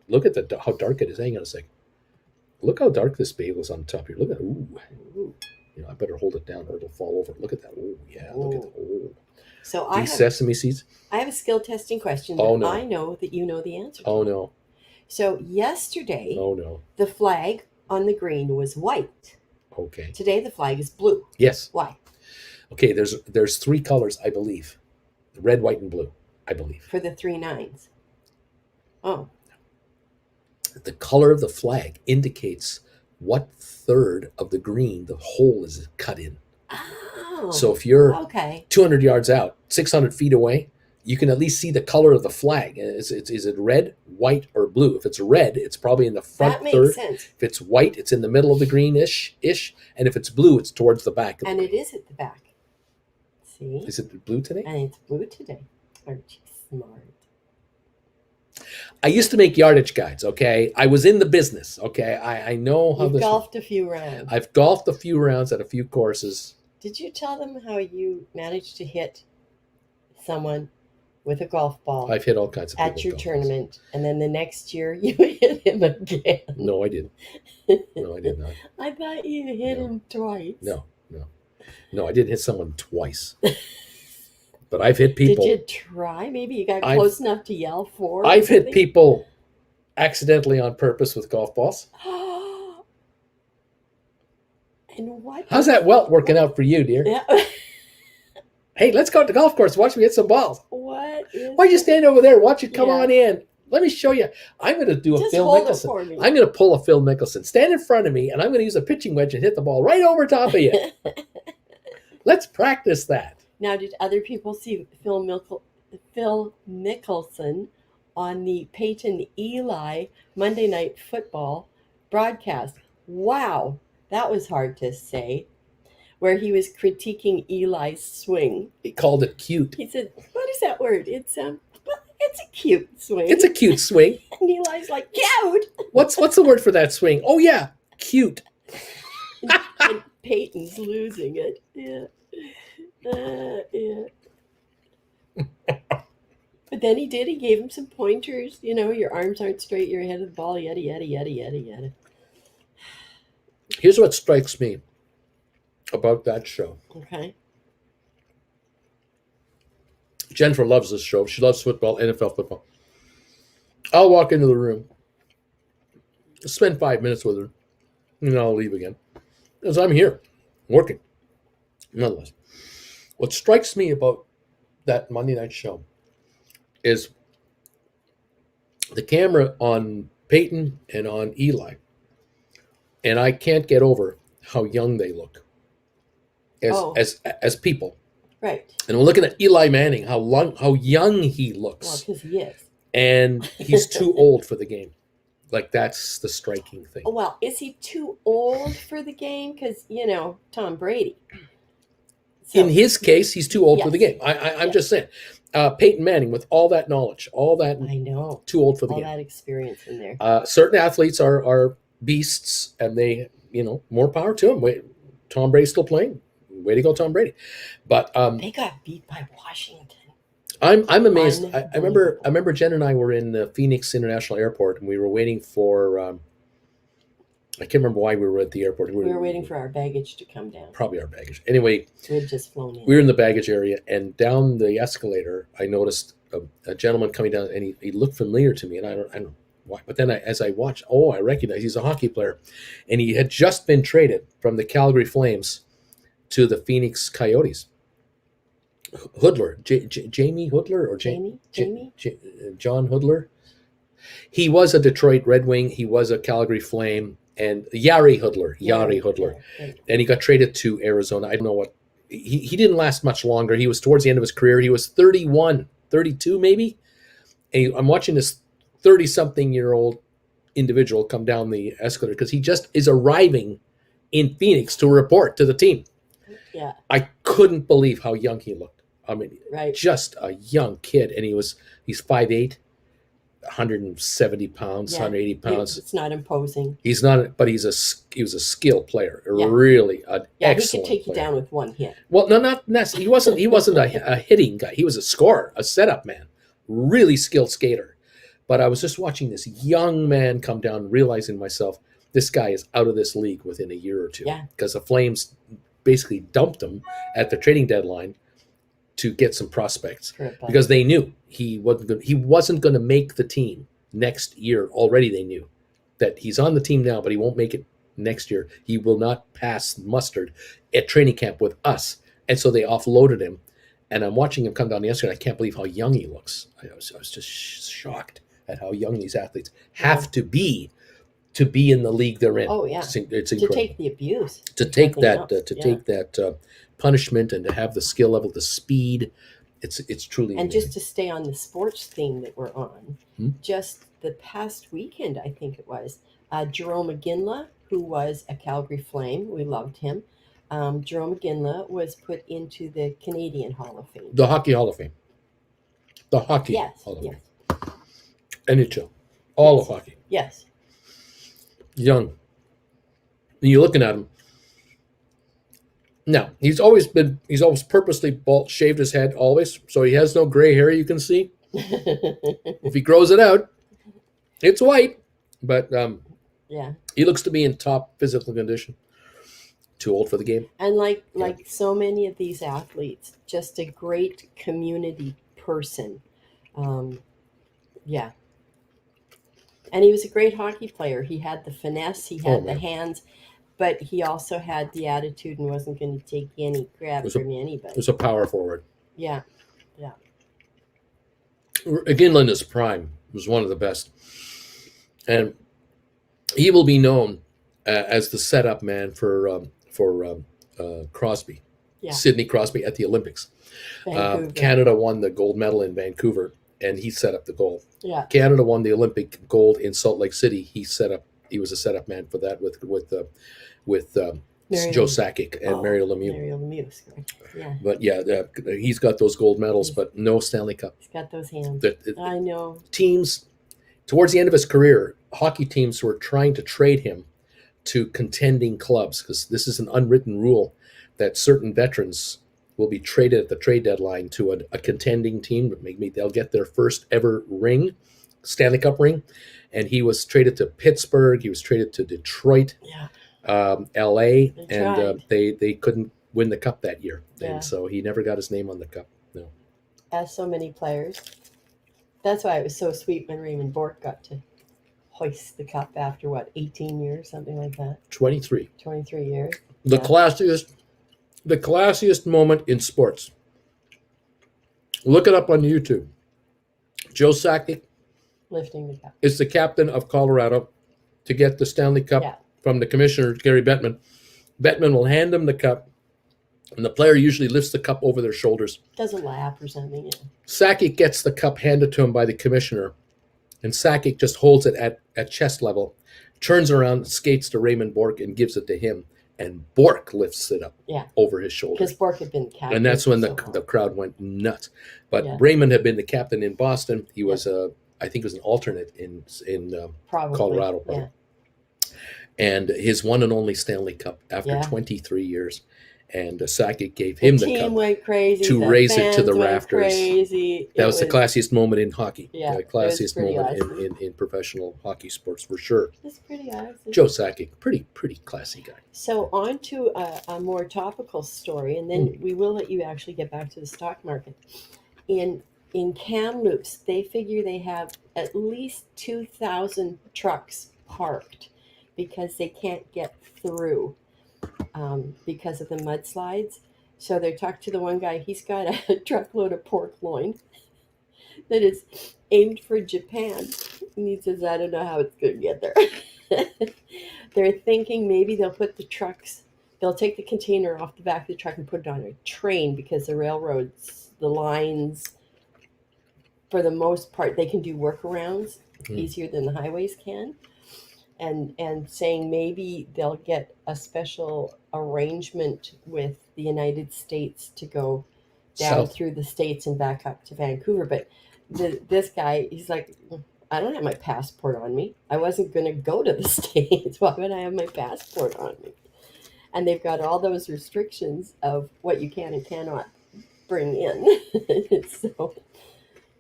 Look at how dark it is. Hang on a second. Look how dark this bagel is on top here. Look at ooh. I better hold it down or it'll fall over. Look at that. Oh yeah. Look at that. Oh. So these sesame seeds. I have a skill testing question that no. I know that you know the answer to. Oh no. So yesterday, oh no, the flag on the green was white. Okay. Today the flag is blue. Yes. Why? Okay, there's three colors, I believe. Red, white, and blue, I believe. For the 3 9s. Oh. The color of the flag indicates what third of the green the hole is cut in. Oh. So if you're 200 yards out, 600 feet away, you can at least see the color of the flag. Is it red, white, or blue? If it's red, it's probably in the front that third. Makes sense. If it's white, it's in the middle of the green-ish. And if it's blue, it's towards the back. And it is at the back. See? Is it blue today? And it's blue today. Aren't you smart? I used to make yardage guides, okay? I was in the business, okay? I know how You've this... golfed a few rounds. I've golfed a few rounds at a few courses. Did you tell them how you managed to hit someone with a golf ball? I've hit all kinds of people at your with tournament, balls. And then the next year you hit him again. No, I didn't. No, I did not. I thought you hit him twice. No, I didn't hit someone twice. But I've hit people. Did you try? Maybe you got close enough to yell for. I've hit people accidentally on purpose with golf balls. And what? How's that welt working out for you, dear? Yeah. Hey, let's go to the golf course. Watch me hit some balls. What? Why'd you stand over there? Watch you come on in. Let me show you. I'm going to do a Phil Mickelson. I'm going to pull a Phil Mickelson. Stand in front of me, and I'm going to use a pitching wedge and hit the ball right over top of you. Let's practice that. Now, did other people see Phil Mickelson on the Peyton Eli Monday Night Football broadcast? Wow, that was hard to say. Where he was critiquing Eli's swing. He called it cute. He said, "What is that word? It's a cute swing. It's a cute swing." And Eli's like, "Cute." What's the word for that swing? Oh yeah, cute. and Peyton's losing it. Yeah. But then he did. He gave him some pointers. Your arms aren't straight. You're ahead of the ball. Yada yada yada yada yada. Here's what strikes me about that show. Okay. Jennifer loves this show. She loves football, NFL football. I'll walk into the room, spend 5 minutes with her, and then I'll leave again. Because I'm here, working. Nonetheless, what strikes me about that Monday night show is the camera on Peyton and on Eli, and I can't get over how young they look Oh, as people. right. And we're looking at Eli Manning, how young he Well, looks, because he is. and he's too old for the game. Like that's the striking thing. Well, is he too old for the game? Because, Tom Brady. In So, his case, he's too old for the yes, game. I'm yes, just saying. Peyton Manning, with all that knowledge, all that, I know. too old for the All game. that experience in there. Certain athletes are beasts, and they, more power to them. Tom Brady's still playing. Way to go, Tom Brady. But They got beat by Washington. I'm amazed. Unbelievable. I remember Jen and I were in the Phoenix International Airport, and we were waiting for. I can't remember why we were at the airport. We were waiting for our baggage to come down. Probably our baggage. Anyway, We had just flown in. we were in the baggage area, and down the escalator, I noticed a gentleman coming down, and he looked familiar to me, and I don't know why. But then as I watched, I recognize he's a hockey player, and he had just been traded from the Calgary Flames to the Phoenix Coyotes. Hoodler, Jamie Hoodler, or Jamie? John Hoodler. He was a Detroit Red Wing. He was a Calgary Flame, and Yari Hoodler, and he got traded to Arizona. I don't know what. He didn't last much longer. He was towards the end of his career. He was 31, 32 maybe. And I'm watching this 30-something-year-old individual come down the escalator because he just is arriving in Phoenix to report to the team. Yeah. I couldn't believe how young he looked. I mean, Right. just a young kid, and he's 5'8", 170 pounds, 180 pounds. It's not imposing. He's not, but he was a skilled player, Yeah. really an excellent. He could take player. you down with one hit. Well, no, not necessarily. He wasn't a hitting guy. He was a scorer, a setup man, really skilled skater. But I was just watching this young man come down, realizing myself, this guy is out of this league within a year or two. Yeah. Because the Flames basically dumped him at the trading deadline to get some prospects because they knew he wasn't going to make the team next year. Already they knew that he's on the team now, but he won't make it next year. He will not pass mustard at training camp with us. And so they offloaded him. And I'm watching him come down the escalator. I can't believe how young he looks. I was just shocked at how young these athletes have to be in the league they're in. Oh yeah, it's to incredible. take the abuse, to take that punishment, and to have the skill level, the speed. It's truly and amazing. just to stay on the sports theme that we're on, just the past weekend, I think it was, Jerome McGinley, who was a Calgary Flame, we loved him. Jerome McGinley was put into the Canadian Hall of Fame. The Hockey Hall of Fame. The Hockey Yes, Hall of yes, Fame. NHL. All of hockey. yes. Young. And you're looking at him. Now, he's always purposely shaved his head, always, so he has no gray hair you can see. If he grows it out, it's white, but Yeah. he looks to be in top physical condition. Too old for the game. And like so many of these athletes, just a great community person. Yeah. And he was a great hockey player. He had the finesse, he had the hands, but he also had the attitude and wasn't going to take any crap from anybody. He was a power forward. Yeah, yeah. Again, in his prime was one of the best. And he will be known as the setup man for Crosby, Sidney Crosby at the Olympics. Canada won the gold medal in Vancouver, and he set up the goal. Yeah. Canada won the Olympic gold in Salt Lake City. He was a setup man for that with Joe Sakic and Mario Lemieux. Mario Lemieux, yeah. But he's got those gold medals, but no Stanley Cup. He's got those hands. I know. Teams, towards the end of his career, hockey teams were trying to trade him to contending clubs, because this is an unwritten rule that certain veterans will be traded at the trade deadline to a contending team. Maybe they'll get their first ever ring, Stanley Cup ring. And he was traded to Pittsburgh. He was traded to Detroit, L.A., and they couldn't win the cup that year. Yeah. And so he never got his name on the cup. No. As so many players. That's why it was so sweet when Raymond Bourque got to hoist the cup after, 18 years, something like that? 23. 23 years. The classiest moment in sports. Look it up on YouTube. Joe Sakic Lifting the cup. is the captain of Colorado to get the Stanley Cup Yeah. from the commissioner, Gary Bettman. Bettman will hand him the cup, and the player usually lifts the cup over their shoulders. Does a lap or something. Yeah. Sakic gets the cup handed to him by the commissioner, and Sakic just holds it at chest level, turns around, skates to Raymond Bourque, and gives it to him. And Bourque lifts it up Yeah. over his shoulder. Because Bourque had been captain. And that's when for the crowd went nuts. But Yeah. Raymond had been the captain in Boston. He was, I think, he was an alternate in Probably. Colorado. Probably. Yeah. And his one and only Stanley Cup after Yeah. 23 years. And Sakic gave him the team cup went crazy. to the raise it to fans the went rafters. Crazy. That was the classiest moment in hockey. Yeah, The it was classiest pretty moment awesome. in professional hockey sports, for sure. It's pretty awesome. Joe Sakic, pretty classy guy. So on to a more topical story, and then we will let you actually get back to the stock market. In Kamloops, they figure they have at least 2,000 trucks parked because they can't get through because of the mudslides. So they talked to the one guy. He's got a truckload of pork loin that is aimed for Japan. And he says, I don't know how it's going to get there. They're thinking maybe they'll put the trucks, they'll take the container off the back of the truck and put it on a train because the railroads, the lines, for the most part, they can do workarounds easier than the highways can. And saying maybe they'll get a special arrangement with the United States to go down through the States and back up to Vancouver. But this guy, he's like, I don't have my passport on me. I wasn't going to go to the States. Why would I have my passport on me? And they've got all those restrictions of what you can and cannot bring in. So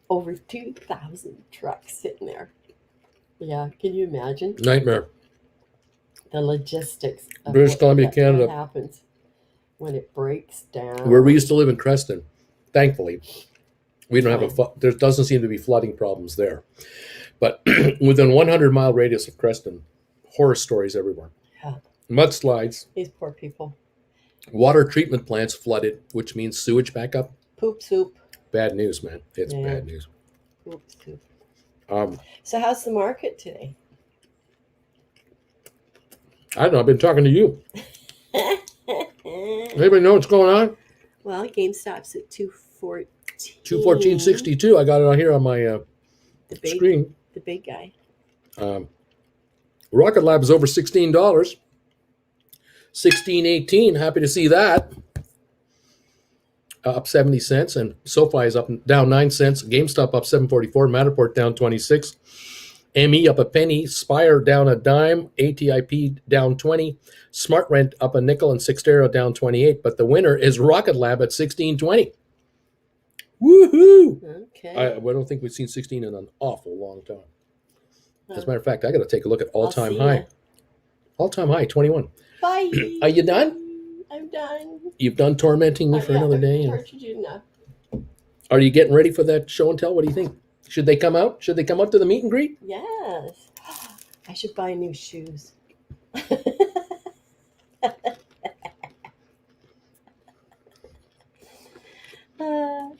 over 2,000 trucks sitting there. Yeah, can you imagine? Nightmare. The logistics of British Columbia, Canada. What happens when it breaks down. Where we used to live in Creston, thankfully, we don't have there doesn't seem to be flooding problems there. But within 100-mile radius of Creston, horror stories everywhere. Yeah. Mudslides. These poor people. Water treatment plants flooded, which means sewage backup. Poop soup. Bad news, man. It's bad news. Poop soup. So how's the market today? I don't know. I've been talking to you. Anybody know what's going on? Well, GameStop's at 214. 214.62. I got it on here on my screen. The big guy. Rocket Lab is over $16. 16.18. Happy to see that. Up 70 cents, and SoFi is down 9 cents. GameStop up 7.44. Matterport down 26. ME up a penny. Spire down a dime. ATIP down 20. SmartRent up a nickel, and Sixtero down 28. But the winner is Rocket Lab at 16.20. Woohoo! Okay. I don't think we've seen 16 in an awful long time. As a matter of fact, I got to take a look at all-time high. All-time high, 21. Bye. Are you done? I'm done. You've done tormenting me for another day. Tortured you enough. Are you getting ready for that show and tell? What do you think? Should they come out? Should they come up to the meet and greet? Yes. I should buy new shoes.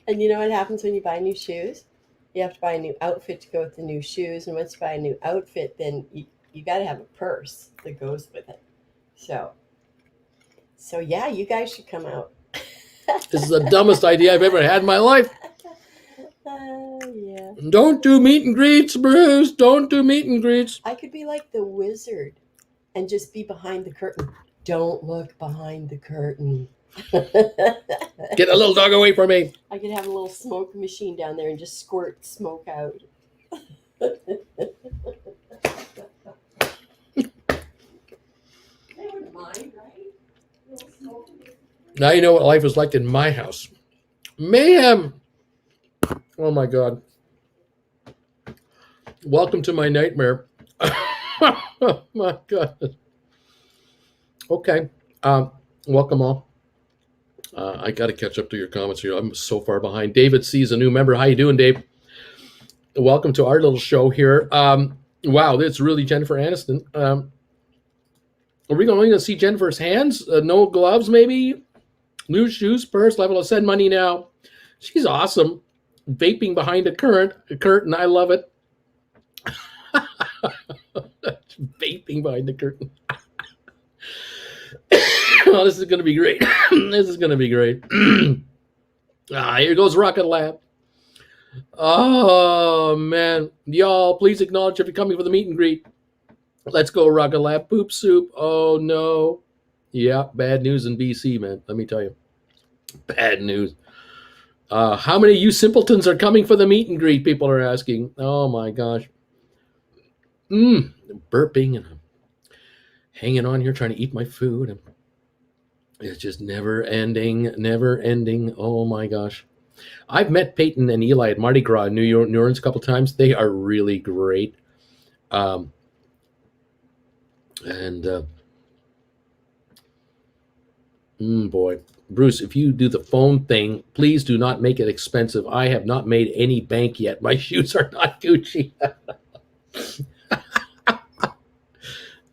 And you know what happens when you buy new shoes? You have to buy a new outfit to go with the new shoes. And once you buy a new outfit, then you got to have a purse that goes with it. So yeah, you guys should come out. This is the dumbest idea I've ever had in my life. Yeah. Don't do meet and greets, Bruce. Don't do meet and greets. I could be like the wizard and just be behind the curtain. Don't look behind the curtain. Get a little dog away from me. I could have a little smoke machine down there and just squirt smoke out. They wouldn't mind, right? Now you know what life is like in my house. Mayhem. Oh my God. Welcome to my nightmare. Oh my God. Okay. Welcome all. I got to catch up to your comments here. I'm so far behind. David sees a new member. How you doing, Dave? Welcome to our little show here. Wow, it's really Jennifer Aniston. Are we going to see Jennifer's hands? No gloves, maybe? New shoes, purse, level of send money now. She's awesome. Vaping behind a curtain. I love it. Vaping behind the curtain. Oh, this is going to be great. This is going to be great. Here goes Rocket Lab. Oh, man. Y'all, please acknowledge if you're coming for the meet and greet. Let's go, Rocket Lab. Poop soup. Oh, no. Yeah, bad news in BC, man. Let me tell you. Bad news. How many of you simpletons are coming for the meet and greet? People are asking. Oh, my gosh. Burping and I'm hanging on here trying to eat my food. And it's just never ending, never ending. Oh, my gosh. I've met Peyton and Eli at Mardi Gras in New Orleans a couple times. They are really great. Um, and boy, Bruce, if you do the phone thing, please do not make it expensive. I have not made any bank yet. My shoes are not Gucci.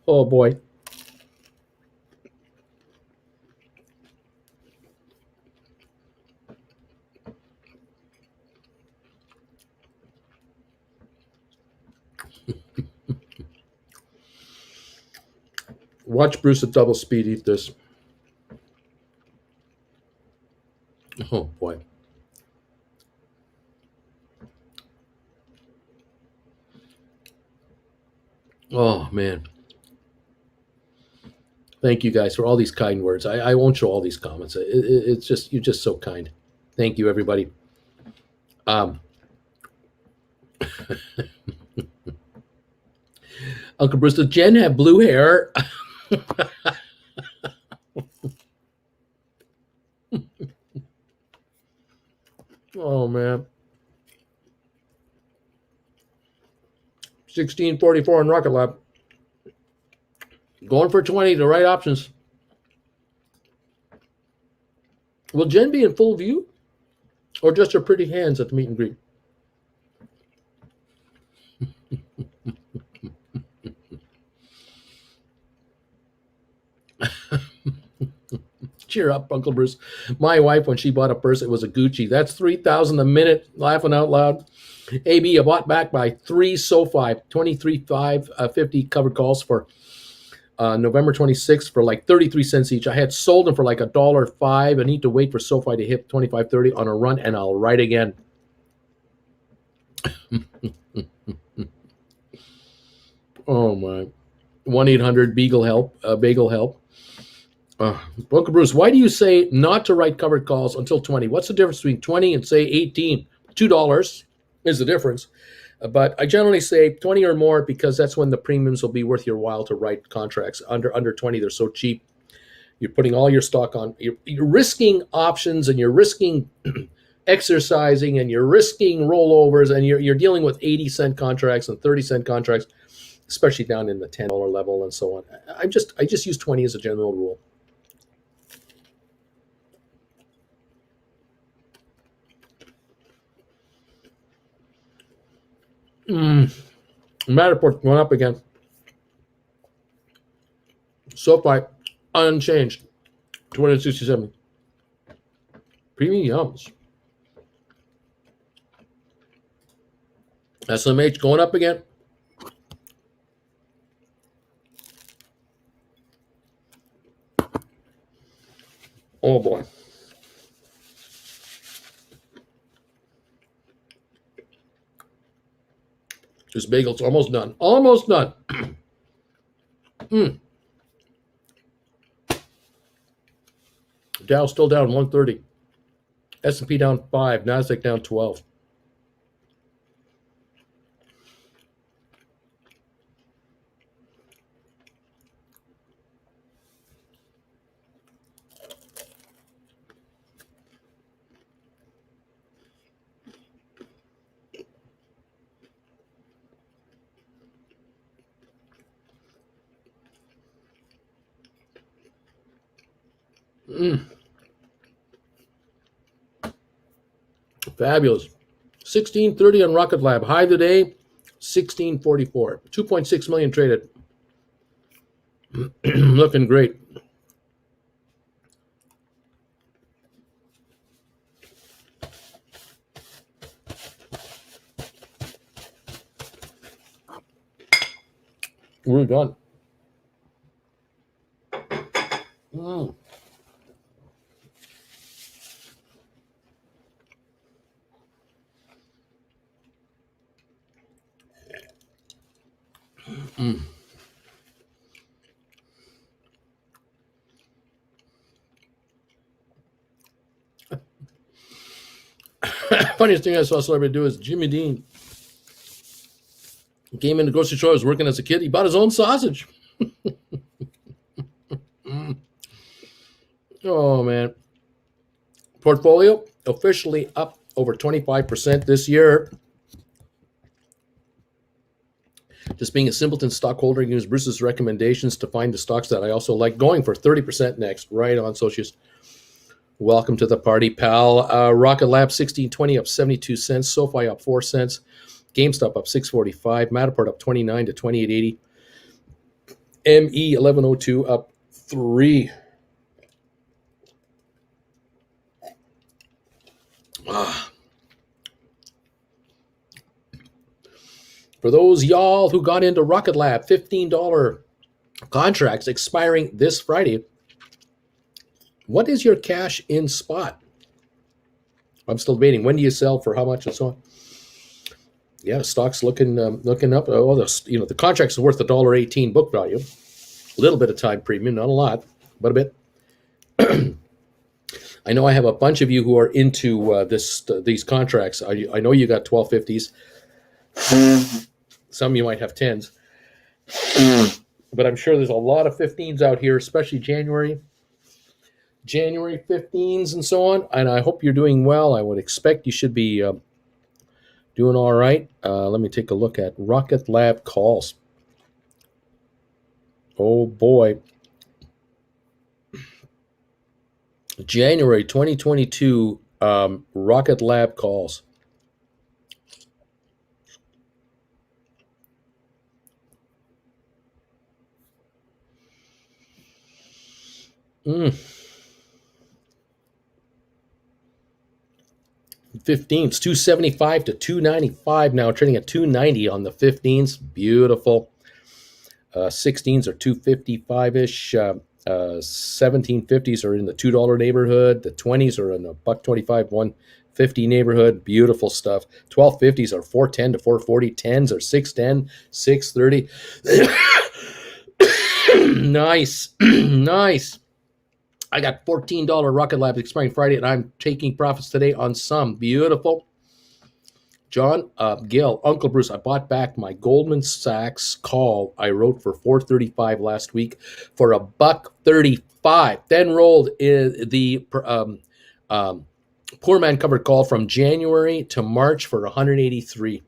Oh boy. Watch Bruce at double speed eat this. Oh boy. Oh man. Thank you guys for all these kind words. I won't show all these comments. It's just you're just so kind. Thank you, everybody. Um, Uncle Bruce, does Jen have blue hair? Oh man. 1644 in Rocket Lab. Going for 20, the right options. Will Jen be in full view? Or just her pretty hands at the meet and greet? Cheer up, Uncle Bruce. My wife, when she bought a purse, it was a Gucci. That's 3,000 a minute, laughing out loud. AB, I bought back by 3 SoFi, 23.50 covered calls for November 26th for like 33 cents each. I had sold them for like $1.05. I need to wait for SoFi to hit 25.30 on a run, and I'll write again. Oh my. 1-800 Beagle Help, Bagel Help. Uncle Bruce, why do you say not to write covered calls until 20? What's the difference between 20 and say 18? $2 is the difference. But I generally say 20 or more because that's when the premiums will be worth your while to write contracts. Under 20, they're so cheap. You're putting all your stock on. You're risking options and you're risking exercising and you're risking rollovers and you're dealing with 80-cent contracts and 30-cent contracts, especially down in the $10 level and so on. I just use 20 as a general rule. Matterport going up again. SoFi unchanged, 267. Premiums. SMH going up again. Oh boy. This bagel's almost done. Almost done. Dow still down 130. S&P down 5. NASDAQ down 12. Fabulous. 1630 on Rocket Lab. High today, 1644. 2.6 million traded. Looking great. We're done. Mm. Mm. Funniest thing I saw a celebrity do is Jimmy Dean came in the grocery store. I was working as a kid. He bought his own sausage. Mm. Oh man, portfolio officially up over 25% this year. Just being a simpleton stockholder, use Bruce's recommendations to find the stocks that I also like. Going for 30% next. Right on, Socius. Welcome to the party, pal. Rocket Lab 1620 up 72 cents. SoFi up 4 cents. GameStop up 645. Matterport up 29 to 2880. ME 1102 up 3. Ah. For those y'all who got into Rocket Lab, $15 contracts expiring this Friday. What is your cash in spot? I'm still debating. When do you sell, for how much, and so on? Yeah, stock's looking up. Oh, the contract's worth $1.18 book value. A little bit of time premium, not a lot, but a bit. I know I have a bunch of you who are into these contracts. I know you got 1250s. Some of you might have 10s. But I'm sure there's a lot of 15s out here, especially January 15s and so on. And I hope you're doing well. I would expect you should be doing all right. Let me take a look at Rocket Lab calls. Oh boy. January 2022 Rocket Lab calls. Mm. 15s, 275 to 295 now, trading at 290 on the 15s. Beautiful. 16s are 255-ish. 1750s are in the $2 neighborhood. The 20s are in the $1.25, $1.50 neighborhood. Beautiful stuff. 1250s are 410 to 440. 10s are 610, 630. Nice. Nice. I got $14 Rocket Lab expiring Friday, and I'm taking profits today on some. Beautiful. John, Gil, Uncle Bruce, I bought back my Goldman Sachs call I wrote for $4.35 last week for $1.35. Then rolled in the poor man covered call from January to March for $183.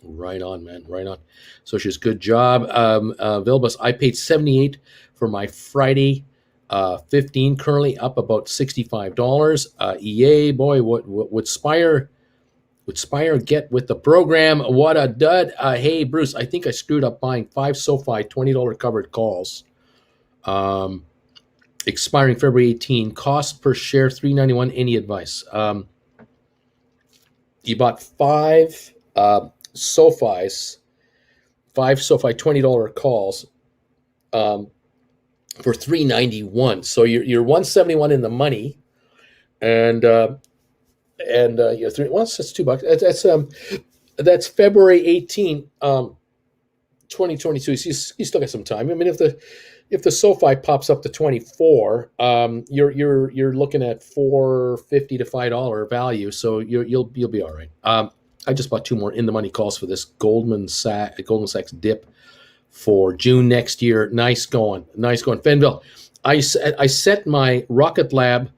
Right on, man. Right on. So she's good job. Vilbus, I paid $78 for my Friday 15, currently up about $65. EA, boy, what would Spire get with the program? What a dud. Hey, Bruce, I think I screwed up buying 5 SoFi $20 covered calls. Expiring February 18. Cost per share $3.91. Any advice? You bought 5 SoFis, 5 SoFi $20 calls for $3.91. So you're $171 in the money, and you're that's $2. That's February 18, 2022. You still got some time. I mean, if the SoFi pops up to 24, you're looking at $4.50 to $5 value. So you'll be all right. I just bought 2 more in the money calls for this Goldman Sachs dip for June next year. Nice going. Fenville, I set my Rocket Lab.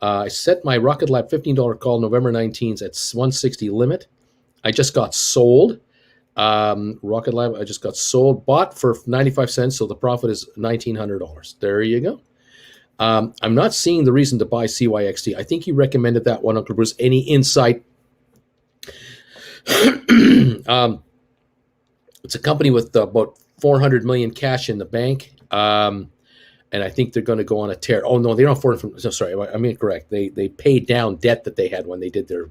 $15 call November 19th at 160 limit. I just got sold. Rocket Lab, I just got sold, bought for 95 cents, so the profit is $1,900. There you go. I'm not seeing the reason to buy CYXT. I think you recommended that one, Uncle Bruce. Any insight? It's a company with about 400 million cash in the bank, and I think they're going to go on a tear. Oh no, they don't afford it. Sorry, I mean correct. They paid down debt that they had when they did their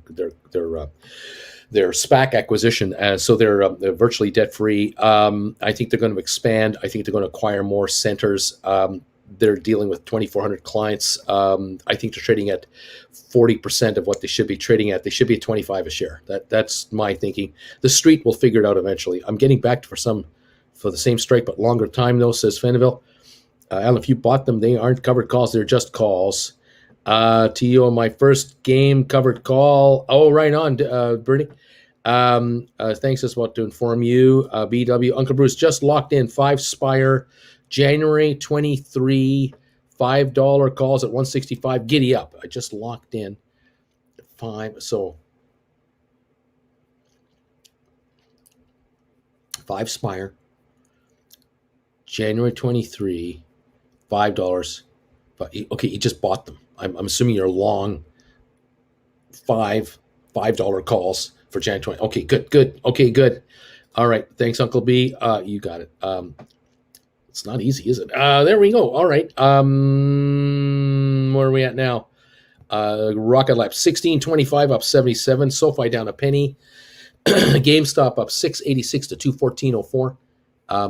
their SPAC acquisition, so they're virtually debt free. I think they're going to expand. I think they're going to acquire more centers. They're dealing with 2,400 clients. I think they're trading at 40% of what they should be trading at. They should be at 25 a share. That's my thinking. The street will figure it out eventually. I'm getting back for the same strike, but longer time though, says Fenneville. Alan, if you bought them, they aren't covered calls. They're just calls. To you on my first game covered call. Oh, right on, Bernie. Thanks as well to inform you. BW, Uncle Bruce just locked in 5 Spire, January 23, $5 calls at 165. Giddy up. I just locked in 5. So 5 Spire, January 23, $5. But okay, you just bought them. I'm assuming you're long $5 calls for January 20. Okay, good. Okay, good. All right. Thanks, Uncle B. You got it. It's not easy, is it? There we go. All right. Where are we at now? Rocket Lab 16.25 up 77. SoFi down a penny. GameStop up 6.86 to 214.04.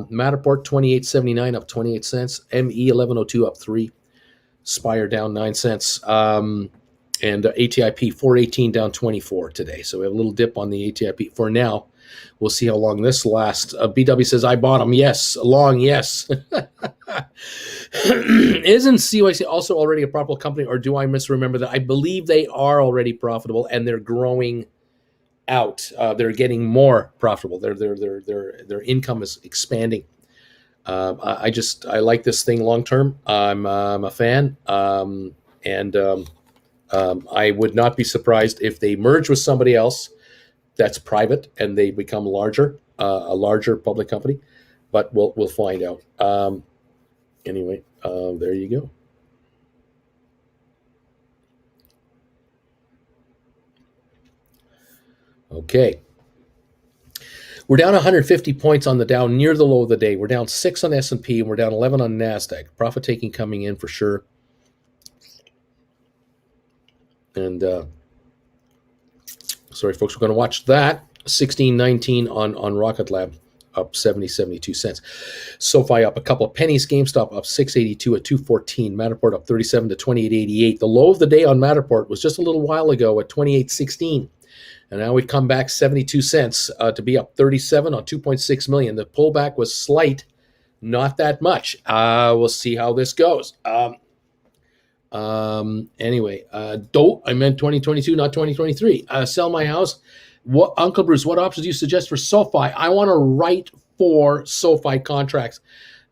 Matterport 28.79 up 28 cents. ME 11.02 up 3. Spire down 9 cents. And ATIP 418 down 24 today. So we have a little dip on the ATIP for now. We'll see how long this lasts. BW says, I bought them. Yes. Long, yes. Isn't CYC also already a profitable company, or do I misremember that? I believe they are already profitable, and they're growing out. They're getting more profitable. Their income is expanding. I like this thing long term. I'm a fan, and I would not be surprised if they merge with somebody else that's private and they become larger, a larger public company. But we'll find out. Anyway, there you go. Okay. We're down 150 points on the Dow, near the low of the day. We're down 6 on S&P, and we're down 11 on NASDAQ. Profit taking coming in for sure. And sorry, folks, we're going to watch that. 16.19 on Rocket Lab, up 72 cents. SoFi up a couple of pennies. GameStop up 6.82 at 214. Matterport up 37 to 28.88. The low of the day on Matterport was just a little while ago at 28.16. And now we've come back 72 cents to be up 37 on 2.6 million. The pullback was slight, not that much. We'll see how this goes. Anyway, I meant 2022, not 2023. Sell my house. What, Uncle Bruce, what options do you suggest for SoFi? I want to write 4 SoFi contracts.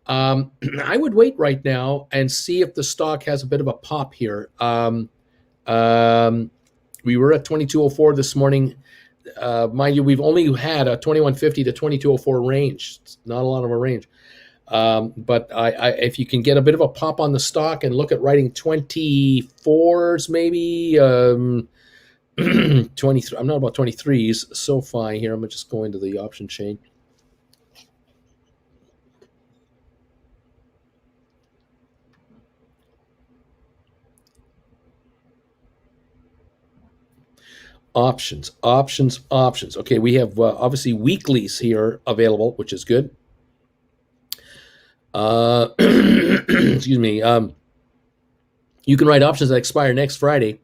I would wait right now and see if the stock has a bit of a pop here. We were at 2204 this morning. Mind you, we've only had a 2150 to 2204 range. It's not a lot of a range. But if you can get a bit of a pop on the stock and look at writing 24s, maybe 23. I'm not about 23s. SoFi here. I'm just going to the option chain. Options. Okay, we have obviously weeklies here available, which is good. Excuse me. You can write options that expire next Friday.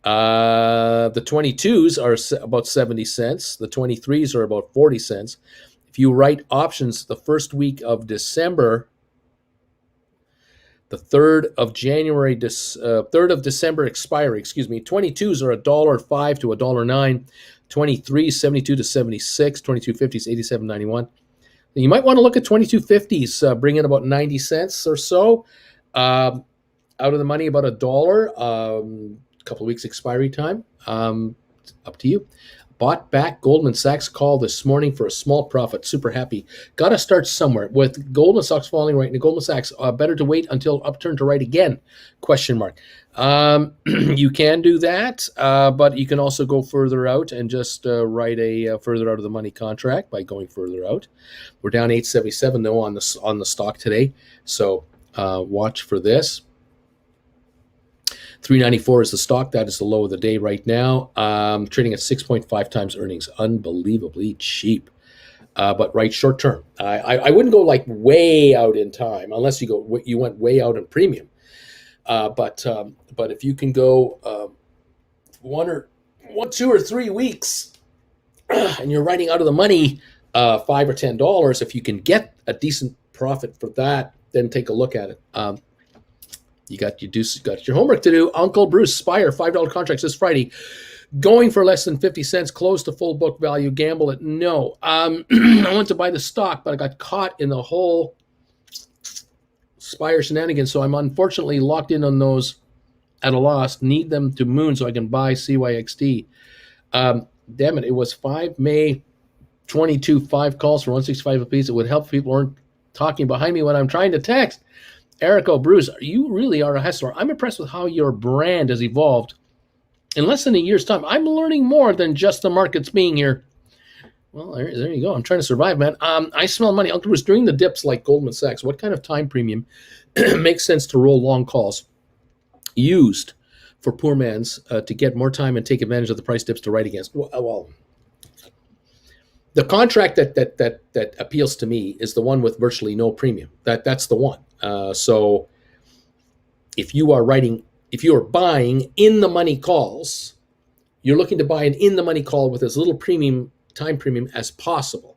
The 22s are about 70 cents. The 23s are about 40 cents. If you write options the first week of December, the 3rd of January, 3rd of December expiry, 22s are $1.05 to $1.09, 23s 72 to 76, 2250s 87.91. You might want to look at 2250s, bring in about 90 cents or so. Out of the money, about $1. A couple of weeks expiry time. Up to you. Bought back Goldman Sachs call this morning for a small profit. Super happy. Got to start somewhere. With Goldman Sachs falling right now, Goldman Sachs, better to wait until upturn to right again? Question mark. You can do that, but you can also go further out and just write a further out of the money contract by going further out. We're down 877 though on the stock today, so watch for this. 394 is the stock. That is the low of the day right now. Trading at 6.5 times earnings. Unbelievably cheap. But right short term. I wouldn't go like way out in time unless you went way out in premium. But if you can go 2 or 3 weeks and you're writing out of the money $5 or $10, if you can get a decent profit for that, then take a look at it. You got your homework to do. Uncle Bruce, Spire, $5 contracts this Friday. Going for less than 50 cents, close to full book value. Gamble it? No. I went to buy the stock, but I got caught in the whole Spire shenanigans. So I'm unfortunately locked in on those at a loss. Need them to moon so I can buy CYXT. Damn it. It was 5 May 22, 5 calls for 165 apiece. It would help people aren't talking behind me when I'm trying to text. Erico, Bruce, you really are a hustler. I'm impressed with how your brand has evolved in less than a year's time. I'm learning more than just the markets being here. Well, there you go. I'm trying to survive, man. I smell money. Uncle Bruce, during the dips like Goldman Sachs, what kind of time premium makes sense to roll long calls used for poor man's to get more time and take advantage of the price dips to write against? Well, the contract that appeals to me is the one with virtually no premium. That's the one. So if you are buying in the money calls, you're looking to buy an in the money call with as little time premium as possible.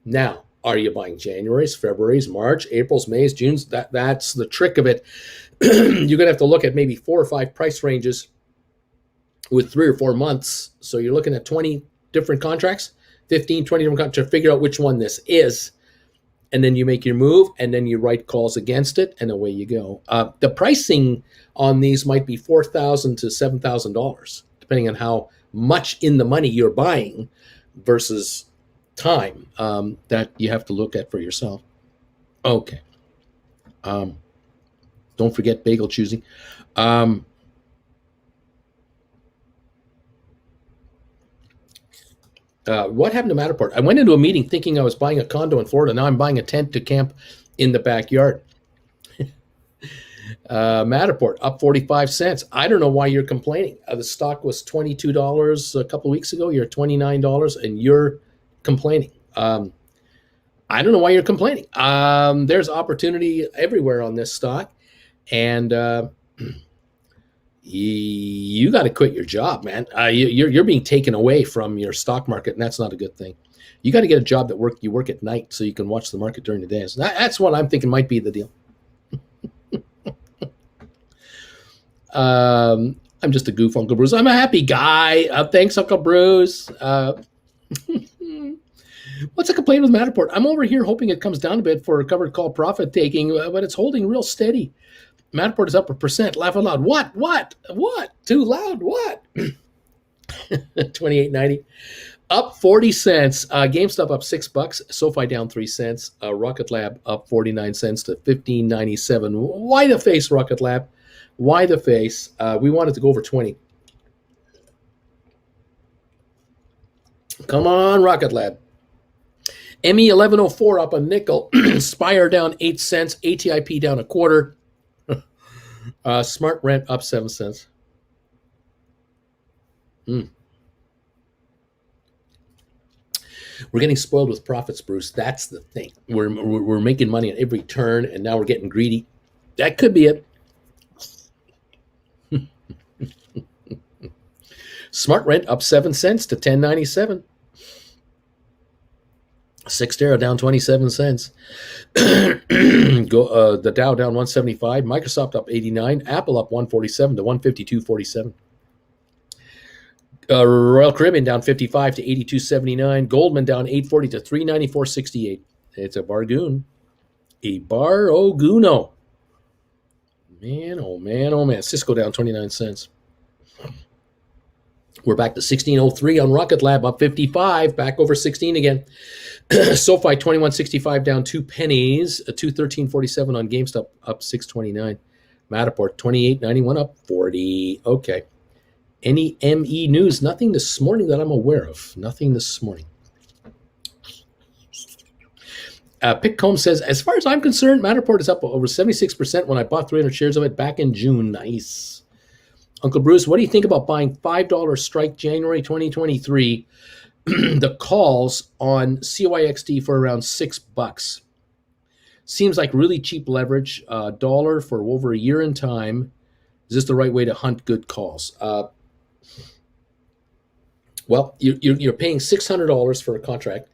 Now, are you buying January's, February's, March, April's, May's, June's? That's the trick of it. You're going to have to look at maybe 4 or 5 price ranges with 3 or 4 months. So you're looking at 20 different contracts, 15, 20 different contracts to figure out which one this is. And then you make your move, and then you write calls against it, and away you go. The pricing on these might be $4,000 to $7,000, depending on how much in the money you're buying versus time that you have to look at for yourself. Okay. Don't forget bagel choosing. What happened to Matterport? I went into a meeting thinking I was buying a condo in Florida. Now I'm buying a tent to camp in the backyard. Matterport up 45 cents. I don't know why you're complaining. The stock was $22 a couple of weeks ago. You're $29 and you're complaining. I don't know why you're complaining. There's opportunity everywhere on this stock. And you got to quit your job, man. You're being taken away from your stock market, and that's not a good thing. You got to get a job that you work at night so you can watch the market during the day. So that's what I'm thinking might be the deal. I'm just a goof, Uncle Bruce. I'm a happy guy. Thanks, Uncle Bruce. What's a complaint with Matterport? I'm over here hoping it comes down a bit for a covered call profit taking, but it's holding real steady. Matterport is up 1%. Laugh out loud. What? Too loud? What? 28.90. Up 40 cents. GameStop up $6. SoFi down 3 cents. Rocket Lab up 49 cents to 15.97. Why the face, Rocket Lab? Why the face? We wanted to go over 20. Come on, Rocket Lab. ME 1104 up a nickel. Spire down 8 cents. ATIP down a quarter. Smart Rent up 7 cents. We're getting spoiled with profits, Bruce. That's the thing. We're making money at every turn, and now we're getting greedy. That could be it. Smart Rent up 7 cents to 10.97. Cyxtera down 27 cents. The Dow down 175. Microsoft up 89. Apple up 147 to 152.47. Royal Caribbean down 55 to 82.79. Goldman down 840 to 394.68. It's a bargain. A bar-o-guno. Man, oh man, oh man. Cisco down 29 cents. We're back to 1603 on Rocket Lab, up 55, back over 16 again. SoFi 21.65 down 2 pennies, 213.47 on GameStop, up 6.29. Matterport 28.91 up 40. Okay. Any ME news? Nothing this morning that I'm aware of. Nothing this morning. Pickcomb says, as far as I'm concerned, Matterport is up over 76% when I bought 300 shares of it back in June. Nice. Uncle Bruce, what do you think about buying $5 strike January 2023? The calls on CYXD for around $6. Seems like really cheap leverage. Dollar for over a year in time. Is this the right way to hunt good calls? Well, you're paying $600 for a contract,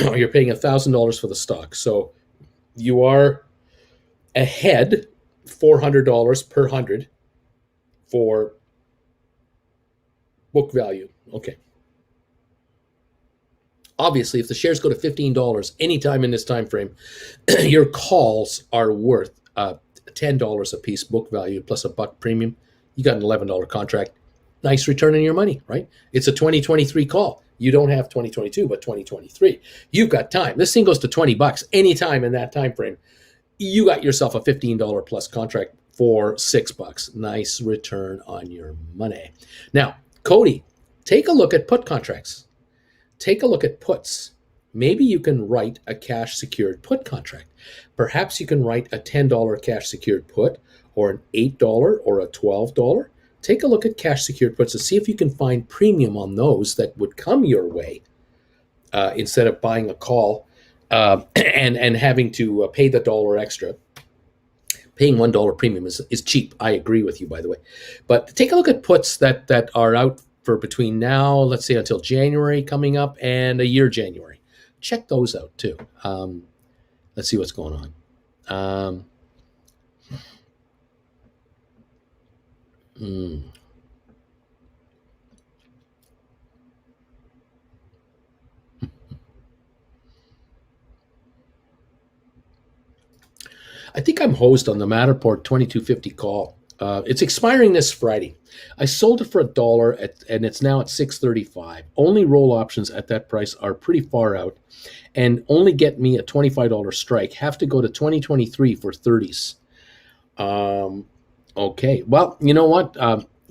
or you're paying $1,000 for the stock. So you are ahead $400 per 100 for book value. Okay. Obviously, if the shares go to $15 anytime in this time frame, your calls are worth $10 a piece book value plus a buck premium. You got an $11 contract. Nice return on your money, right? It's a 2023 call. You don't have 2022, but 2023. You've got time. This thing goes to $20 anytime in that time frame. You got yourself a $15 plus contract for $6. Nice return on your money. Now, Cody, take a look at put contracts. Take a look at puts. Maybe you can write a cash secured put contract. Perhaps you can write a $10 cash secured put, or an $8 or a $12. Take a look at cash secured puts to see if you can find premium on those that would come your way, instead of buying a call and having to pay the dollar extra. Paying $1 premium is cheap. I agree with you, by the way. But take a look at puts that are out for between now, let's say until January coming up, and a year January. Check those out too. Let's see what's going on. I think I'm hosed on the Matterport 2250 call. It's expiring this Friday. I sold it for $1 and it's now at $6.35. Only roll options at that price are pretty far out and only get me a $25 strike. Have to go to 2023 for 30s. Okay. Well, you know what?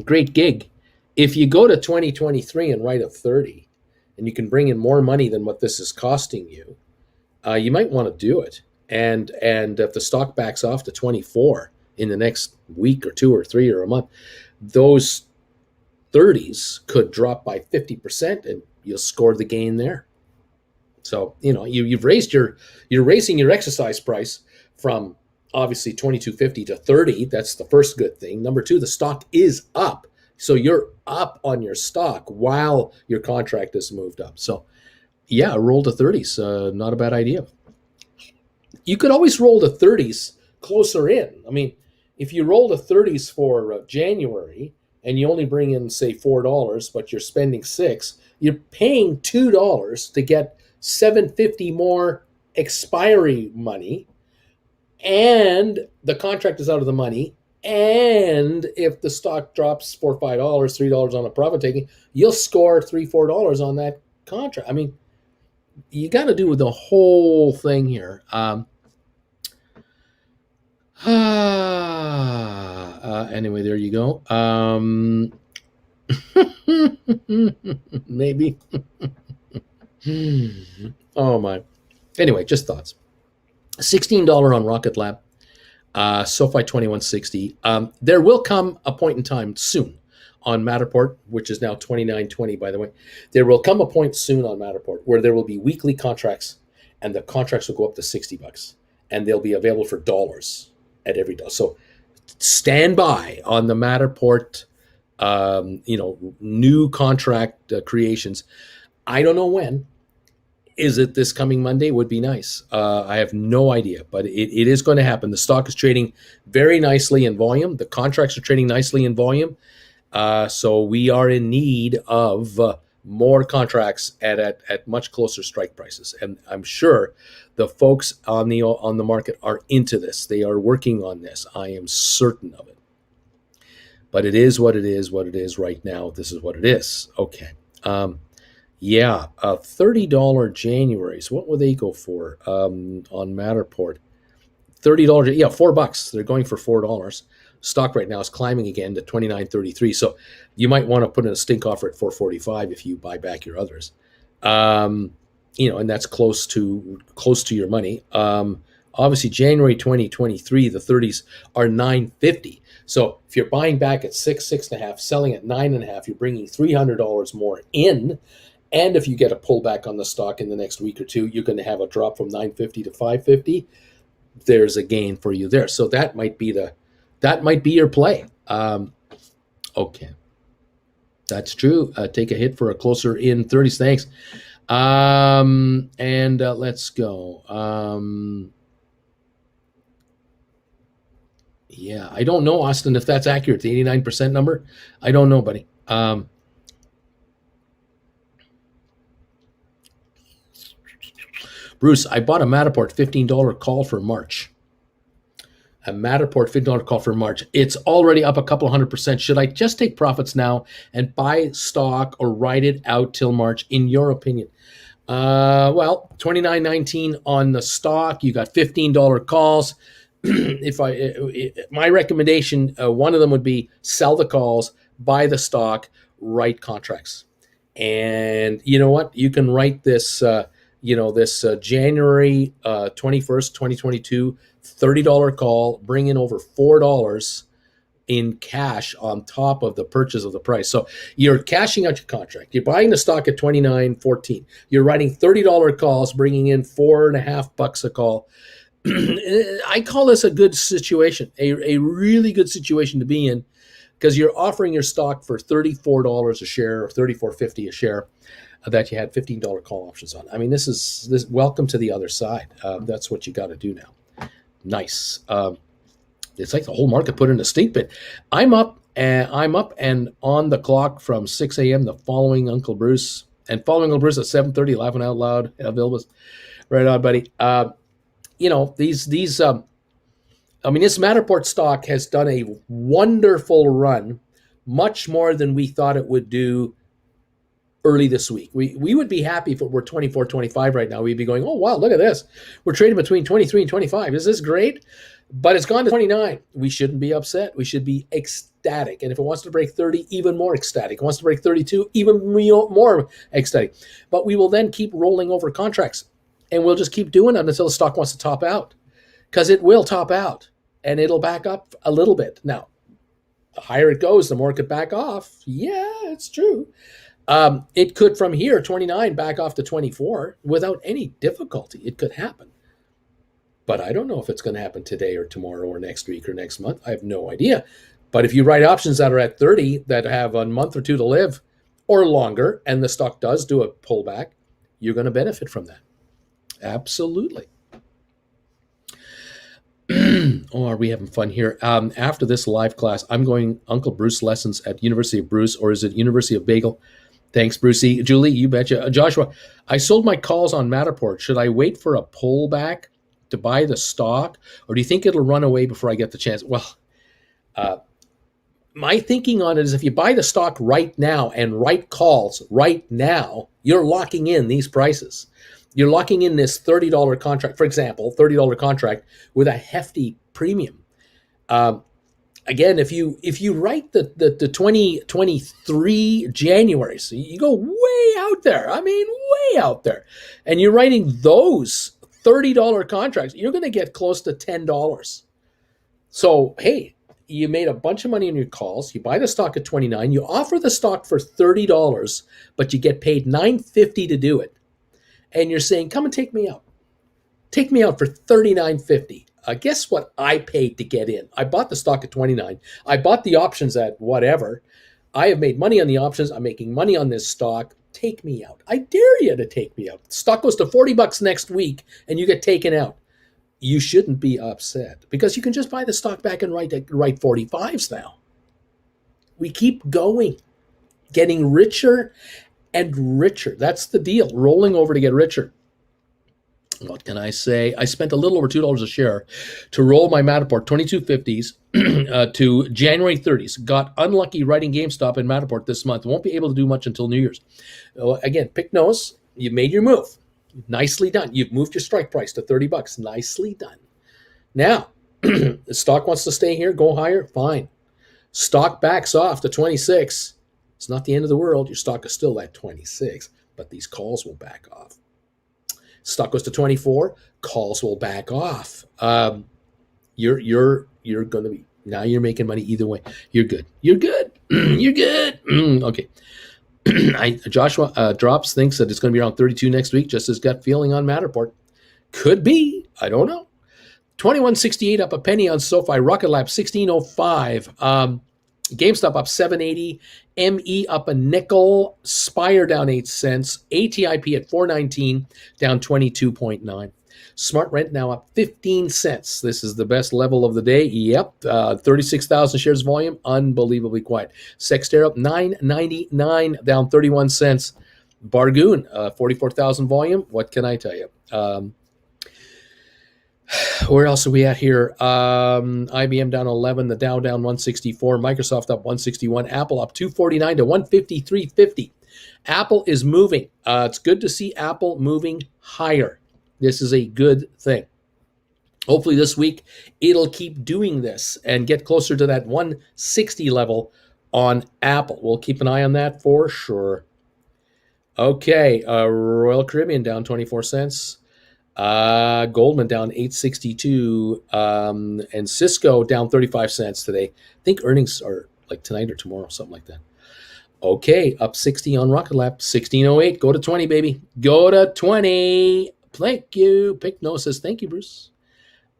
Great gig. If you go to 2023 and write a 30 and you can bring in more money than what this is costing you, you might want to do it. And if the stock backs off to 24 in the next week or two or three or a month, those 30s could drop by 50% and you'll score the gain there. So, you're raising your exercise price from obviously 2250 to 30. That's the first good thing. Number two, the stock is up. So you're up on your stock while your contract has moved up. So yeah, roll to 30s. Not a bad idea. You could always roll to 30s closer in. I mean, if you roll to 30s for January and you only bring in, say, $4, but you're spending $6, you're paying $2 to get $7.50 more expiry money, and the contract is out of the money. And if the stock drops $4 or $5, $3 on a profit taking, you'll score $3 or $4 on that contract. I mean, you got to do the whole thing here. Anyway, there you go. Maybe. Oh my. Anyway, just thoughts. $16 on Rocket Lab. SoFi 2160. There will come a point in time soon on Matterport, which is now 29.20, by the way. There will come a point soon on Matterport where there will be weekly contracts, and the contracts will go up to $60, and they'll be available for dollars at every dollar. So stand by on the Matterport, new contract creations. I don't know when. Is it this coming Monday? Would be nice. I have no idea, but it is going to happen. The stock is trading very nicely in volume. The contracts are trading nicely in volume. So we are in need of more contracts at much closer strike prices. And I'm sure the folks on the market are into this. They are working on this. I am certain of it. But it is what it is right now. This is what it is. Okay. Yeah, $30 Januaries. What will they go for on Matterport? $30. Yeah, $4. They're going for $4. Stock right now is climbing again to $29.33. So you might want to put in a stink offer at $4.45 if you buy back your others. And that's close to your money. Obviously, January 2023, the 30s are $9.50. So if you're buying back at 6.5, selling at 9.5, you're bringing $300 more in. And if you get a pullback on the stock in the next week or two, you're going to have a drop from 950 to 550. There's a gain for you there. So that might be your play. Okay, that's true. Take a hit for a closer in 30s. Thanks. And let's go. Yeah, I don't know, Austin, if that's accurate. The 89% number, I don't know, buddy. Bruce, I bought a Matterport $15 call for March. A Matterport $15 call for March. It's already up a couple 100%. Should I just take profits now and buy stock or ride it out till March, in your opinion? Well, $29.19 on the stock. You got $15 calls. My recommendation, one of them would be sell the calls, buy the stock, write contracts. And you know what? You can write this, January 21st, 2022, $30 call, bring in over $4 in cash on top of the purchase of the price. So you're cashing out your contract. You're buying the stock at $29.14. You're writing $30 calls, bringing in $4.50 a call. I call this a good situation, a really good situation to be in, because you're offering your stock for $34 a share or $34.50 a share that you had $15 call options on. I mean, this. Welcome to the other side. That's what you got to do now. Nice. It's like the whole market put in a stink pit. I'm up and on the clock from 6 a.m. the following Uncle Bruce at 7:30, laughing out loud. Available. Right on, buddy. This Matterport stock has done a wonderful run, much more than we thought it would do early this week. We would be happy if it were 24, 25 right now. We'd be going, oh, wow, look at this. We're trading between 23 and 25. Is this great? But it's gone to 29. We shouldn't be upset. We should be ecstatic. And if it wants to break 30, even more ecstatic. It wants to break 32, even more ecstatic. But we will then keep rolling over contracts. And we'll just keep doing it until the stock wants to top out. Because it will top out. And it'll back up a little bit. Now, the higher it goes, the more it could back off. Yeah, it's true. It could, from here, 29, back off to 24 without any difficulty. It could happen. But I don't know if it's going to happen today or tomorrow or next week or next month. I have no idea. But if you write options that are at 30 that have a month or two to live or longer, and the stock does do a pullback, you're going to benefit from that. Absolutely. Oh, are we having fun here? After this live class, I'm going Uncle Bruce lessons at University of Bruce, or is it University of Bagel? Thanks, Brucey. Julie, you betcha. Joshua, I sold my calls on Matterport. Should I wait for a pullback to buy the stock, or do you think it'll run away before I get the chance? Well, my thinking on it is if you buy the stock right now and write calls right now, you're locking in these prices. You're locking in this $30 contract, for example, $30 contract with a hefty premium. Again, if you write the 2023 January, so you go way out there, way out there, and you're writing those $30 contracts, you're going to get close to $10. So, hey, you made a bunch of money on your calls. You buy the stock at 29. You offer the stock for $30, but you get paid $9.50 to do it. And you're saying, come and take me out. Take me out for $39.50. Guess what I paid to get in? I bought the stock at 29. I bought the options at whatever. I have made money on the options. I'm making money on this stock. Take me out. I dare you to take me out. The stock goes to $40 next week and you get taken out. You shouldn't be upset because you can just buy the stock back and write 45s now. We keep going, getting richer and richer. That's the deal, rolling over to get richer. What can I say? I spent a little over $2 a share to roll my Matterport 2250s to January 30s. Got unlucky writing GameStop in Matterport this month. Won't be able to do much until New Year's. Again, pick nose. You made your move. Nicely done. You've moved your strike price to $30. Nicely done. Now, the stock wants to stay here, go higher, fine. Stock backs off to 26. It's not the end of the world. Your stock is still at 26, but these calls will back off. Stock goes to 24, calls will back off. You're going to be Now you're making money either way. You're good. You're good. You're good. Okay. Joshua Drops thinks that it's going to be around 32 next week, just as gut feeling on Matterport. Could be. I don't know. 2168 up a penny on SoFi. Rocket Lab 1605. GameStop up 780. ME up a nickel. Spire down 8 cents. ATIP at 419, down 22.9. Smart Rent now up 15 cents. This is the best level of the day. Yep. 36,000 shares volume. Unbelievably quiet. Sexter up 999, down 31 cents. Bargoon, 44,000 volume. What can I tell you? Where else are we at here? IBM down 11, the Dow down 164, Microsoft up 161, Apple up 249 to 153.50. Apple is moving. It's good to see Apple moving higher. This is a good thing. Hopefully this week it'll keep doing this and get closer to that 160 level on Apple. We'll keep an eye on that for sure. Okay, Royal Caribbean down 24 cents. Goldman down 862, and Cisco down 35 cents today. I think earnings are like tonight or tomorrow, something like that. Okay, up 60 on Rocket Lab, 1608. Go to 20, baby. Go to 20. Thank you. Pickno says, thank you, Bruce.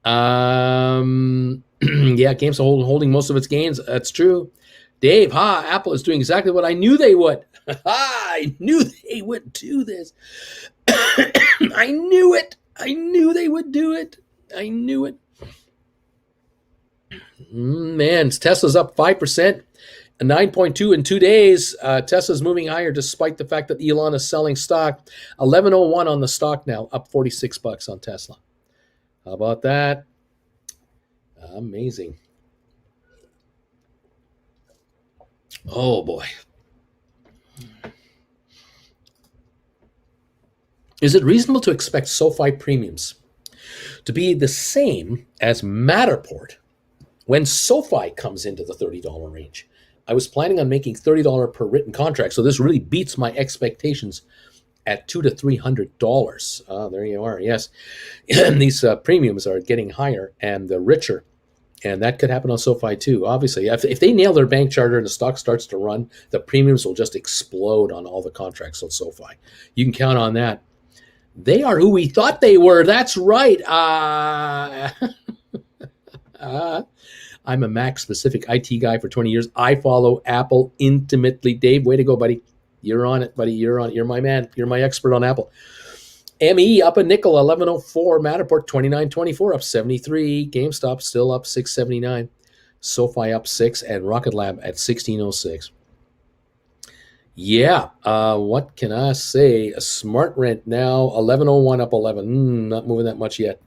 Yeah, GameStop holding most of its gains. That's true. Dave, Apple is doing exactly what I knew they would. I knew they would do this. I knew it. I knew they would do it. I knew it. Man, Tesla's up 5%, 9.2 in 2 days. Tesla's moving higher despite the fact that Elon is selling stock. 11.01 on the stock now, up $46 on Tesla. How about that? Amazing. Oh, boy. Is it reasonable to expect SoFi premiums to be the same as Matterport when SoFi comes into the $30 range? I was planning on making $30 per written contract, so this really beats my expectations at $200 to $300. There you are, yes. These premiums are getting higher and richer, and that could happen on SoFi too. Obviously, if they nail their bank charter and the stock starts to run, the premiums will just explode on all the contracts on SoFi. You can count on that. They are who we thought they were. That's right. I'm a Mac-specific IT guy for 20 years. I follow Apple intimately. Dave, way to go, buddy. You're on it, buddy. You're on it. You're my man. You're my expert on Apple. ME up a nickel, 11.04. Matterport, 29.24, up 73. GameStop still up 6.79. SoFi up 6, and Rocket Lab at 16.06. Yeah, what can I say? A Smart Rent now, 11.01 up 11. Not moving that much yet.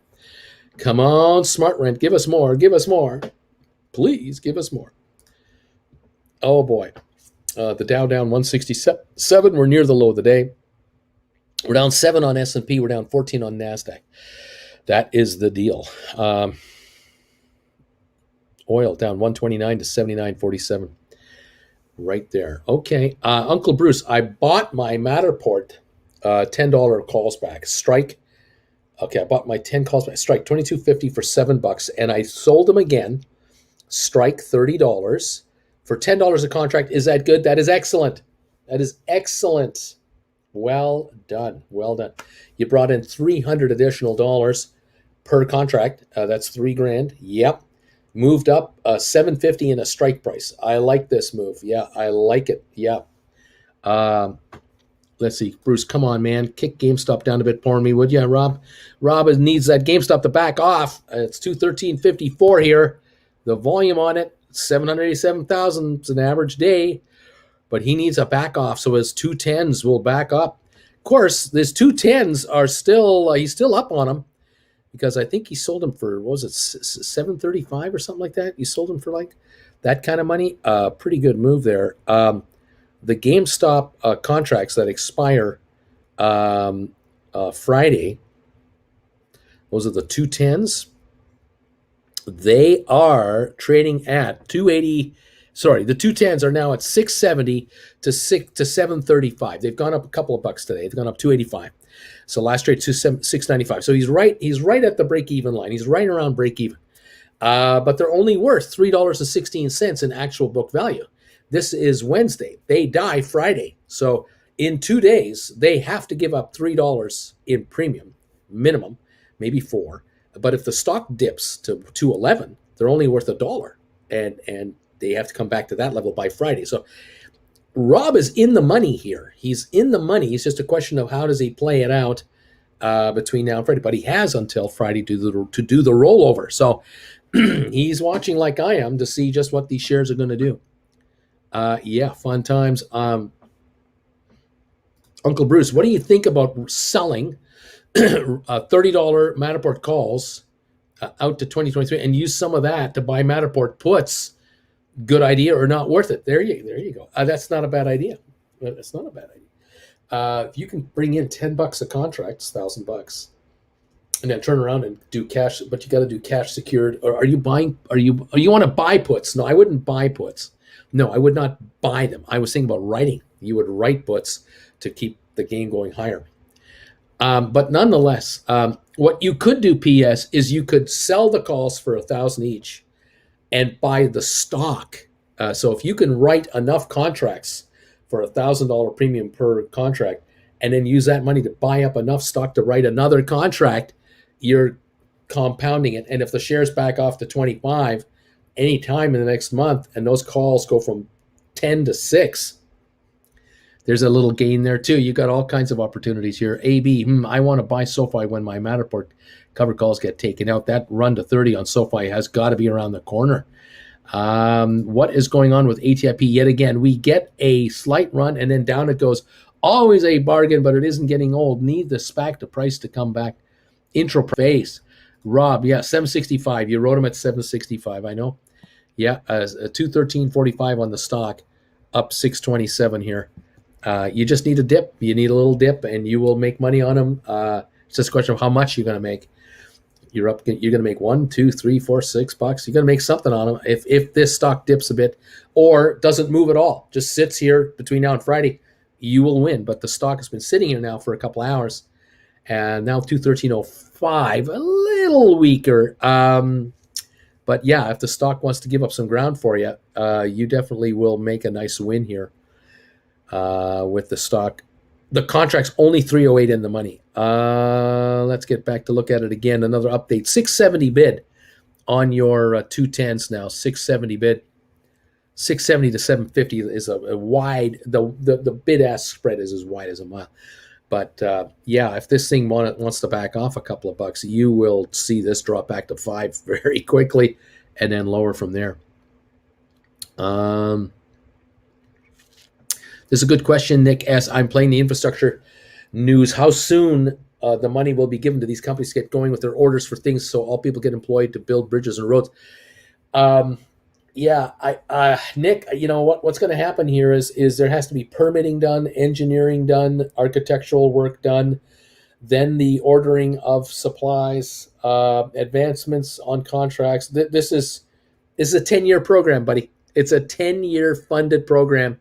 Come on, Smart Rent, give us more. Give us more. Please give us more. Oh, boy. The Dow down 167. We're near the low of the day. We're down 7 on S&P. We're down 14 on NASDAQ. That is the deal. Oil down 129 to 79.47. Right there. Okay. Uncle Bruce, I bought my Matterport $10 calls back. Strike. Okay, I bought my 10 calls back. Strike $22.50 for $7, and I sold them again. Strike $30 for $10 a contract. Is that good? That is excellent. That is excellent. Well done. Well done. You brought in $300 additional dollars per contract. That's $3,000. Yep. Moved up $7.50 in a strike price. I like this move. Yeah, I like it. Yeah. Let's see. Bruce, come on, man. Kick GameStop down a bit for me, would you, Rob? Rob needs that GameStop to back off. It's 213.54 here. The volume on it, 787,000. It's an average day. But he needs a back off, so his 210s will back up. Of course, his 210s are still, he's still up on them. Because I think he sold them for, what was it, $735 or something like that? You sold them for like that kind of money. Pretty good move there. The GameStop contracts that expire Friday, those are the 210s. They are trading at 280. Sorry, the 210s are now at 670 to 735. They've gone up a couple of bucks today. They've gone up 285. So last trade 695. So he's right at the break-even line. He's right around break-even. but they're only worth $3.16 in actual book value. This is Wednesday. They die Friday. So in 2 days, they have to give up $3 in premium, minimum, maybe four. But if the stock dips to 211, they're only worth $1. And they have to come back to that level by Friday. So Rob is in the money here. He's in the money. It's just a question of how does he play it out between now and Friday. But he has until Friday to do the rollover. So he's watching like I am to see just what these shares are going to do. Yeah, fun times. Uncle Bruce, what do you think about selling $30 Matterport calls out to 2023 and use some of that to buy Matterport puts? Good idea or not worth it? There you go. That's not a bad idea. That's not a bad idea. If you can bring in $10 a contract, it's $1,000, and then turn around and do cash, but you got to do cash secured. Or are you buying? Are you want to buy puts? No, I wouldn't buy puts. No, I would not buy them. I was thinking about writing. You would write puts to keep the game going higher. But nonetheless, what you could do, PS, is you could sell the calls for $1,000 each and buy the stock. So if you can write enough contracts for $1,000 premium per contract, and then use that money to buy up enough stock to write another contract, you're compounding it. And if the shares back off to 25 anytime in the next month, and those calls go from 10 to 6, there's a little gain there too. You got all kinds of opportunities here. AB, I want to buy SoFi when my Matterport cover calls get taken out. That run to 30 on SoFi has got to be around the corner. What is going on with ATIP yet again? We get a slight run and then down it goes. Always a bargain, but it isn't getting old. Need the SPAC to price to come back. Intro phase. Rob, yeah, 765. You wrote him at 765, I know. Yeah, 213.45 on the stock, up 627 here. You just need a dip. You need a little dip, and you will make money on them. It's just a question of how much you're going to make. You're going to make $1, $2, $3, $4, $6. You're going to make something on them if this stock dips a bit or doesn't move at all. Just sits here between now and Friday. You will win. But the stock has been sitting here now for a couple hours, and now 213.05, a little weaker. But yeah, if the stock wants to give up some ground for you, you definitely will make a nice win here. With the stock. The contract's only 308 in the money. Let's get back to look at it again. Another update. 670 bid on your 210s now. 670 bid. 670 to 750 is a wide, the bid-ask spread is as wide as a mile. But yeah, if this thing wants to back off a couple of bucks, you will see this drop back to 5 very quickly and then lower from there. This is a good question, Nick S. I'm playing the infrastructure news. How soon the money will be given to these companies to get going with their orders for things so all people get employed to build bridges and roads? Yeah, Nick, you know what's going to happen here is there has to be permitting done, engineering done, architectural work done, then the ordering of supplies, advancements on contracts. This is a 10-year program, buddy. It's a 10-year funded program.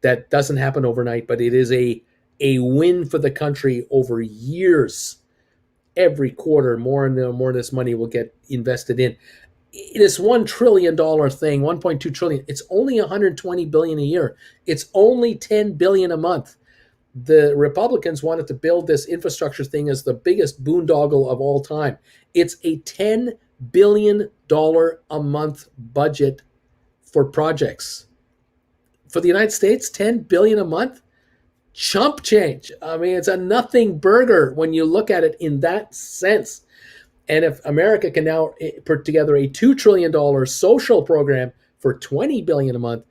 That doesn't happen overnight, but it is a win for the country over years. Every quarter, more and more of this money will get invested in. This $1 trillion thing, 1.2 trillion, it's only 120 billion a year. It's only 10 billion a month. The Republicans wanted to build this infrastructure thing as the biggest boondoggle of all time. It's a $10 billion a month budget for projects. For the United States, $10 billion a month, chump change. I mean, it's a nothing burger when you look at it in that sense. And if America can now put together a $2 trillion social program for $20 billion a month,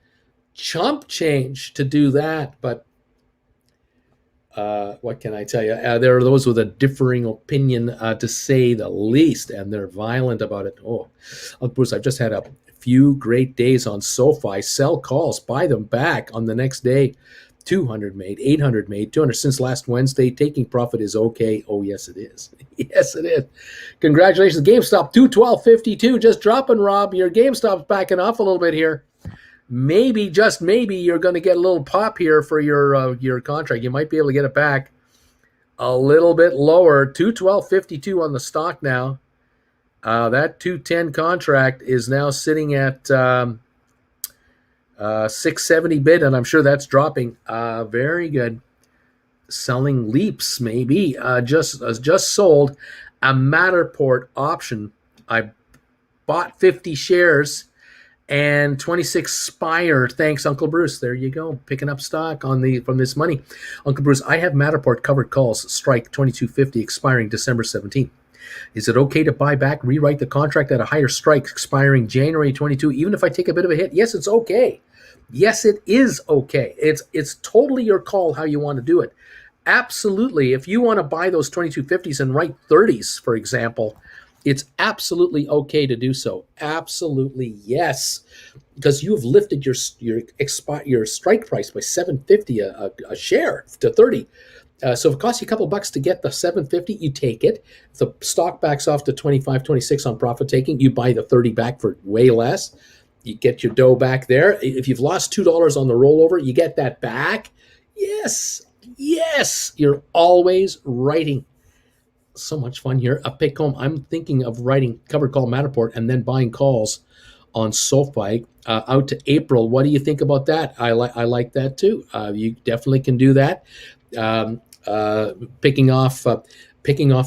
chump change to do that. But what can I tell you? There are those with a differing opinion, to say the least, and they're violent about it. Oh, Bruce, I've just had a few great days on SoFi. Sell calls, buy them back on the next day. 200 made, 800 made, 200 since last Wednesday. Taking profit is okay. Oh, yes, it is. Yes, it is. Congratulations. GameStop, 212.52. Just dropping, Rob. Your GameStop's backing off a little bit here. Maybe, just maybe, you're going to get a little pop here for your contract. You might be able to get it back a little bit lower. 212.52 on the stock now. That 210 contract is now sitting at 670 bid, and I'm sure that's dropping. Very good. Selling leaps, maybe. Just sold a Matterport option. I bought 50 shares and 26 Spire. Thanks, Uncle Bruce. There you go, picking up stock on the from this money. Uncle Bruce, I have Matterport covered calls, strike 2250, expiring December 17th. Is it okay to buy back, rewrite the contract at a higher strike, expiring January 22, even if I take a bit of a hit? Yes, it's okay. Yes, it is okay. It's totally your call how you want to do it. Absolutely. If you want to buy those 2250s and write 30s, for example, it's absolutely okay to do so. Absolutely, yes, because you have lifted your strike price by 750 a share to 30. So if it costs you a couple bucks to get the 750, you take it. If the stock backs off to 25, 26 on profit taking, you buy the 30 back for way less. You get your dough back there. If you've lost $2 on the rollover, you get that back. Yes, yes, you're always writing. So much fun here. A pick home. I'm thinking of writing covered call Matterport and then buying calls on SoFi out to April. What do you think about that? I like that too. You definitely can do that. Um, picking off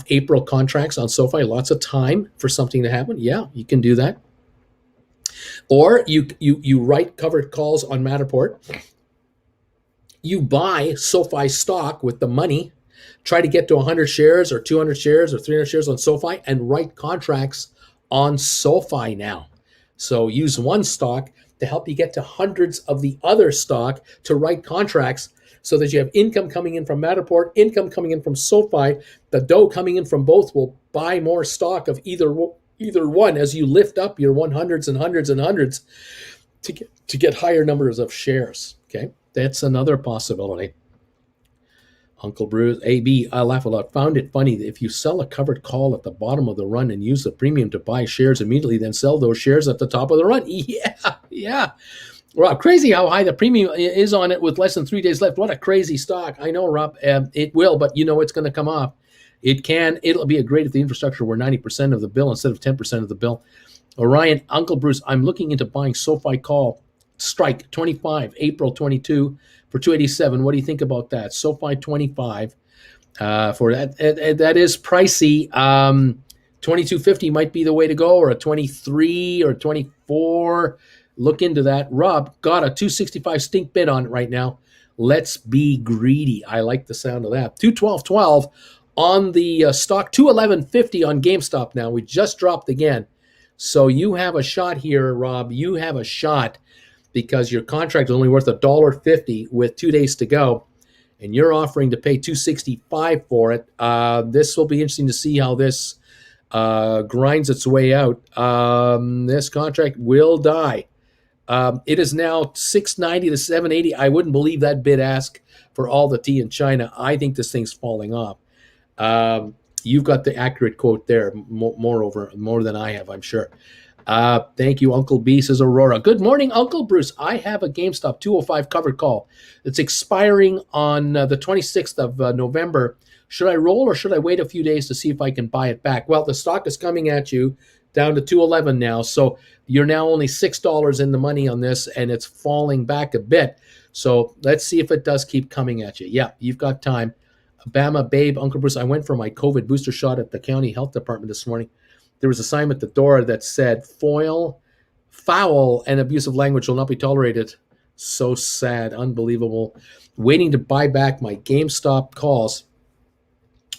April contracts on SoFi. Lots of time for something to happen. Yeah, you can do that. Or you write covered calls on Matterport. You buy SoFi stock with the money, try to get to 100 shares or 200 shares or 300 shares on SoFi and write contracts on SoFi now. So use one stock to help you get to hundreds of the other stock to write contracts so that you have income coming in from Matterport, income coming in from SoFi. The dough coming in from both will buy more stock of either one as you lift up your 100s and hundreds and hundreds to get higher numbers of shares. Okay, that's another possibility. Uncle Bruce, AB, I laugh a lot. Found it funny that if you sell a covered call at the bottom of the run and use the premium to buy shares immediately, then sell those shares at the top of the run. Yeah, yeah. Rob, crazy how high the premium is on it with less than 3 days left. What a crazy stock. I know, Rob. It will, but you know it's going to come off. It'll be a great if the infrastructure were 90% of the bill instead of 10% of the bill. Orion, Uncle Bruce, I'm looking into buying SoFi call strike 25, April 22 for 287. What do you think about that? SoFi 25 for that. That is pricey. 2250 might be the way to go, or a 23 or 24. Look into that. Rob got a 265 stink bid on it right now. Let's be greedy. I like the sound of that. 212.12 on the stock, 211.50 on GameStop now. We just dropped again. So you have a shot here, Rob. You have a shot because your contract is only worth $1.50 with 2 days to go, and you're offering to pay $265 for it. This will be interesting to see how this grinds its way out. This contract will die. It is now $690 to $780. I wouldn't believe that bid ask for all the tea in China. I think this thing's falling off. You've got the accurate quote there, more than I have, I'm sure. Thank you, Uncle B, says Aurora. Good morning, Uncle Bruce. I have a GameStop 205 covered call. It's expiring on the 26th of November. Should I roll or should I wait a few days to see if I can buy it back? Well, the stock is coming at you down to 211 now, so you're now only $6 in the money on this, and it's falling back a bit. So let's see if it does keep coming at you. Yeah, you've got time. Bama Babe, Uncle Bruce, I went for my COVID booster shot at the county health department this morning. There was a sign at the door that said, foul, and abusive language will not be tolerated. So sad, unbelievable. Waiting to buy back my GameStop calls.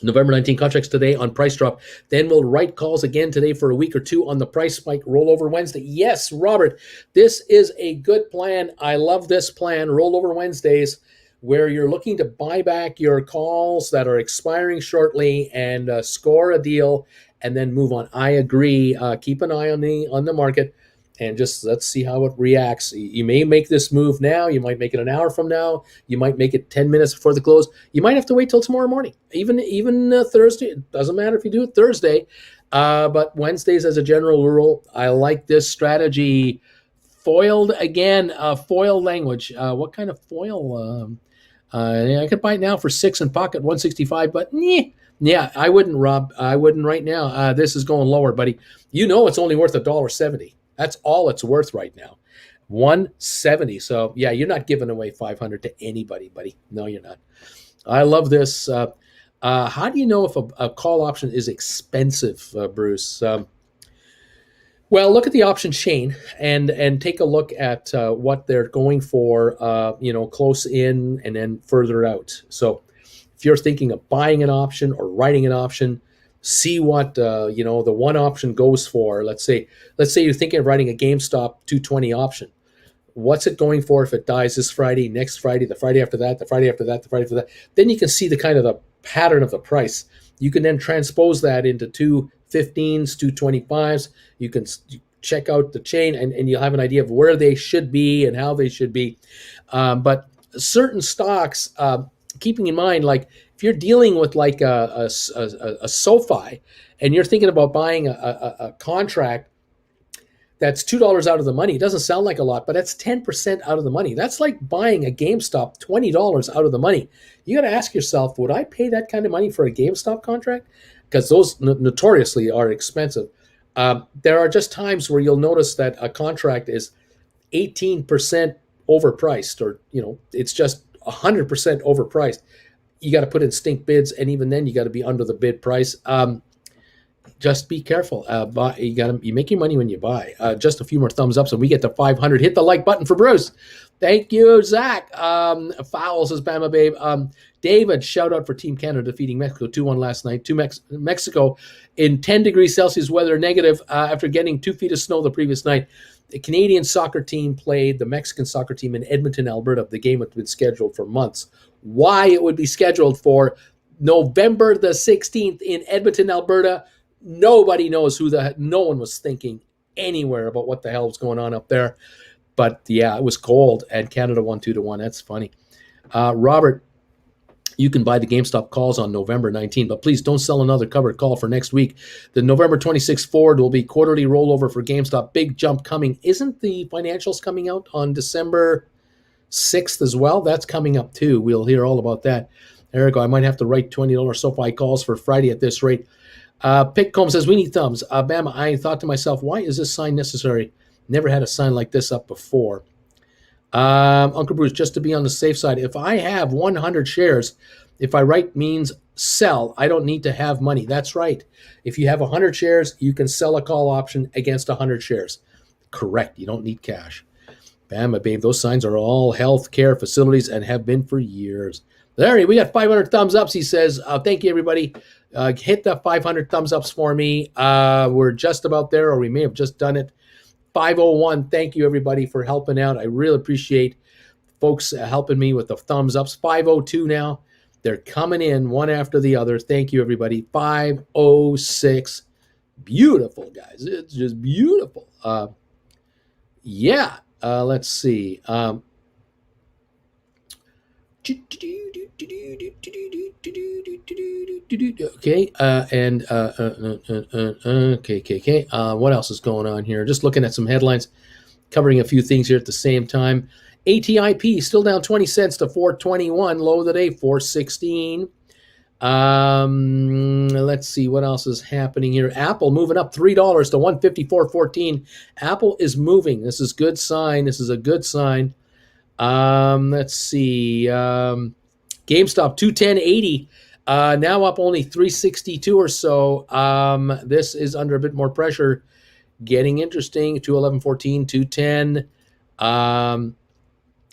November 19 contracts today on price drop. Then we'll write calls again today for a week or two on the price spike rollover Wednesday. Yes, Robert, this is a good plan. I love this plan, rollover Wednesdays, where you're looking to buy back your calls that are expiring shortly and score a deal and then move on. I agree. Keep an eye on the market and just let's see how it reacts. You may make this move now. You might make it an hour from now. You might make it 10 minutes before the close. You might have to wait till tomorrow morning, even Thursday. It doesn't matter if you do it Thursday, but Wednesdays as a general rule. I like this strategy. Foiled again, foil language. What kind of foil? I could buy it now for $6 and pocket 165, but Yeah, I wouldn't, Rob. I wouldn't right now. This is going lower, buddy. You know it's only worth $1.70. That's all it's worth right now. 170. So yeah, you're not giving away 500 to anybody, buddy. No, you're not. I love this. How do you know if a call option is expensive, Bruce? Well, look at the option chain and take a look at what they're going for. Close in and then further out. So if you're thinking of buying an option or writing an option, see what the one option goes for. Let's say you're thinking of writing a GameStop 220 option. What's it going for if it dies this Friday, next Friday, the Friday after that, the Friday after that, the Friday after that? Then you can see the kind of the pattern of the price. You can then transpose that into 215s, 225s. You can check out the chain and you'll have an idea of where they should be and how they should be. But certain stocks, keeping in mind, like if you're dealing with like a SoFi and you're thinking about buying a contract that's $2 out of the money. It doesn't sound like a lot, but that's 10% out of the money. That's like buying a GameStop $20 out of the money. You got to ask yourself, would I pay that kind of money for a GameStop contract? Because those notoriously are expensive. There are just times where you'll notice that a contract is 18% overpriced, or it's just 100% overpriced. You got to put in stink bids, and even then, you got to be under the bid price. Just be careful. You make your money when you buy. Just a few more thumbs up so we get to 500. Hit the like button for Bruce. Thank you, Zach. Fowles says Bama Babe. David, shout out for Team Canada defeating Mexico 2-1 last night. Mexico in 10 degrees Celsius weather, negative, after getting 2 feet of snow the previous night. The Canadian soccer team played the Mexican soccer team in Edmonton, Alberta. The game had been scheduled for months. Why it would be scheduled for November the 16th in Edmonton, Alberta, nobody knows. No one was thinking anywhere about what the hell was going on up there. But yeah, it was cold, and Canada won 2-1. That's funny. Robert, you can buy the GameStop calls on November 19, but please don't sell another covered call for next week. The November 26th forward will be quarterly rollover for GameStop. Big jump coming. Isn't the financials coming out on December 6th as well? That's coming up too. We'll hear all about that. There we go. I might have to write $20 SoFi calls for Friday at this rate. Pickcomb says, we need thumbs. Bama, I thought to myself, why is this sign necessary? Never had a sign like this up before. Uncle Bruce, just to be on the safe side, if I have 100 shares, if I write means sell, I don't need to have money. That's right. If you have 100 shares, you can sell a call option against 100 shares. Correct. You don't need cash. Bama, babe, those signs are all healthcare facilities and have been for years. Larry, we got 500 thumbs ups, he says. Thank you, everybody. Hit the 500 thumbs ups for me. We're just about there, or we may have just done it. 501, thank you, everybody, for helping out. I really appreciate folks helping me with the thumbs ups. 502 now. They're coming in one after the other. Thank you, everybody. 506. Beautiful, guys. It's just beautiful. Let's see. Okay, okay. What else is going on here? Just looking at some headlines, covering a few things here at the same time. ATIP still down 20 cents to 421. Low of the day, 416. Let's see what else is happening here. Apple moving up $3 to 154.14. Apple is moving. This is good sign. This is a good sign. Let's see. GameStop 210.80. Now up only 362 or so. This is under a bit more pressure. Getting interesting. 211.14, 210.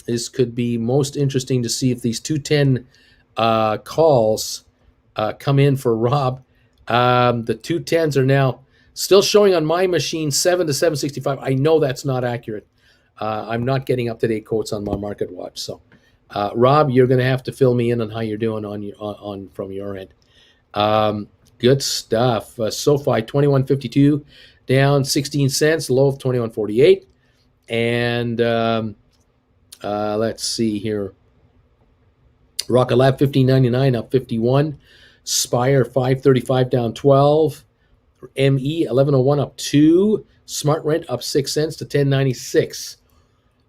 This could be most interesting to see if these 210 calls come in for Rob. The 210s are now still showing on my machine 7 to 765. I know that's not accurate. I'm not getting up-to-date quotes on my market watch. So, Rob, you're going to have to fill me in on how you're doing on from your end. Good stuff. SoFi 21.52 down 16 cents, low of 21.48. And let's see here. Rocket Lab 15.99 up 51. Spire 5.35 down 12. ME 11.01 up 2. Smart Rent up 6 cents to 10.96.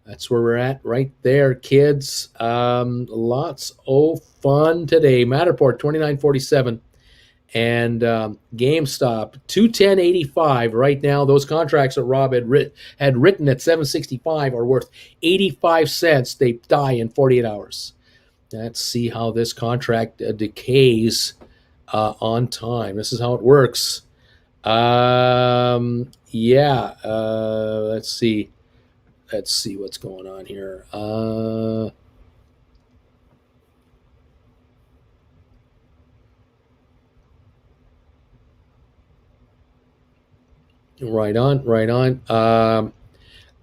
That's where we're at right there, kids. Lots of fun today. Matterport 29.47 And GameStop 210.85 right now. Those contracts that Rob had written at 765 are worth 85 cents. They die in 48 hours. Let's see how this contract decays on time. This is how it works. Yeah. Let's see. Let's see what's going on here. Right on. Right on.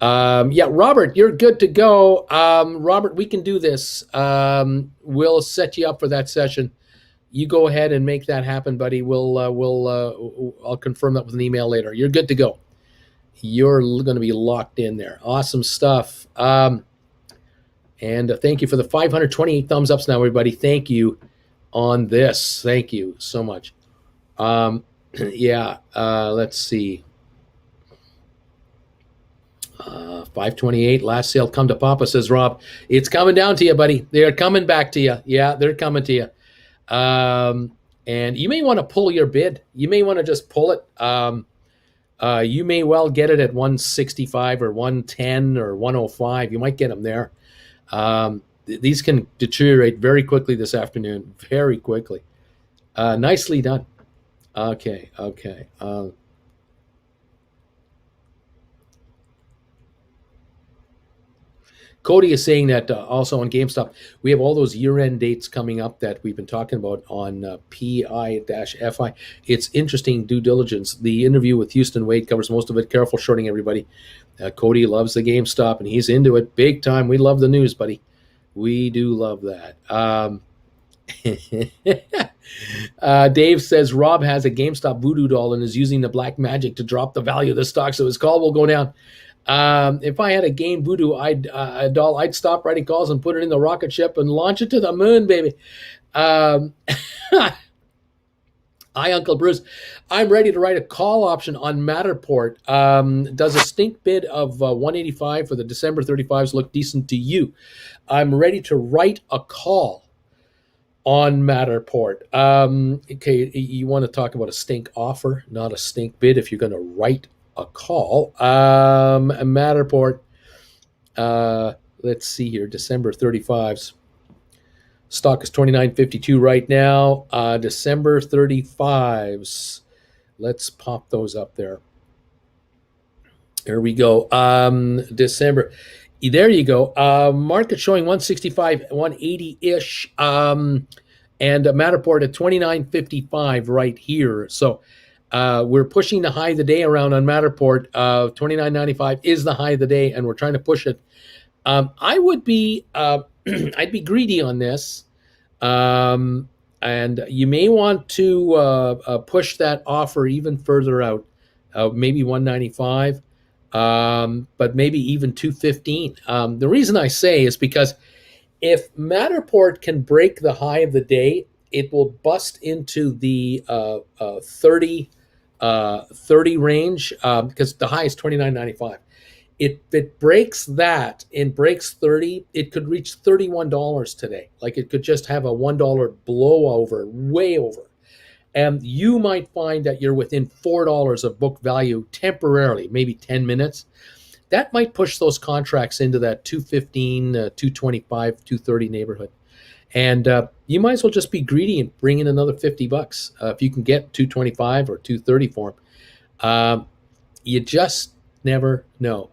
Yeah, Robert, you're good to go. Robert, we can do this. We'll set you up for that session. You go ahead and make that happen, buddy. I'll confirm that with an email later. You're good to go. You're going to be locked in there. Awesome stuff. And thank you for the 528 thumbs ups now, everybody. Thank you on this. Thank you so much. Yeah, let's see. 528 last sale come to Papa, says Rob. It's coming down to you, buddy. They're coming back to you. Yeah, they're coming to you. And you may want to pull your bid. You may want to just pull it. You may well get it at 165 or 110 or 105. You might get them there. These can deteriorate very quickly this afternoon. Very quickly. Nicely done. Okay. Cody is saying that also on GameStop, we have all those year-end dates coming up that we've been talking about on PI-FI. It's interesting due diligence. The interview with Houston Wade covers most of it. Careful shorting, everybody. Cody loves the GameStop, and he's into it big time. We love the news, buddy. We do love that. Dave says Rob has a GameStop voodoo doll and is using the black magic to drop the value of the stock, so his call will go down. If I had a game voodoo doll, I'd stop writing calls and put it in the rocket ship and launch it to the moon, baby. Hi, Uncle Bruce. I'm ready to write a call option on Matterport. Does a stink bid of 185 for the December 35s look decent to you? I'm ready to write a call on Matterport. Okay, you want to talk about a stink offer, not a stink bid if you're going to write a call. Matterport, let's see here, December 35s. Stock is $29.52 right now. December 35s. Let's pop those up there. There we go. December. There you go. Market showing 165, 180-ish. And Matterport at $29.55 right here. So we're pushing the high of the day around on Matterport. $29.95 is the high of the day, and we're trying to push it. I would be, I'd be greedy on this, and you may want to push that offer even further out, maybe 195, but maybe even 215. The reason I say is because if Matterport can break the high of the day, it will bust into the 30 range, because the high is $29.95. If it breaks that and breaks 30, it could reach $31 today. Like it could just have a $1 blowover, way over. And you might find that you're within $4 of book value temporarily, maybe 10 minutes. That might push those contracts into that 215, 225, 230 neighborhood. And you might as well just be greedy and bring in another $50 if you can get 225 or 230 for them. You just never know.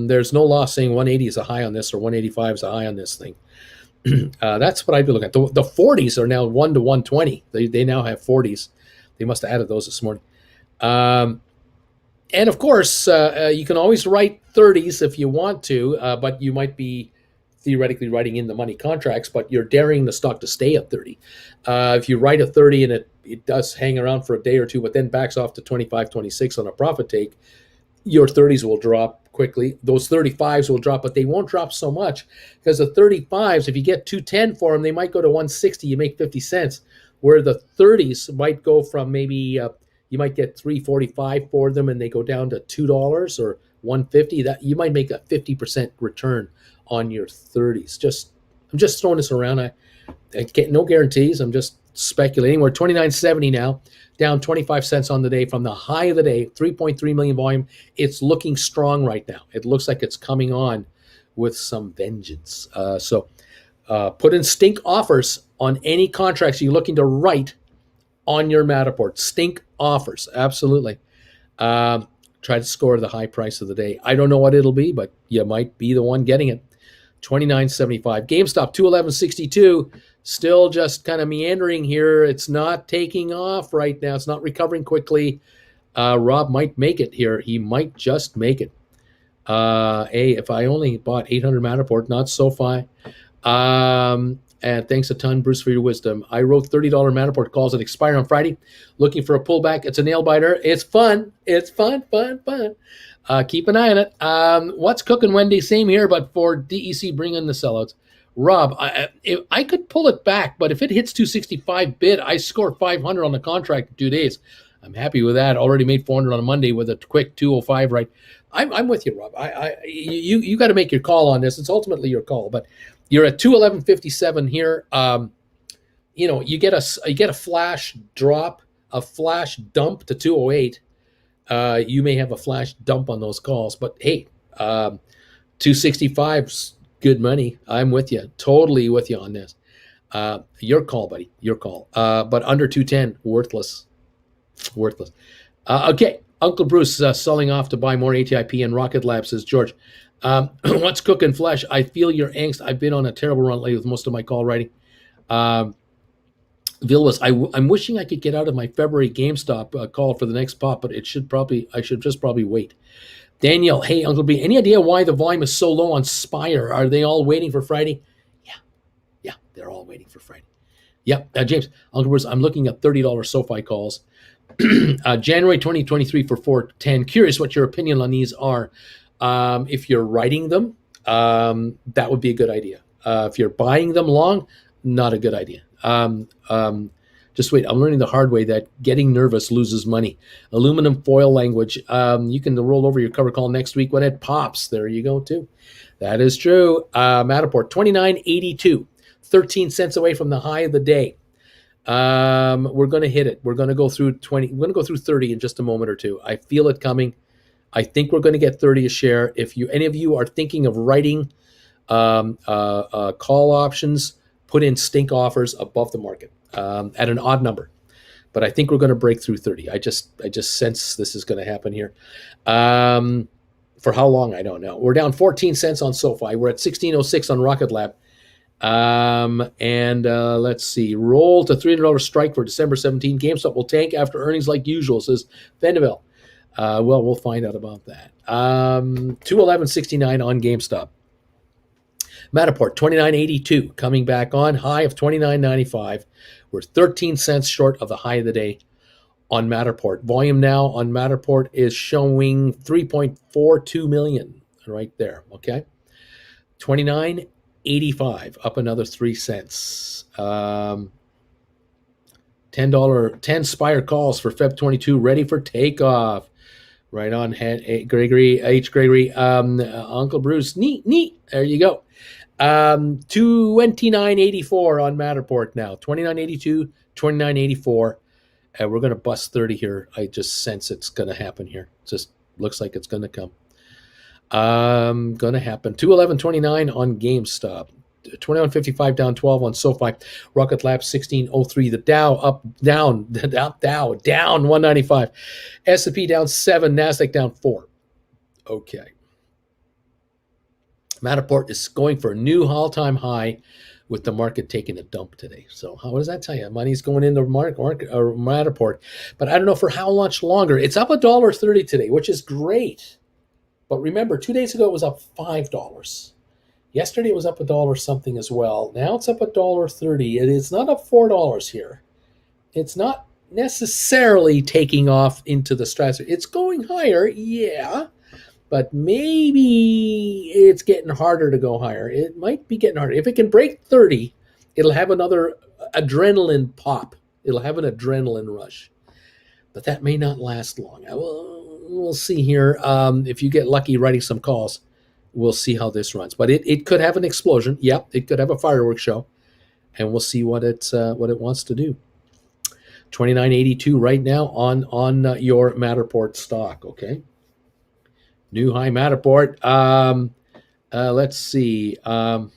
There's no law saying 180 is a high on this or 185 is a high on this thing. That's what I'd be looking at. The 40s are now 1 to 120. They now have 40s. They must have added those this morning. And of course, you can always write 30s if you want to, but you might be theoretically writing in the money contracts, but you're daring the stock to stay at 30. If you write a 30 and it does hang around for a day or two, but then backs off to 25, 26 on a profit take, your 30s will drop quickly. Those 35s will drop, but they won't drop so much because the 35s, if you get 210 for them, they might go to 160. You make 50 cents, where the 30s might go from maybe you might get 345 for them, and they go down to $2 or 150. That you might make a 50% return on your 30s. I'm just throwing this around. No guarantees. I'm just speculating. We're 29.70 now, down 25 cents on the day from the high of the day, 3.3 million volume. It's looking strong right now. It looks like it's coming on with some vengeance. Put in stink offers on any contracts you're looking to write on your Matterport. Stink offers, absolutely. Um, Try to score the high price of the day. I don't know what it'll be, but you might be the one getting it. 29.75. GameStop 211.62. Still just kind of meandering here. It's not taking off right now. It's not recovering quickly. Rob might make it here. He might just make it. If I only bought 800 Matterport, not SoFi. And thanks a ton, Bruce, for your wisdom. I wrote $30 Matterport calls that expire on Friday. Looking for a pullback. It's a nail biter. It's fun. It's fun. Keep an eye on it. What's cooking, Wendy? Same here, but for DEC, bring in the sellouts. Rob, I could pull it back, but if it hits 265 bid, I score 500 on the contract in 2 days. I'm happy with that. Already made 400 on a Monday with a quick 205 right. I'm with you, Rob. You got to make your call on this. It's ultimately your call, but you're at 211.57 here. You get a flash drop, a flash dump to 208. You may have a flash dump on those calls, but hey, 265's good money. I'm with you, totally with you on this. Your call, buddy, your call. But under 210, worthless. Okay, Uncle Bruce selling off to buy more ATIP and Rocket Lab, says George. What's cooking, Flesh? I feel your angst. I've been on a terrible run lately with most of my call writing. Villas, I'm wishing I could get out of my February GameStop call for the next pop, but I should just probably wait. Danielle, hey, Uncle B, any idea why the volume is so low on Spire? Are they all waiting for Friday? Yeah, they're all waiting for Friday. Yep, James, Uncle Bruce, I'm looking at $30 SoFi calls. January 2023 for 410. Curious what your opinion on these are. If you're writing them, that would be a good idea. If you're buying them long, not a good idea. Just wait. I'm learning the hard way that getting nervous loses money. Aluminum foil language. You can roll over your cover call next week when it pops. There you go, too. That is true. Matterport, 29.82, 13 cents away from the high of the day. We're going to hit it. We're going to go through 20. We're going to go through 30 in just a moment or two. I feel it coming. I think we're going to get 30 a share. If any of you are thinking of writing call options, put in stink offers above the market at an odd number. But I think we're going to break through 30. I just sense this is going to happen here. For how long, I don't know. We're down 14 cents on SoFi. We're at 16.06 on Rocket Lab. Let's see. Roll to $300 strike for December 17. GameStop will tank after earnings like usual, says Vendeville. We'll find out about that. 211.69 on GameStop. Matterport, 29.82, coming back on, high of 29.95. We're 13 cents short of the high of the day on Matterport. Volume now on Matterport is showing 3.42 million right there, okay? 29.85, up another 3 cents. $10 10 Spire calls for Feb 22, ready for takeoff. Right on, Gregory, Uncle Bruce, neat. There you go. 29.84 on Matterport now. 29.82, 29.84. We're going to bust 30 here. I just sense it's going to happen here. It just looks like it's going to come. Going to happen. 211.29 on GameStop. 21.55 down 12 on SoFi. Rocket Lab 16.03. The Dow down 195. S&P down 7. NASDAQ down 4. Okay. Matterport is going for a new all-time high with the market taking a dump today. So what does that tell you? Money's going into Matterport. But I don't know for how much longer. It's up $1.30 today, which is great. But remember, 2 days ago it was up $5. Yesterday it was up $1 something as well. Now it's up $1.30. It's not up $4 here. It's not necessarily taking off into the stratosphere. It's going higher, yeah, but maybe it's getting harder to go higher. It might be getting harder. If it can break 30, it'll have another adrenaline pop. It'll have an adrenaline rush. But that may not last long. We'll see here. If you get lucky writing some calls, we'll see how this runs. But it could have an explosion. Yep, it could have a fireworks show. and we'll see what it wants to do. 29.82 right now on your Matterport stock. Okay, new high Matterport. Let's see. And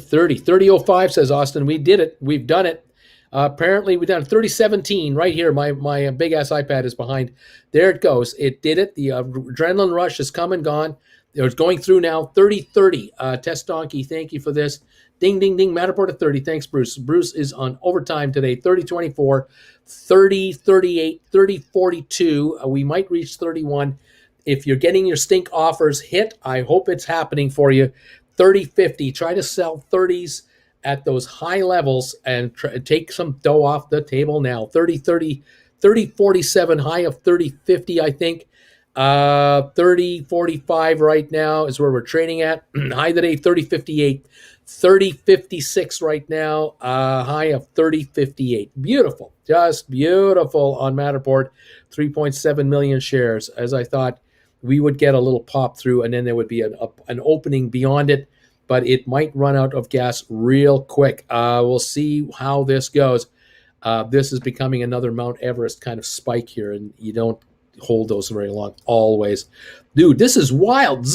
30.05 says Austin. We did it. We've done it. Apparently, we've done 30.17 right here. My big ass iPad is behind. There it goes. It did it. The adrenaline rush has come and gone. It's going through now. 30.30. Test Donkey, thank you for this. Ding, ding, ding. Matterport at 30. Thanks, Bruce. Bruce is on overtime today. 30.24, 30.38, 30.42. We might reach 31. If you're getting your stink offers hit, I hope it's happening for you. 30.50. Try to sell 30s at those high levels and take some dough off the table now. 30.30, 30.47, high of 30.50, I think. 30.45 right now is where we're trading at. High today, 30.58. 30.56 right now. High of 30.58. Beautiful. Just beautiful on Matterport. 3.7 million shares. As I thought, we would get a little pop through, and then there would be an opening beyond it, but it might run out of gas real quick. We'll see how this goes. This is becoming another Mount Everest kind of spike here, and you don't hold those very long, always. Dude, this is wild.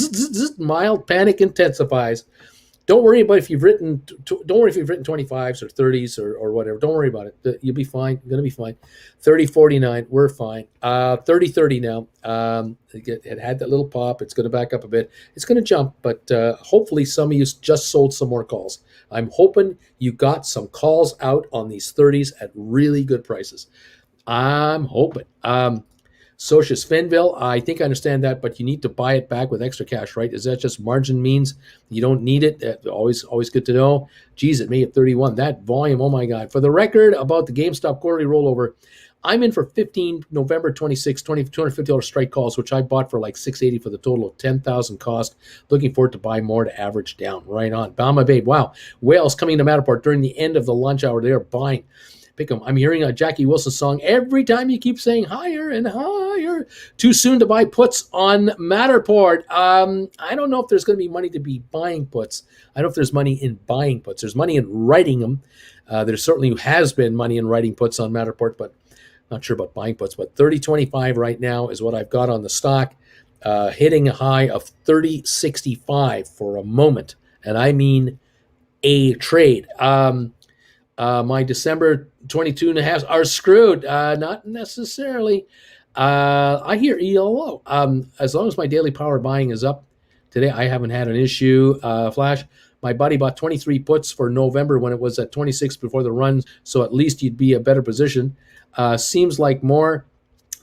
Mild panic intensifies. Don't worry about if you've written. Don't worry if you've written 25s or 30s or whatever. Don't worry about it. You'll be fine. You're gonna be fine. 30.49. We're fine. 30.30 now. It had that little pop. It's gonna back up a bit. It's gonna jump, but hopefully some of you just sold some more calls. I'm hoping you got some calls out on these 30s at really good prices. I'm hoping. Socius Finville, I think I understand that, but you need to buy it back with extra cash, right? Is that just margin means you don't need it? Always good to know. Geez, it made it 31. That volume, oh my God. For the record, about the GameStop quarterly rollover, I'm in for 15 November 26, $250 strike calls, which I bought for like $680 for the total of 10,000 cost. Looking forward to buy more to average down. Right on. Bama Babe, wow. Whales coming to Matterport during the end of the lunch hour. They're buying. Pick 'em. I'm hearing a Jackie Wilson song every time you keep saying higher and higher. Too soon to buy puts on Matterport. I don't know if there's going to be money to be buying puts. I don't know if there's money in buying puts. There's money in writing them. There certainly has been money in writing puts on Matterport, but not sure about buying puts. But 30.25 right now is what I've got on the stock, hitting a high of 30.65 for a moment, and I mean a trade. My December 22 and a half are screwed. Not necessarily. I hear ELO. As long as my daily power buying is up today, I haven't had an issue. Flash, my buddy bought 23 puts for November when it was at 26 before the run, so at least you'd be a better position. Seems like more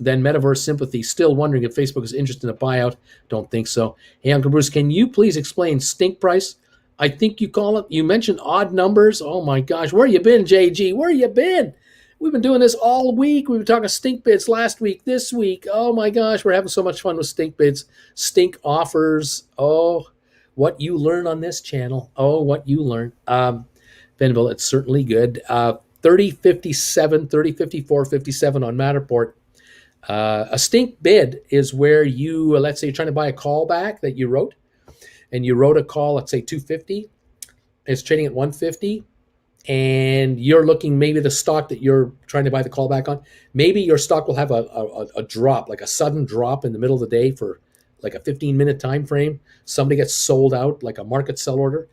than Metaverse sympathy. Still wondering if Facebook is interested in a buyout. Don't think so. Hey, Uncle Bruce, can you please explain stink price? I think you call it. You mentioned odd numbers. Oh my gosh, where you been, JG? Where you been? We've been doing this all week. We were talking stink bids last week, this week. Oh my gosh, we're having so much fun with stink bids, stink offers. Oh, what you learn on this channel. Oh, what you learn. Benville, it's certainly good. 30.57, 30.54, 57 on Matterport. A stink bid is where you, let's say you're trying to buy a callback that you wrote, and you wrote a call, let's say 250, it's trading at 150, and you're looking maybe the stock that you're trying to buy the callback on, maybe your stock will have a drop, like a sudden drop in the middle of the day for like a 15-minute time frame. Somebody gets sold out, like a market sell order.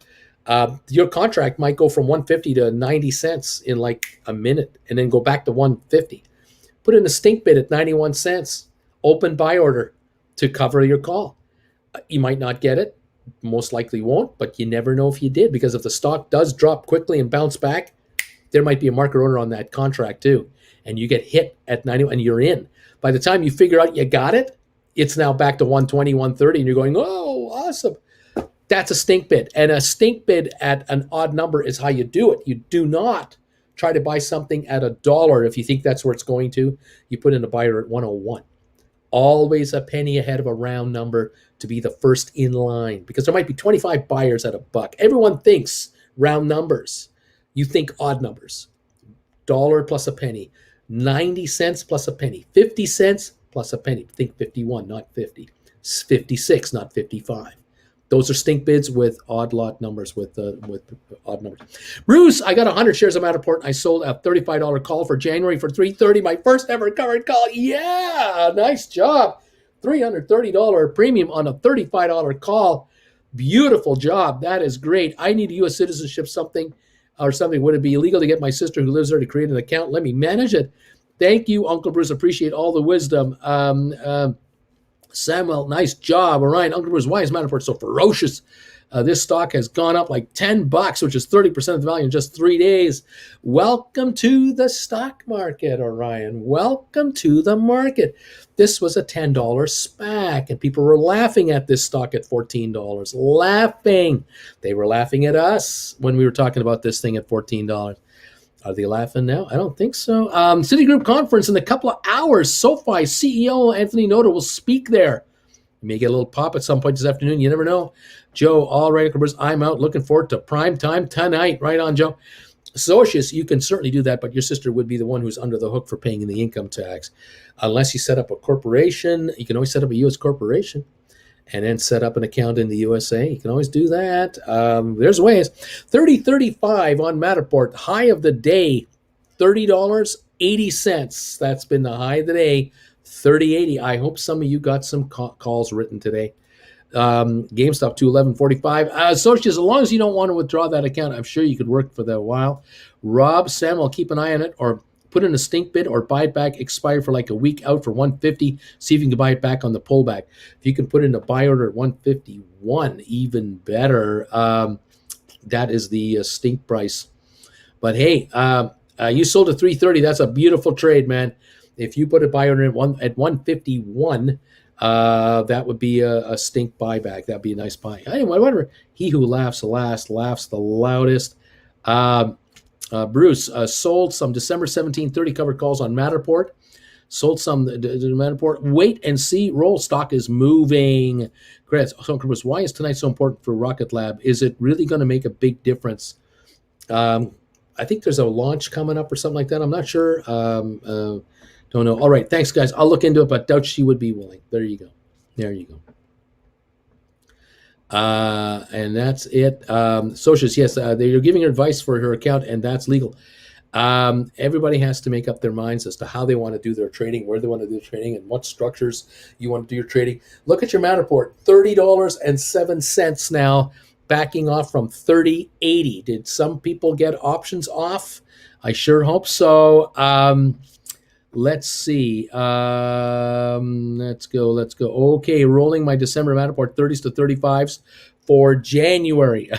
Your contract might go from 150 to 90 cents in like a minute and then go back to 150. Put in a stink bid at 91 cents, open buy order to cover your call. You might not get it. Most likely won't, but you never know if you did, because if the stock does drop quickly and bounce back, there might be a market order on that contract too, and you get hit at 90 and you're in. By the time you figure out you got it, it's now back to 120, 130, and you're going, oh, awesome. That's a stink bid, and a stink bid at an odd number is how you do it. You do not try to buy something at $1 if you think that's where it's going to. You put in a buyer at 101. Always a penny ahead of a round number to be the first in line, because there might be 25 buyers at $1. Everyone thinks round numbers. You think odd numbers. $1 plus a penny, 90 cents plus a penny, 50 cents plus a penny. Think 51, not 50. 56, not 55. Those are stink bids with odd lot numbers, with odd numbers. Bruce, I got 100 shares of Matterport. I sold a $35 call for January for $330. My first ever covered call. Yeah, nice job. $330 premium on a $35 call. Beautiful job. That is great. I need U.S. citizenship something. Would it be illegal to get my sister who lives there to create an account? Let me manage it. Thank you, Uncle Bruce. Appreciate all the wisdom. Samuel, nice job. Orion, Uncle Bruce, why is Matterport so ferocious? This stock has gone up like $10, which is 30% of the value in just 3 days. Welcome to the stock market, Orion. Welcome to the market. This was a $10 SPAC, and people were laughing at this stock at $14. Laughing. They were laughing at us when we were talking about this thing at $14. Are they laughing now? I don't think so. Citigroup conference in a couple of hours. SoFi CEO Anthony Noto will speak there. You may get a little pop at some point this afternoon. You never know. Joe, all right, I'm out. Looking forward to prime time tonight. Right on, Joe. Socius, you can certainly do that, but your sister would be the one who's under the hook for paying the income tax. Unless you set up a corporation, you can always set up a U.S. corporation and then set up an account in the USA. You can always do that. There's ways. 30.35 on Matterport. High of the day, $30.80. That's been the high of the day, $30.80. I hope some of you got some calls written today. GameStop to 11.45. Associates, as long as you don't want to withdraw that account, I'm sure you could work for that a while. Rob, Sam, I'll keep an eye on it, or put in a stink bid or buy it back, expire for like a week out for 150. See if you can buy it back on the pullback. If you can put in a buy order at 151, even better. That is the stink price. But hey, you sold at 330. That's a beautiful trade, man. If you put a buy order at 151, that would be a stink buyback. That'd be a nice buy. Anyway, whatever. He who laughs last laughs the loudest. Bruce sold some December 1730 covered calls on Matterport. Sold some Matterport. Wait and see. Roll stock is moving. Chris, why is tonight so important for Rocket Lab? Is it really going to make a big difference? I think there's a launch coming up or something like that. I'm not sure. Don't know. All right. Thanks, guys. I'll look into it, but doubt she would be willing. There you go. There you go. And that's it. Socials, yes, they're giving her advice for her account, and that's legal. Everybody has to make up their minds as to how they want to do their trading, where they want to do trading, and what structures you want to do your trading. Look at your Matterport, $30.07 now, backing off from $30.80. Did some people get options off? I sure hope so. Let's see. Let's go. Okay, rolling my December Matterport 30s to 35s for January.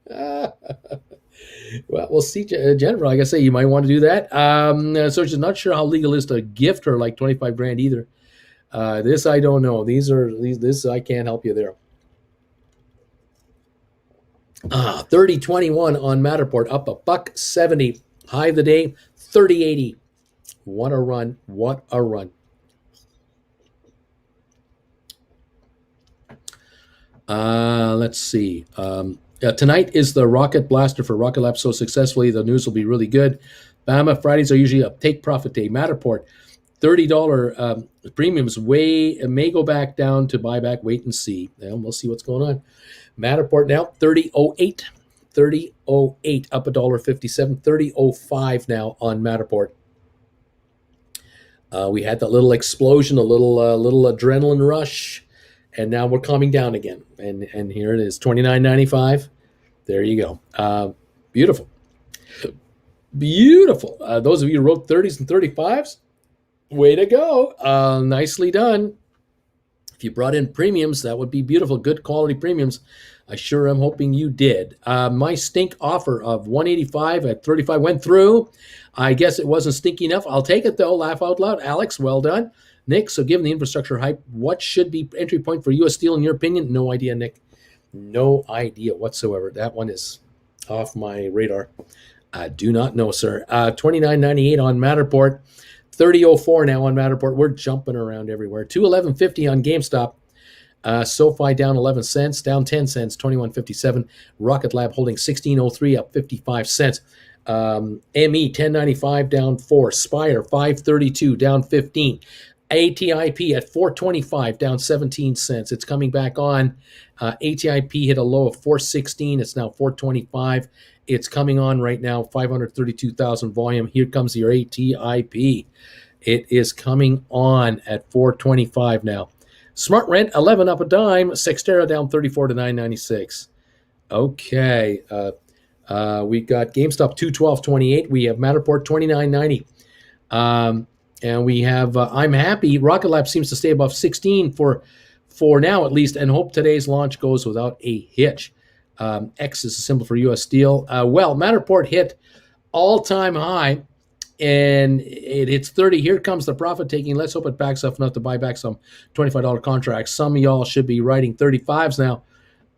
Well, we'll see, Jennifer. Like I say, you might want to do that. So she's not sure how legal it is to gift her like 25 grand either. This I don't know. This I can't help you there. 30.21 on Matterport, up $1.70. High of the day, 30.80. What a run. What a run. Let's see. Tonight is the rocket blaster for Rocket Lab so successfully. The news will be really good. Bama Fridays are usually a take profit day. Matterport, $30 premiums may go back down to buyback. Wait and see. And we'll see what's going on. Matterport now, 30.08. 30.08, up $1.57. 30.05 now on Matterport. We had that little explosion, a little adrenaline rush, and now we're calming down again. And here it is, $29.95. There you go. Beautiful. Beautiful. Those of you who wrote 30s and 35s, way to go. Nicely done. If you brought in premiums, that would be beautiful. Good quality premiums. I sure am hoping you did. My stink offer of 185 at 35 went through. I guess it wasn't stinky enough. I'll take it, though. Laugh out loud. Alex, well done. Nick, so given the infrastructure hype, what should be entry point for U.S. Steel in your opinion? No idea, Nick. No idea whatsoever. That one is off my radar. I do not know, sir. $29.98 on Matterport. 30.04 now on Matterport. We're jumping around everywhere. $211.50 on GameStop. SoFi down 11 cents, down 10 cents, 21.57. Rocket Lab holding 16.03, up 55 cents. ME 10.95 down 4. Spire 5.32 down 15. ATIP at 425, down 17 cents. It's coming back on. ATIP hit a low of 416. It's now 425. It's coming on right now, 532,000 volume. Here comes your ATIP. It is coming on at 425 now. Smart Rent 11 up a dime. Sextera down 34 to 996. Okay. We got GameStop 212.28. We have Matterport 29.90. And we have I'm happy. Rocket Lab seems to stay above 16 for now at least, and hope today's launch goes without a hitch. X is a symbol for U.S. Steel. Well, Matterport hit all-time high, and it hits 30. Here comes the profit taking. Let's hope it backs up enough to buy back some $25 contracts. Some of y'all should be writing 35s now.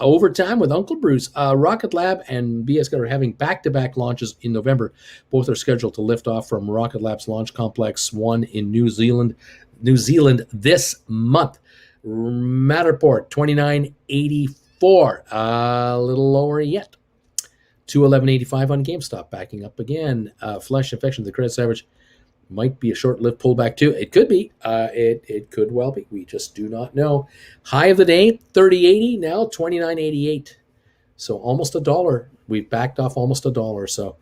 Overtime with Uncle Bruce. Rocket Lab and BSK are having back-to-back launches in November. Both are scheduled to lift off from Rocket Lab's launch complex, one in New Zealand this month. Matterport 29.84, a little lower yet. 211.85 on GameStop, backing up again. Flash infection of the credit average might be a short-lived pullback too. It could be. It could well be. We just do not know. High of the day, 30.80. Now 29.88. So almost $1. We've backed off almost $1. So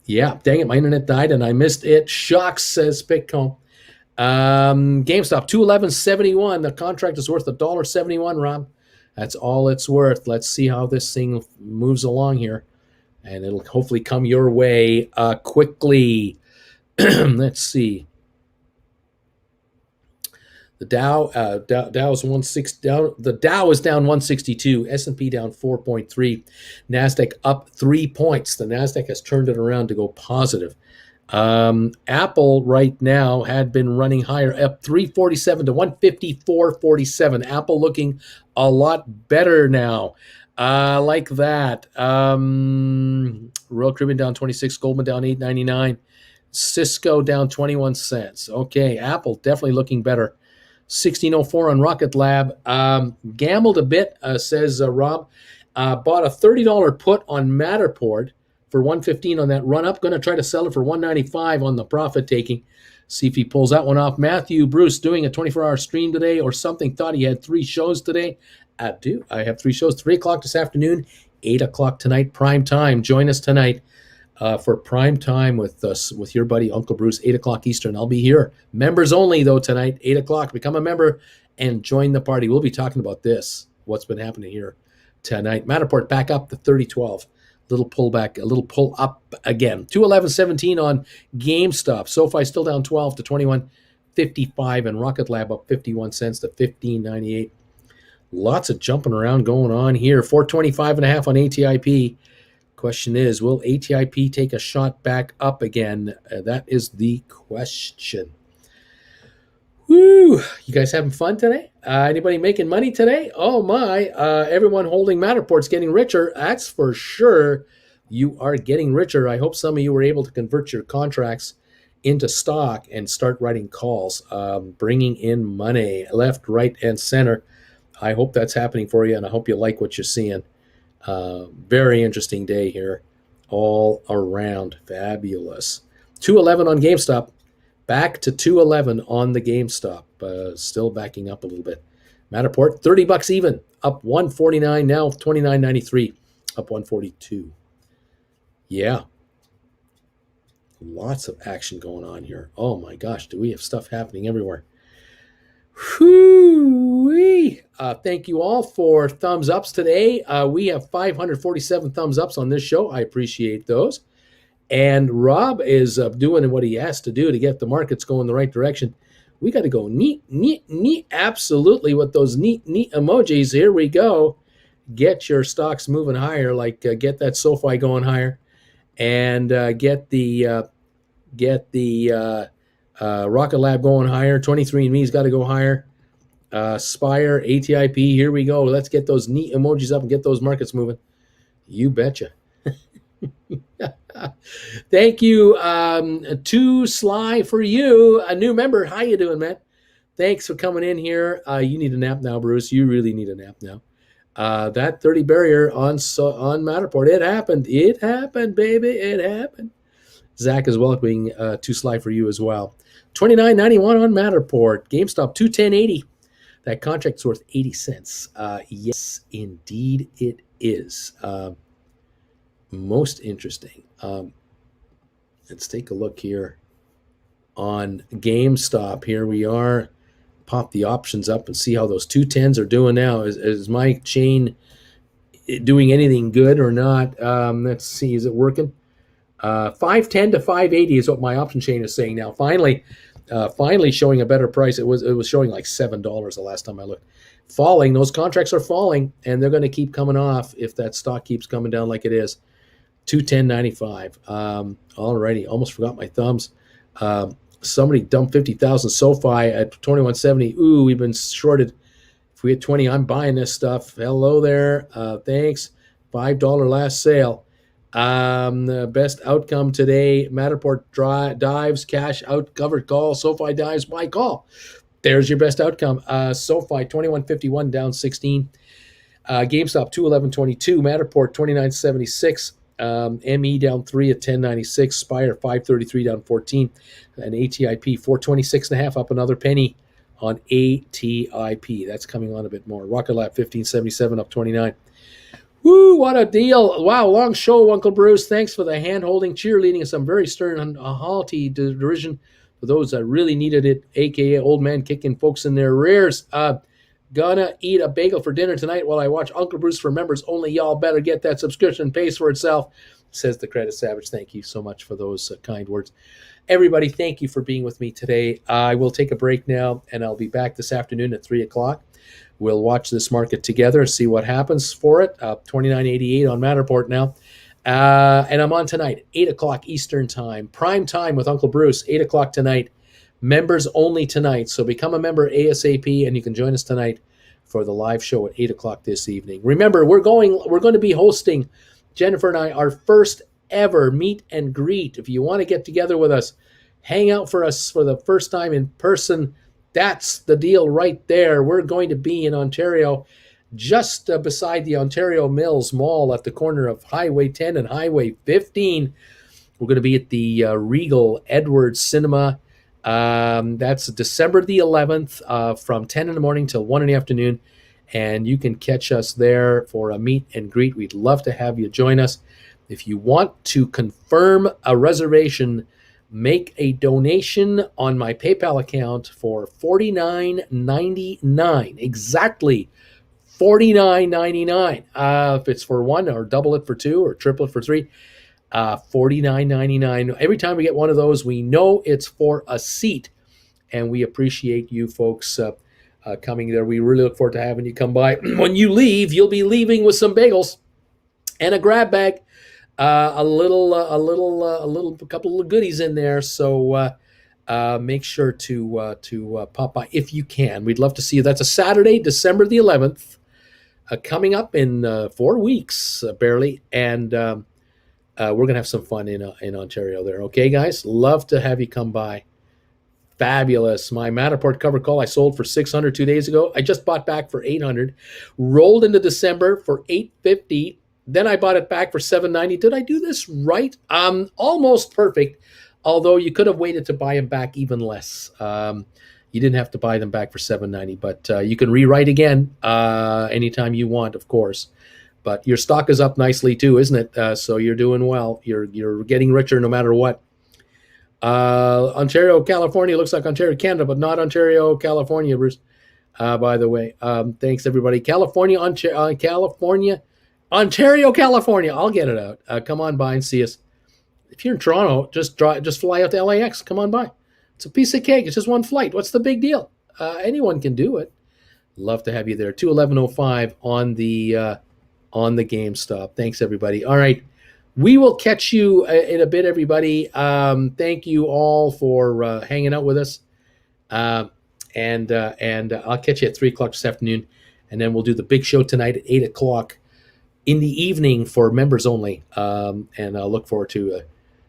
yeah, dang it, my internet died and I missed it. Shucks, says Pitcomb. GameStop 211.71. The contract is worth $1.71, Rob. That's all it's worth. Let's see how this thing moves along here, and it'll hopefully come your way quickly. Let's see. The Dow is 160 down. The Dow is down 162. S&P down 4.3. Nasdaq up 3 points. The Nasdaq has turned it around to go positive. Apple right now had been running higher, up 347 to 154.47. Apple looking a lot better now. Like that. Royal Caribbean down 26. Goldman down 8.99. Cisco down 21 cents. Okay, Apple definitely looking better. 1604 on Rocket Lab. Gambled a bit, says Rob. Bought a $30 put on Matterport for 115 on that run up. Going to try to sell it for 195 on the profit taking. See if he pulls that one off. Matthew Bruce doing a 24-hour stream today or something. Thought he had 3 shows today. I do. I have 3 shows. 3 o'clock this afternoon, 8 o'clock tonight, prime time. Join us tonight. For prime time with us, with your buddy Uncle Bruce, 8 o'clock Eastern. I'll be here. Members only, though, tonight, 8 o'clock. Become a member and join the party. We'll be talking about this, what's been happening here tonight. Matterport back up to 30.12. Little pullback, a little pull up again. 211.17 on GameStop. SoFi still down 12 to 21.55, and Rocket Lab up 51 cents to 15.98. Lots of jumping around going on here. 425.5 on ATIP. Question is, will ATIP take a shot back up again? That is the question. Woo! You guys having fun today? Anybody making money today? Oh my! Everyone holding Matterport's getting richer. That's for sure. You are getting richer. I hope some of you were able to convert your contracts into stock and start writing calls, bringing in money left, right, and center. I hope that's happening for you, and I hope you like what you're seeing. Very interesting day here all around. Fabulous. 211 on GameStop. Back to 211 on the GameStop. Still backing up a little bit. Matterport, $30 even. Up 149 now, 29.93. Up 142. Yeah. Lots of action going on here. Oh my gosh, do we have stuff happening everywhere. Whoo-wee. Thank you all for thumbs ups today. We have 547 thumbs ups on this show. I appreciate those. And Rob is doing what he has to do to get the markets going the right direction. We got to go neat, neat, neat. Absolutely, with those neat, neat emojis. Here we go. Get your stocks moving higher, like get that SoFi going higher, and get the Rocket Lab going higher. 23andMe's got to go higher. Spire, ATIP, here we go. Let's get those neat emojis up and get those markets moving. You betcha. Thank you to Sly for you, a new member. How you doing, man? Thanks for coming in here. You need a nap now, Bruce. You really need a nap now. That 30 barrier on Matterport, it happened. It happened, baby. It happened. Zach is welcoming to Sly for you as well. 29.91 on Matterport. GameStop 210.80. That contract's worth 80 cents. Yes, indeed it is. Most interesting. Let's take a look here on GameStop. Here we are. Pop the options up and see how those 210s are doing now. Is my chain doing anything good or not? Let's see. Is it working? 510 to 580 is what my option chain is saying now. Finally showing a better price. It was showing like $7 the last time I looked. Falling. Those contracts are falling, and they're going to keep coming off if that stock keeps coming down like it is. 210.95. Alrighty, almost forgot my thumbs. Somebody dumped 50,000 SoFi at 2170. Ooh, we've been shorted. If we hit 20, I'm buying this stuff. Hello there. Thanks. $5 last sale. The best outcome today, Matterport dives, cash out, covered call, SoFi dives, buy call. There's your best outcome. SoFi 2151 down 16. GameStop 211.22. Matterport 29.76. ME down 3 at 10.96. Spire 5.33 down 14. And ATIP 426.5 up another penny on ATIP. That's coming on a bit more. Rocket Lab 15.77 up 29. Woo, what a deal. Wow, long show, Uncle Bruce. Thanks for the hand-holding, cheerleading, and some very stern and haughty derision for those that really needed it, a.k.a. old man kicking folks in their rears. Gonna eat a bagel for dinner tonight while I watch Uncle Bruce for members only. Y'all better get that subscription. Pays for itself, says the Credit Savage. Thank you so much for those kind words. Everybody, thank you for being with me today. I will take a break now, and I'll be back this afternoon at 3 o'clock. We'll watch this market together and see what happens for it. 29.88 on Matterport now. And I'm on tonight, 8 o'clock Eastern time. Prime time with Uncle Bruce, 8 o'clock tonight. Members only tonight. So become a member ASAP, and you can join us tonight for the live show at 8 o'clock this evening. Remember, we're going to be hosting, Jennifer and I, our first ever meet and greet. If you want to get together with us, hang out for us for the first time in person, that's the deal right there. We're going to be in Ontario, just beside the Ontario Mills Mall at the corner of Highway 10 and Highway 15. We're going to be at the Regal Edwards Cinema. That's December the 11th from 10 in the morning till 1 in the afternoon. And you can catch us there for a meet and greet. We'd love to have you join us. If you want to confirm a reservation, make a donation on my PayPal account for $49.99. Exactly $49.99. If it's for one, or double it for two, or triple it for three, $49.99. Every time we get one of those, we know it's for a seat, and we appreciate you folks coming there. We really look forward to having you come by. When you leave, you'll be leaving with some bagels and a grab bag. A couple of goodies in there. So make sure to pop by if you can. We'd love to see you. That's a Saturday, December the 11th, coming up in 4 weeks, barely. And we're gonna have some fun in Ontario there. Okay, guys, love to have you come by. Fabulous. My Matterport cover call I sold for $600 2 days ago. I just bought back for $800. Rolled into December for $850. Then I bought it back for $790. Did I do this right? Almost perfect, although you could have waited to buy them back even less. You didn't have to buy them back for $790, but you can rewrite again anytime you want, of course. But your stock is up nicely too, isn't it? So you're doing well. You're getting richer no matter what. Ontario, California looks like Ontario, Canada, but not Ontario, California, Bruce. By the way, thanks everybody. California, Ontario, California. I'll get it out. Come on by and see us. If you're in Toronto, just fly out to LAX. Come on by. It's a piece of cake. It's just one flight. What's the big deal? Anyone can do it. Love to have you there. 21105 on the GameStop. Thanks everybody. All right, we will catch you in a bit, everybody. Thank you all for hanging out with us. And I'll catch you at 3 o'clock this afternoon, and then we'll do the big show tonight at 8 o'clock. In the evening for members only. And I'll look forward to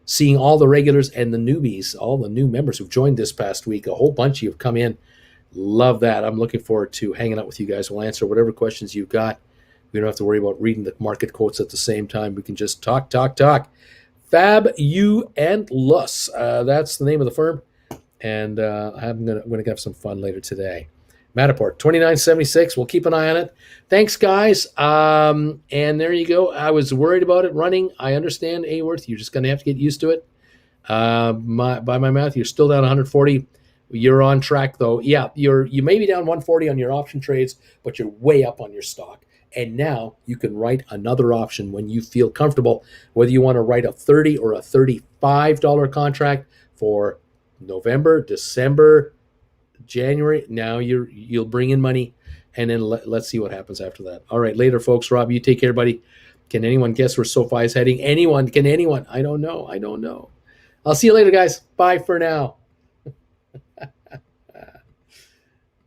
seeing all the regulars and the newbies, all the new members who've joined this past week. A whole bunch of you have come in. Love that. I'm looking forward to hanging out with you guys. We'll answer whatever questions you've got. We don't have to worry about reading the market quotes at the same time. We can just talk. Fab You and Lus. That's the name of the firm, and I'm gonna have some fun later today. Matterport 2976. We'll keep an eye on it. Thanks, guys. And there you go. I was worried about it running. I understand, Aworth. You're just gonna have to get used to it. By my math, you're still down 140. You're on track though. Yeah, you may be down 140 on your option trades, but you're way up on your stock. And now you can write another option when you feel comfortable, whether you want to write a $30 or a $35 contract for November, December, January. Now you'll bring in money, and then let's see what happens after that. All right, later, folks. Rob, you take care, buddy. Can anyone guess where SoFi is heading? Anyone? Can anyone? I don't know. I'll see you later, guys. Bye for now.